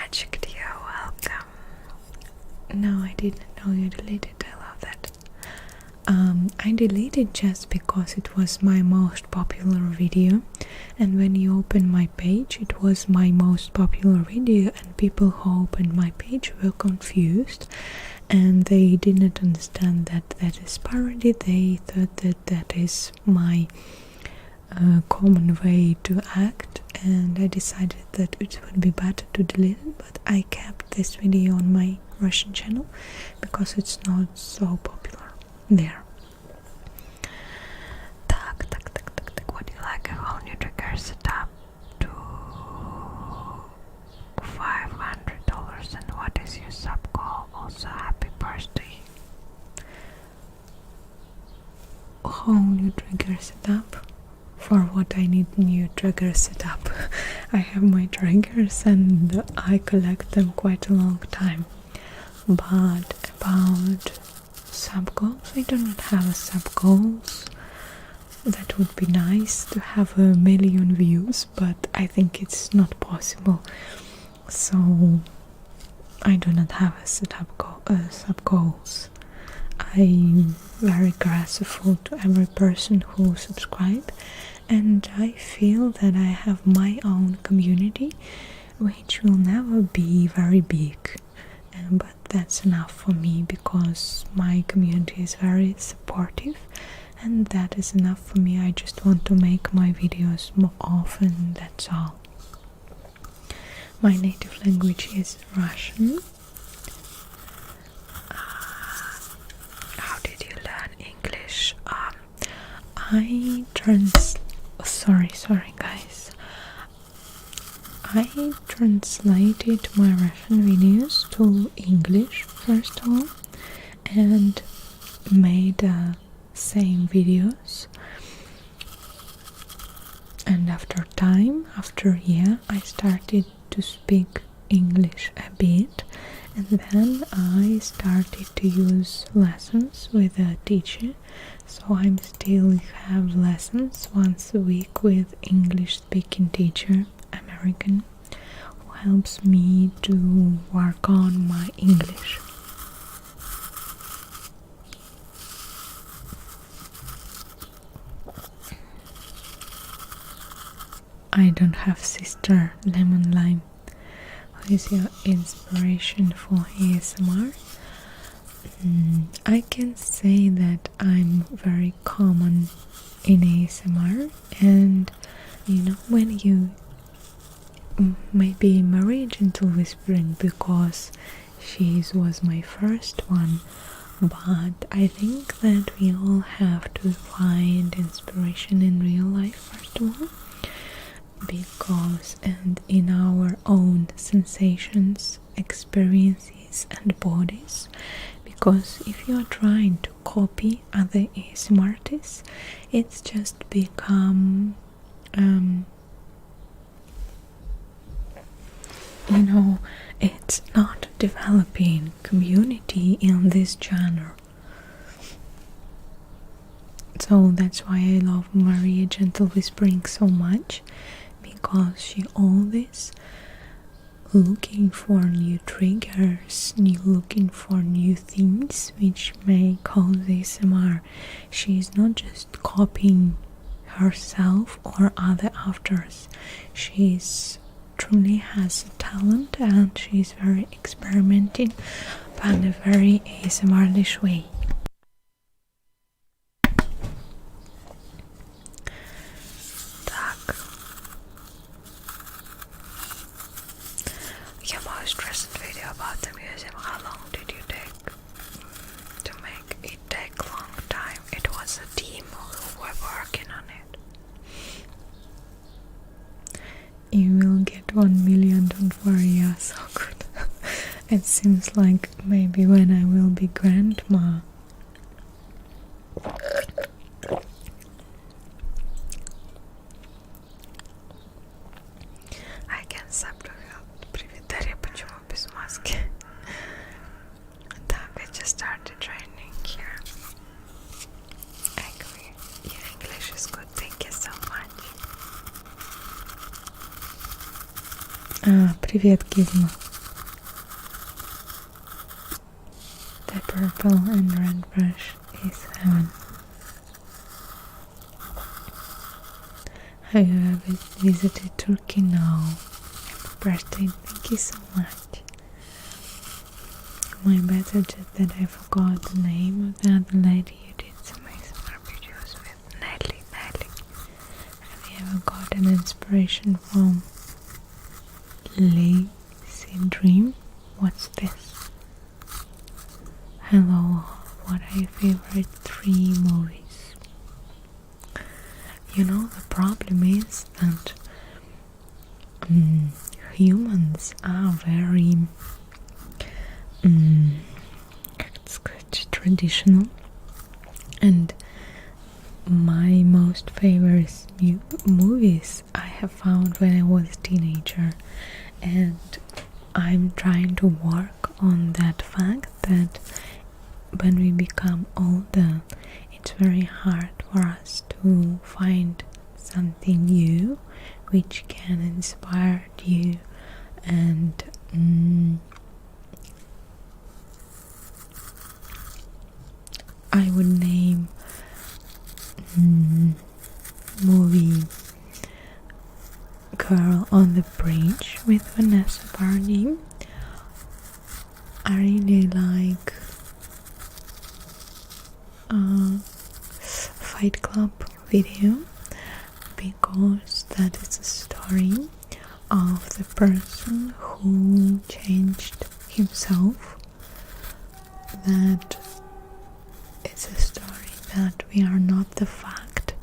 Magic dear, welcome. No, I didn't know you deleted. I love that. I deleted just because it was my most popular video, and when you open my page it was my most popular video, and people who opened my page were confused and they didn't understand that that is parody. They thought that that is my common way to act, and I decided that it would be better to delete it, but I kept this video on my Russian channel because it's not so popular there. Так, would you like a whole new trigger setup to $500, and what is your sub goal? Also happy birthday. Whole new trigger setup? For what I need new trigger setup? I have my triggers and I collect them quite a long time. But about sub goals, I do not have a sub goals. That would be nice to have 1 million views, but I think it's not possible. So I do not have a sub goals. I'm very grateful to every person who subscribed, and I feel that I have my own community, which will never be very big. But that's enough for me because my community is very supportive, and that is enough for me. I just want to make my videos more often, that's all. My native language is Russian. How did you learn English? Sorry guys. I translated my Russian videos to English first of all, and made same videos, and after a year, I started to speak English a bit, and then I started to use lessons with a teacher, so I'm still have lessons once a week with English speaking teacher, American, who helps me to work on my English. I don't have sister Lemon Lime. What is your inspiration for ASMR? I can say that I'm very common in ASMR, and you know, when you maybe Maria Gentle Whispering because she was my first one, but I think that we all have to find inspiration in real life first of all, because and in our own sensations, experiences and bodies, because if you are trying to copy other ASMR artists, it's just become you know, it's not developing community in this genre. So that's why I love Maria Gentle Whispering so much, because she always looking for new triggers, looking for new things which may cause ASMR. She's not just copying herself or other actors. She's truly has a talent, and she's very experimenting, but in a very ASMR-ish way. Your most recent video about the museum, how long did you take to make it? Take long time. It was a team who were working on it. You will get 1 million, don't worry, you're so good. It seems like maybe when I will be grandma. I can subtly help. Привет, Дарья, почему без маски? Так, I just started training here. I agree. Your English is good. Thank you so much. Привет, Гизма. purple and red brush is heaven. Have you ever visited Turkey? No. Happy birthday, thank you so much. My bad is just that I forgot the name of that lady you did some ASMR videos with. Nelly. Have you ever got an inspiration from Lazy Dream? What's this? Hello, what are your favorite 3 movies? You know, the problem is that humans are very it's quite traditional, and my most favorite movies I have found when I was a teenager, and I'm trying to work on that fact that when we become older it's very hard for us to find something new which can inspire you, and I would name movie Girl on the Bridge with Vanessa Paradis. I really like Fight Club video because that is a story of the person who changed himself. That it's a story that we are not the fact,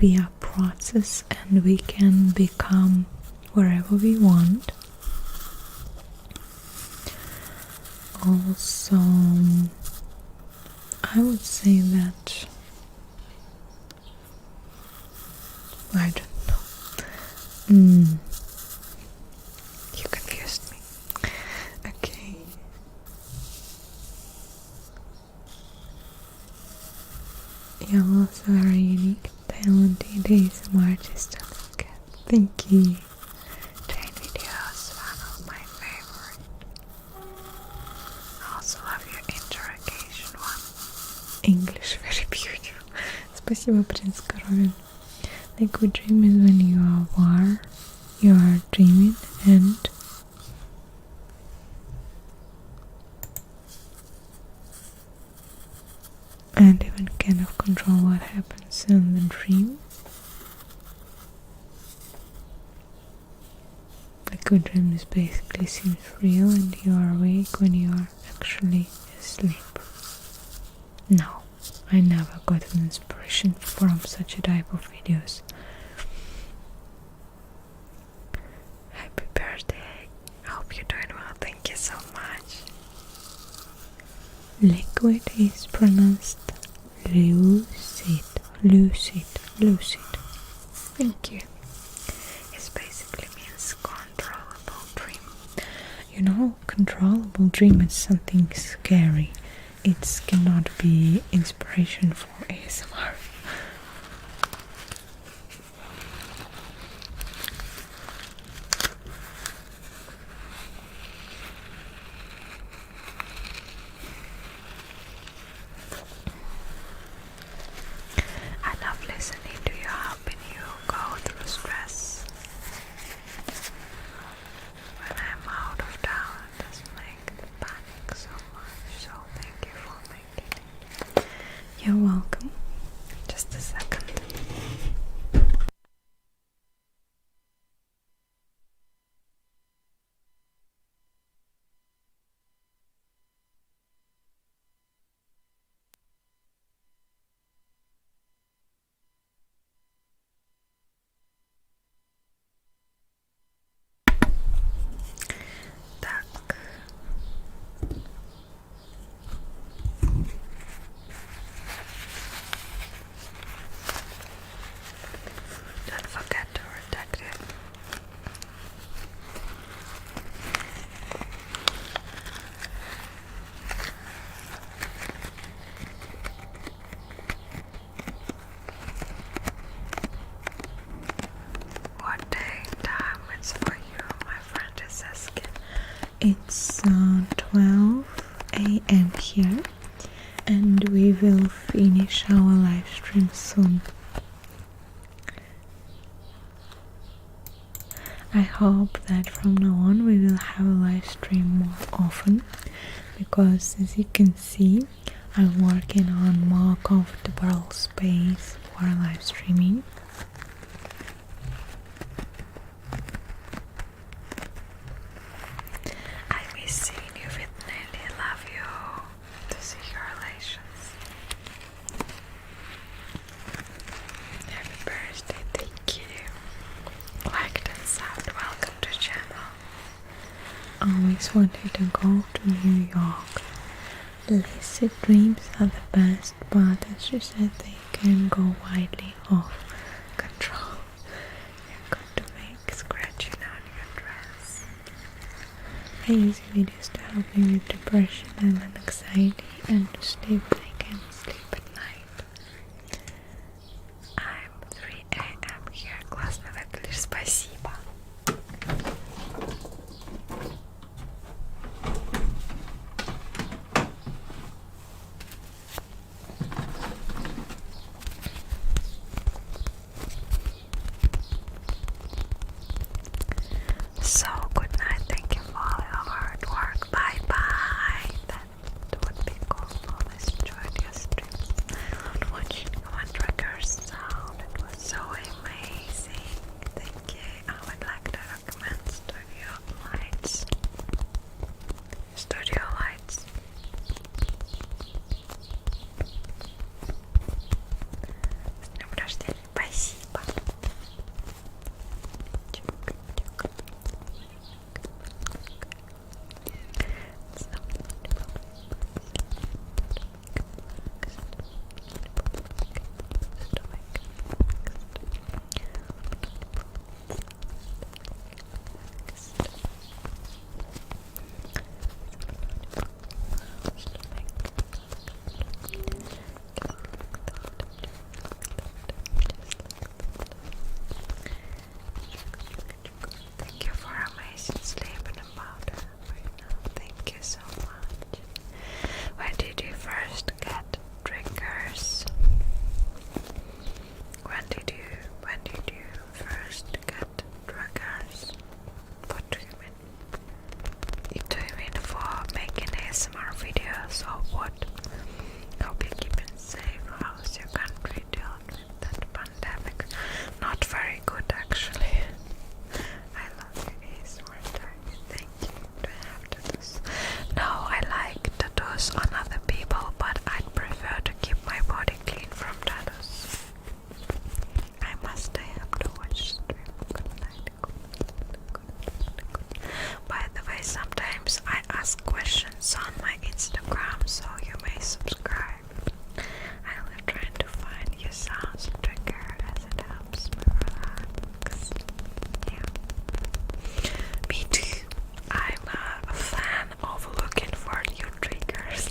we are process, and we can become wherever we want. Also, I would say that I don't know. You confused me. Okay. You're also a very unique, talented ASMR artist. Okay. Thank you. Train videos, one of my favorite. I also love your interrogation one. English, very beautiful. Спасибо, принц Коровин. Liquid dream is when you are dreaming and even kind of control what happens in the dream. Liquid dream is basically seems real and you are awake when you are actually asleep. No, I never got an inspiration from such a type of videos. Happy birthday. I hope you're doing well. Thank you so much. Liquid is pronounced lucid. Thank you. It basically means controllable dream. You know, controllable dream is something scary. It cannot be inspiration for ASMR. I love listening to you, helping you go through stress. When I'm out of town, it doesn't make me panic so much, so thank you for making it. You're welcome. Just a second. Don't forget to protect it. What day time it's for you, my friend is asking. It's 12 a.m. here. and we will finish our live stream soon. I hope that from now on we will have a live stream more often, because as you can see, I'm working on more comfortable space for live streaming. I miss seeing you with Nelly. Love you to see your relations. Happy birthday, thank you. Liked and subbed, welcome to channel. Always wanted to go to New York. Lucid dreams are the best, but as she said, they can go widely off control. You're going to make scratching on your dress. I use videos to help me with depression and anxiety, and to sleep when I can't sleep at night. I'm 3 AM here. Классно выглядишь, спасибо. So, good night. Thank you for all your hard work. Bye bye. That would be cool. Always enjoyed your streams. I loved watching one trigger sound. It was so amazing. Thank you. I would like to recommend Studio Lights. Studio Lights. С днем рождения. Спасибо. Thank you for amazing sleep and about it right now. Thank you so much. When did you first get triggers? When did you first get triggers? What do you mean? Do you mean for making ASMR videos or what? Hope you're keeping safe. How's your country dealing with that pandemic? Not very good actually. I love your ASMR target. Thank you. Do I have tattoos? No, I like tattoos on other people, but I'd prefer to keep my body clean from tattoos. I must stay up to watch stream. Good night. Good. By the way, sometimes I ask questions on my Instagram, so you may subscribe. I will try to find your sounds trigger as it helps me relax. Yeah. Me too. I'm a fan of looking for new triggers.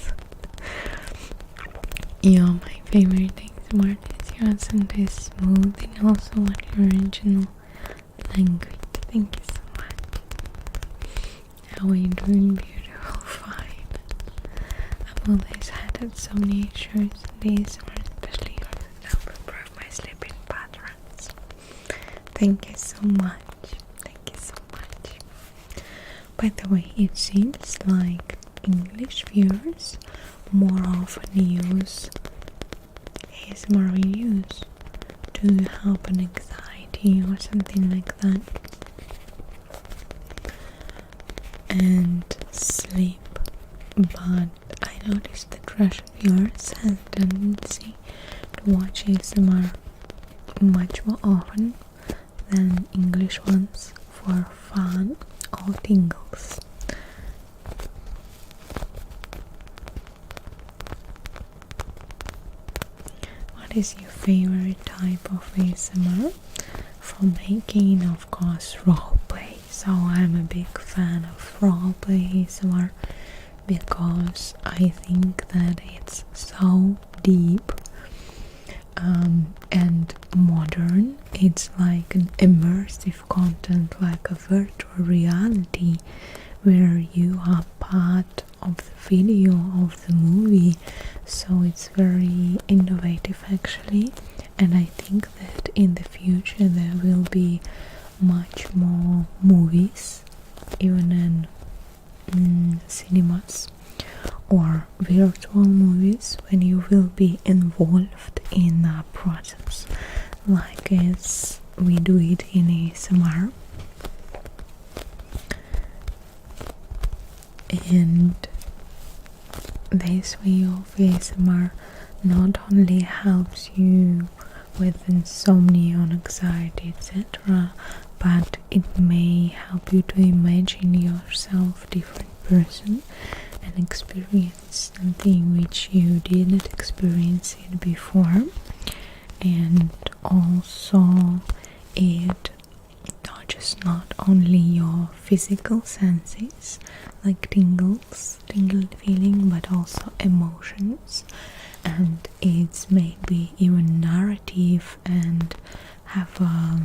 You're my favorite ASMR artist. Your accent is smooth and also on your original language. Thank you so much. How are you doing? Beautiful. Fine. I've always had so many issues in the ASMR, especially yours. Help improve my sleeping patterns. Thank you so much. Thank you so much. By the way, it seems like English viewers more often use ASMR videos to help an anxiety or something like that, and sleep. But I noticed that Russian viewers have a tendency to watch ASMR much more often than English ones for fun or tingles. What is your favorite type of ASMR? For making, of course, roleplay. So I'm a big fan of roleplay ASMR because I think that it's so deep and modern. It's like an immersive content, like a virtual reality where you are part of the video of the movie, so it's very innovative actually. And I think that in the future there will be much more movies, even in cinemas or virtual movies, when you will be involved in a process, like as we do it in ASMR. And this way of ASMR not only helps you with insomnia, anxiety, etc., but it may help you to imagine yourself different person and experience something which you didn't experience it before. And also it touches not only your physical senses like tingle feeling, but also emotions, and it's maybe even narrative and have a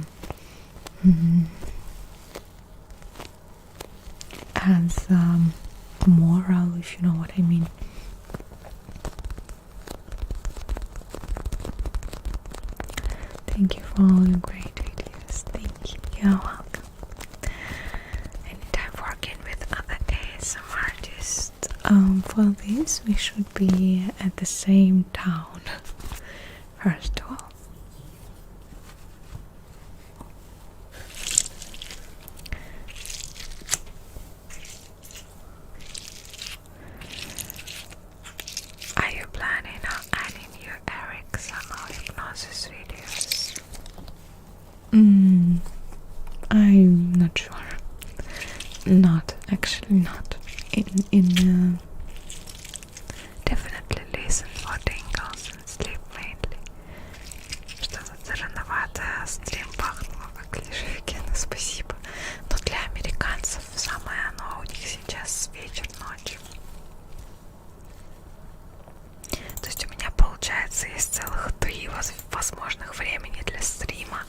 has moral, if you know what I mean. Thank you for all your great ideas. Thank you. You're welcome. Anytime working with other ASMR artists. For this, we should be at the same town, first of all. Are you planning on adding your Eric Samuel hypnosis videos? I'm not sure. Not in Definitely listen for tingles and sleep mainly. Что-то рановато стрим пахнул, как лежики, но спасибо. Но для американцев самое оно у них сейчас вечер, ночь. То есть у меня получается есть целых 3 возможных времени для стрима.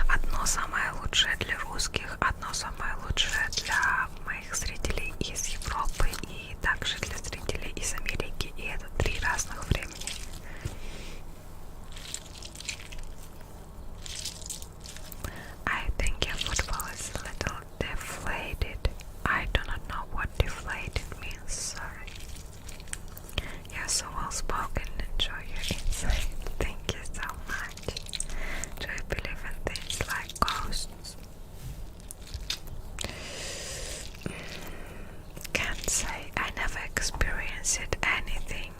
Одно самое лучшее для русских, одно самое лучшее для моих зрителей из Европы и также для зрителей из Америки. И это 3 разных времени. I think your football is a little deflated. I do not know what deflated means, sorry. You're so well spoken, enjoy your insight. Thank you so much. Do you believe in things like ghosts? Can't say. I never experienced anything.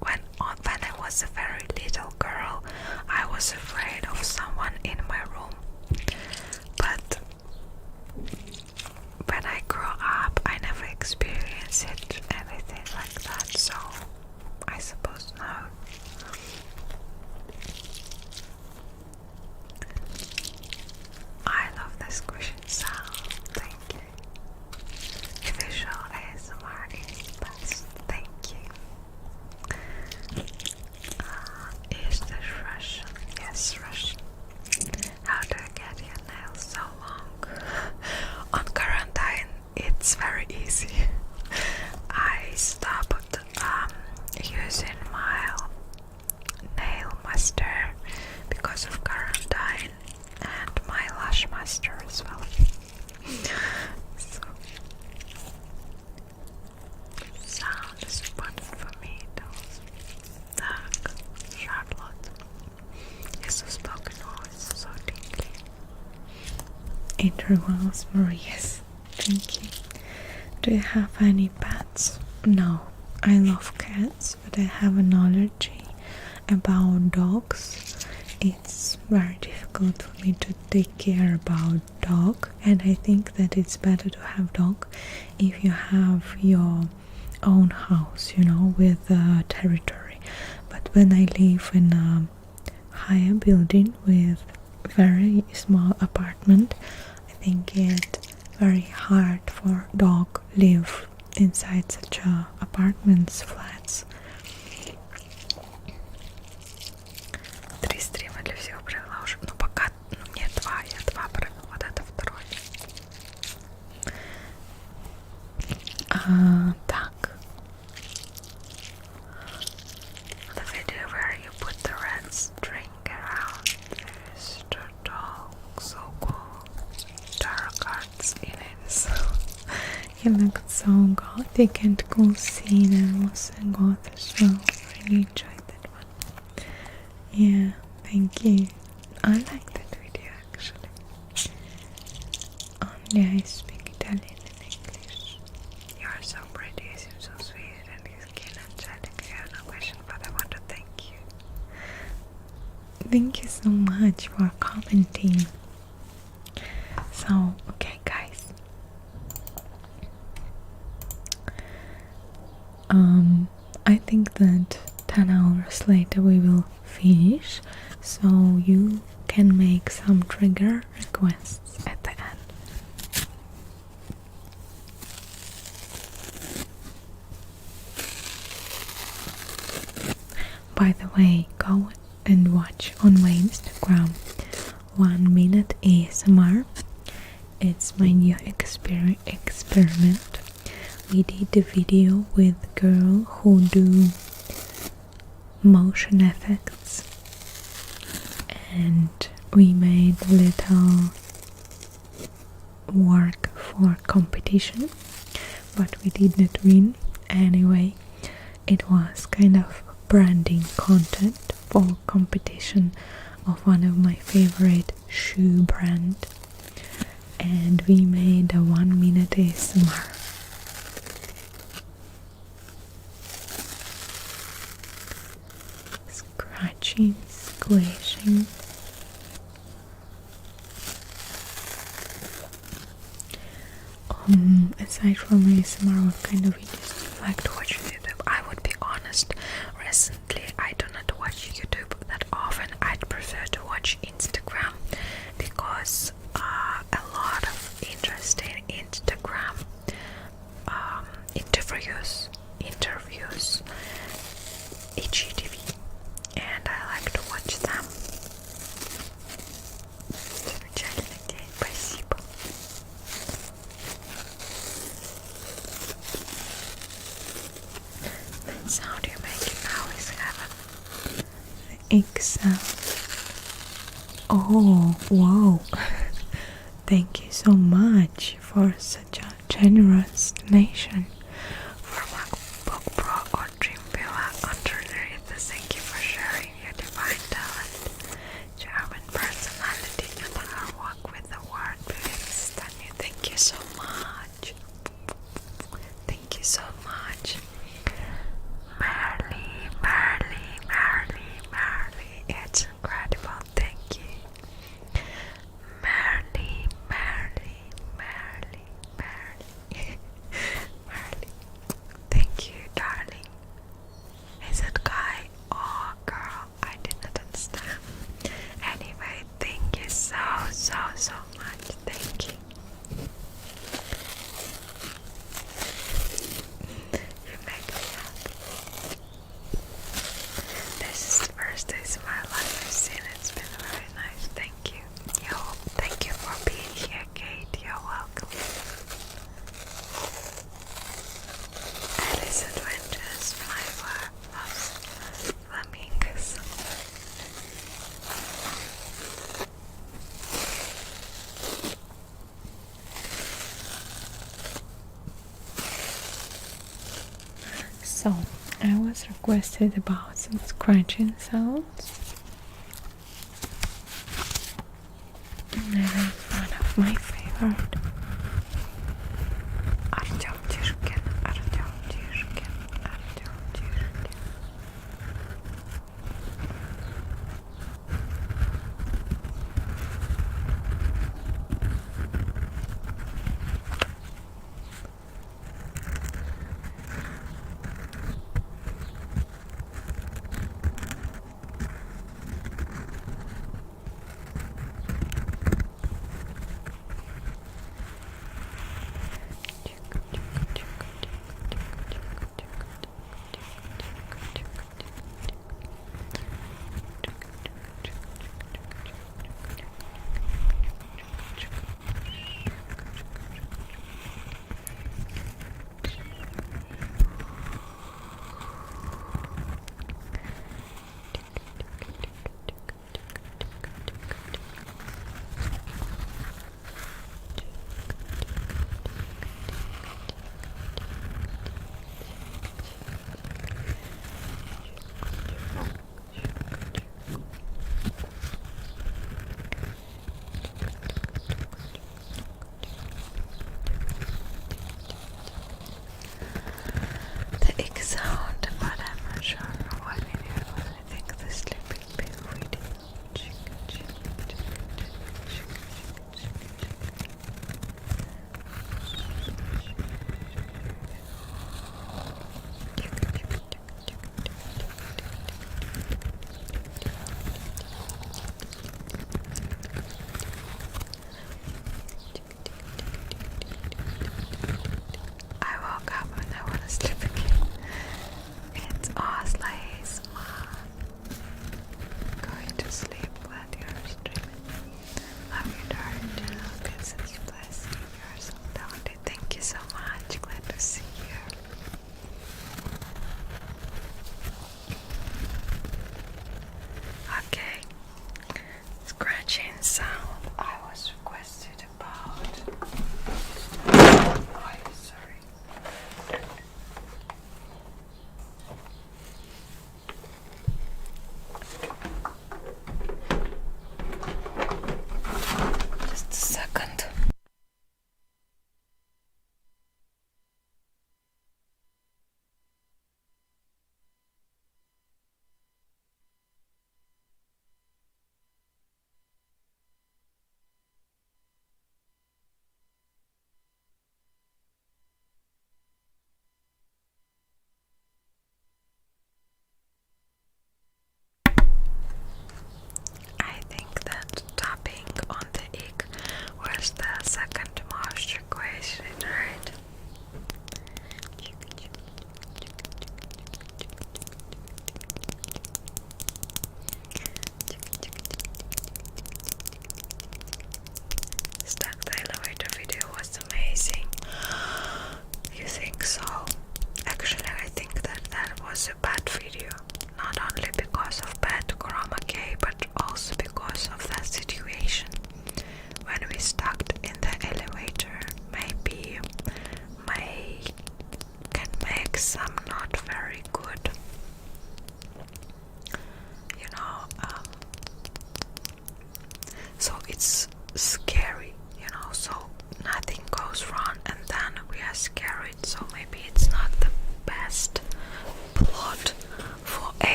When I was a very little girl, I was afraid of someone in my room. But when I grew up, I never experienced anything like that, so I suppose no. I love the squishing sound, thank you. Visual ASMR is best, thank you. Is this Russian? Yes, Russian. How do you get your nails so long? On quarantine, it's very easy. I stopped using my nail master because of quarantine and my lash master as well. So, sound is important for me. Так, Charlotte. You're so spoken voice, so tingly. intervals, Marias. Thank you. Do you have any pets? No, I love cats, but I have an allergy about dogs. It's very difficult for me to take care about dog, and I think that it's better to have dog if you have your own house, you know, with territory. But when I live in a higher building with very small apartment, I think it's very hard for dog live inside such apartments, flats. 3 стрима для всех провела уже. Ну пока, ну нет, 2, я 2 провела, вот это второй. Так. The video where you put the red string around this turtle, so cool. Tarot cards in it. So He looked so gothic and cool scene and was a goth as well. Really enjoyed that one. Yeah, thank you. I like that video actually. Only I speak Italian and English. you are so pretty, you seem so sweet, and your skin angelic. I have no question, but I want to thank you. Thank you so much for commenting. So, okay guys. I think that 10 hours later we will finish, so you can make some trigger requests at the end. By the way, go and watch on my Instagram 1 minute ASMR. It's my new experiment. We did a video with a girl who do motion effects, and we made a little work for competition, but we did not win. Anyway, it was kind of branding content for competition of one of my favorite shoe brand, and we made a 1 minute ASMR. Scratching, squishing. Aside from ASMR, what kind of videos do you like to watch on YouTube? I would be honest, recently I do not watch YouTube that often. I'd prefer to watch Instagram because a lot of interesting Instagram interviews, HGTV, and I like to watch them. Замечательно, спасибо. That sound you're making now is heaven. Excel. Oh, wow. Thank you so much for such a generous donation. For MacBook Pro or Dreamvilla underneath, thank you for sharing your divine talent, charm and personality, and hard work with the word because thank you so much. Thank you so much. Merly, it's incredible, thank you. Merly. Thank you, darling. Is it guy or girl? I did not understand. Anyway, thank you so much. Thank you. You make me happy. This is the first days of my life I've seen it. It's been very nice. Thank you. Thank you for being here, Kate. You're welcome. Alice Adventures Flyby loves flamingos. So, I was requested about some scratching sounds. And that is one of my favorite. Артём Тишкин.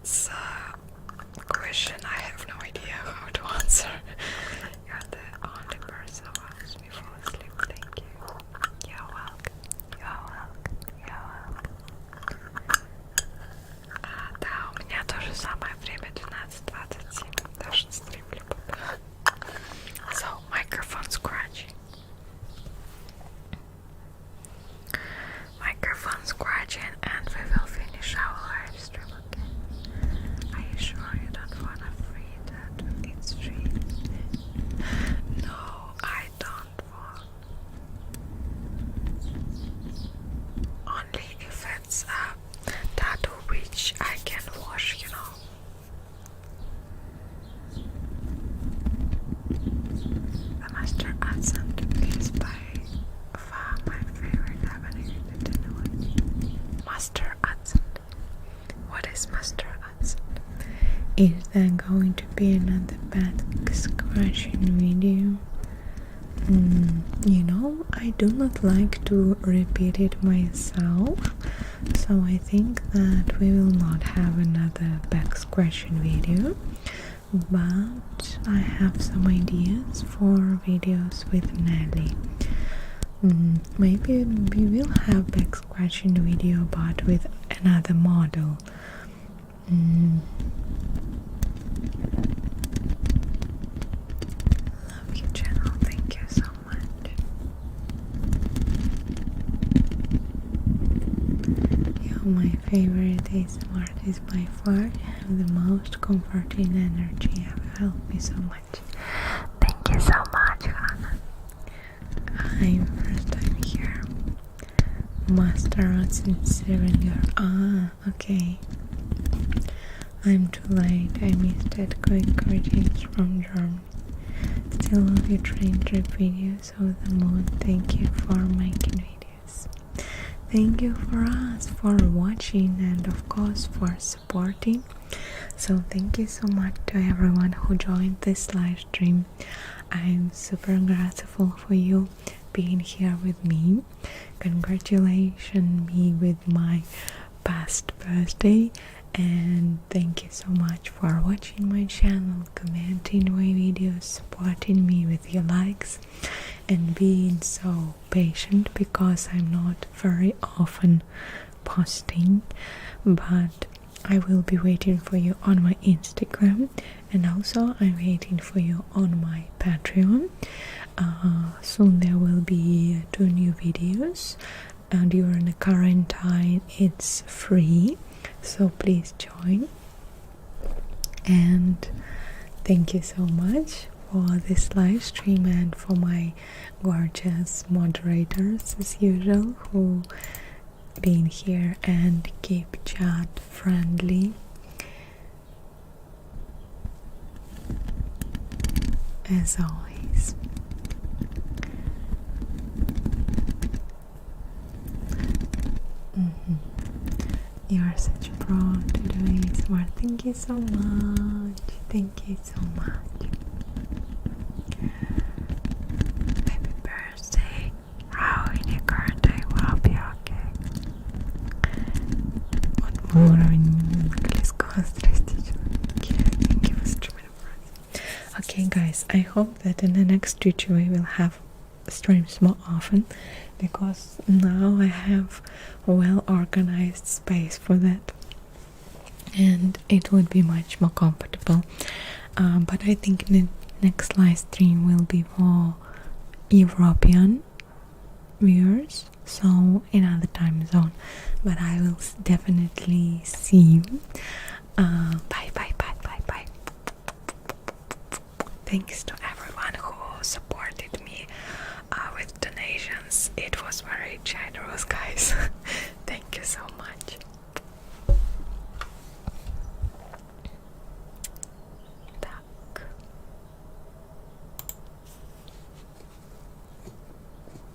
That's a question I have no idea how to answer. You're the only person who helps me fall asleep. Thank you. You're welcome. You're welcome. You're welcome. Да, у меня тоже самое время 12:27. Даже стримлю пока. So, microphone scratching. Microphone scratching, and we will finish our live stream. Okay? Are you sure you don't wanna read that? It's true. No, I don't want. Only if it's a tattoo which I can wash, you know. The Master Accent is by far my favorite. I haven't even know it. Master Accent. What is Master Accent? Is there going to be another back scratching video? You know, I do not like to repeat it myself, so I think that we will not have another back scratching video, but I have some ideas for videos with Nelly. Maybe we will have back scratching video, but with another model. Love your channel. Thank you so much. You're my favorite ASMR artist by far. You have the most comforting energy. You have helped me so much. Thank you so much, Hannah. Hi, first time here. Master Arts in Serenger. Okay. I'm too late. I missed it. Quick greetings from Germany. Still love your train trip videos over the moon. Thank you for making videos. Thank you for us for watching and of course for supporting. So thank you so much to everyone who joined this live stream. I'm super grateful for you being here with me. Congratulations me with my past birthday, and thank you so much for watching my channel, commenting my videos, supporting me with your likes, and being so patient because I'm not very often posting, but I will be waiting for you on my Instagram, and also I'm waiting for you on my Patreon. Soon there will be 2 new videos. During the quarantine it's free, so please join. And thank you so much for this live stream and for my gorgeous moderators as usual who been here and keep chat friendly. As always. You are such a pro to do ASMR. Thank you so much. Thank you so much. Happy birthday. How in your birthday will be okay. Thank you for streaming for us. Okay guys, I hope that in the next future we will have streams more often, because now I have a well organized space for that and it would be much more comfortable. But I think the next live stream will be for European viewers, so in other time zone, but I will definitely see you. Bye bye bye bye bye. Thanks to everyone who supported me with donations. It was very generous, guys. Thank you so much.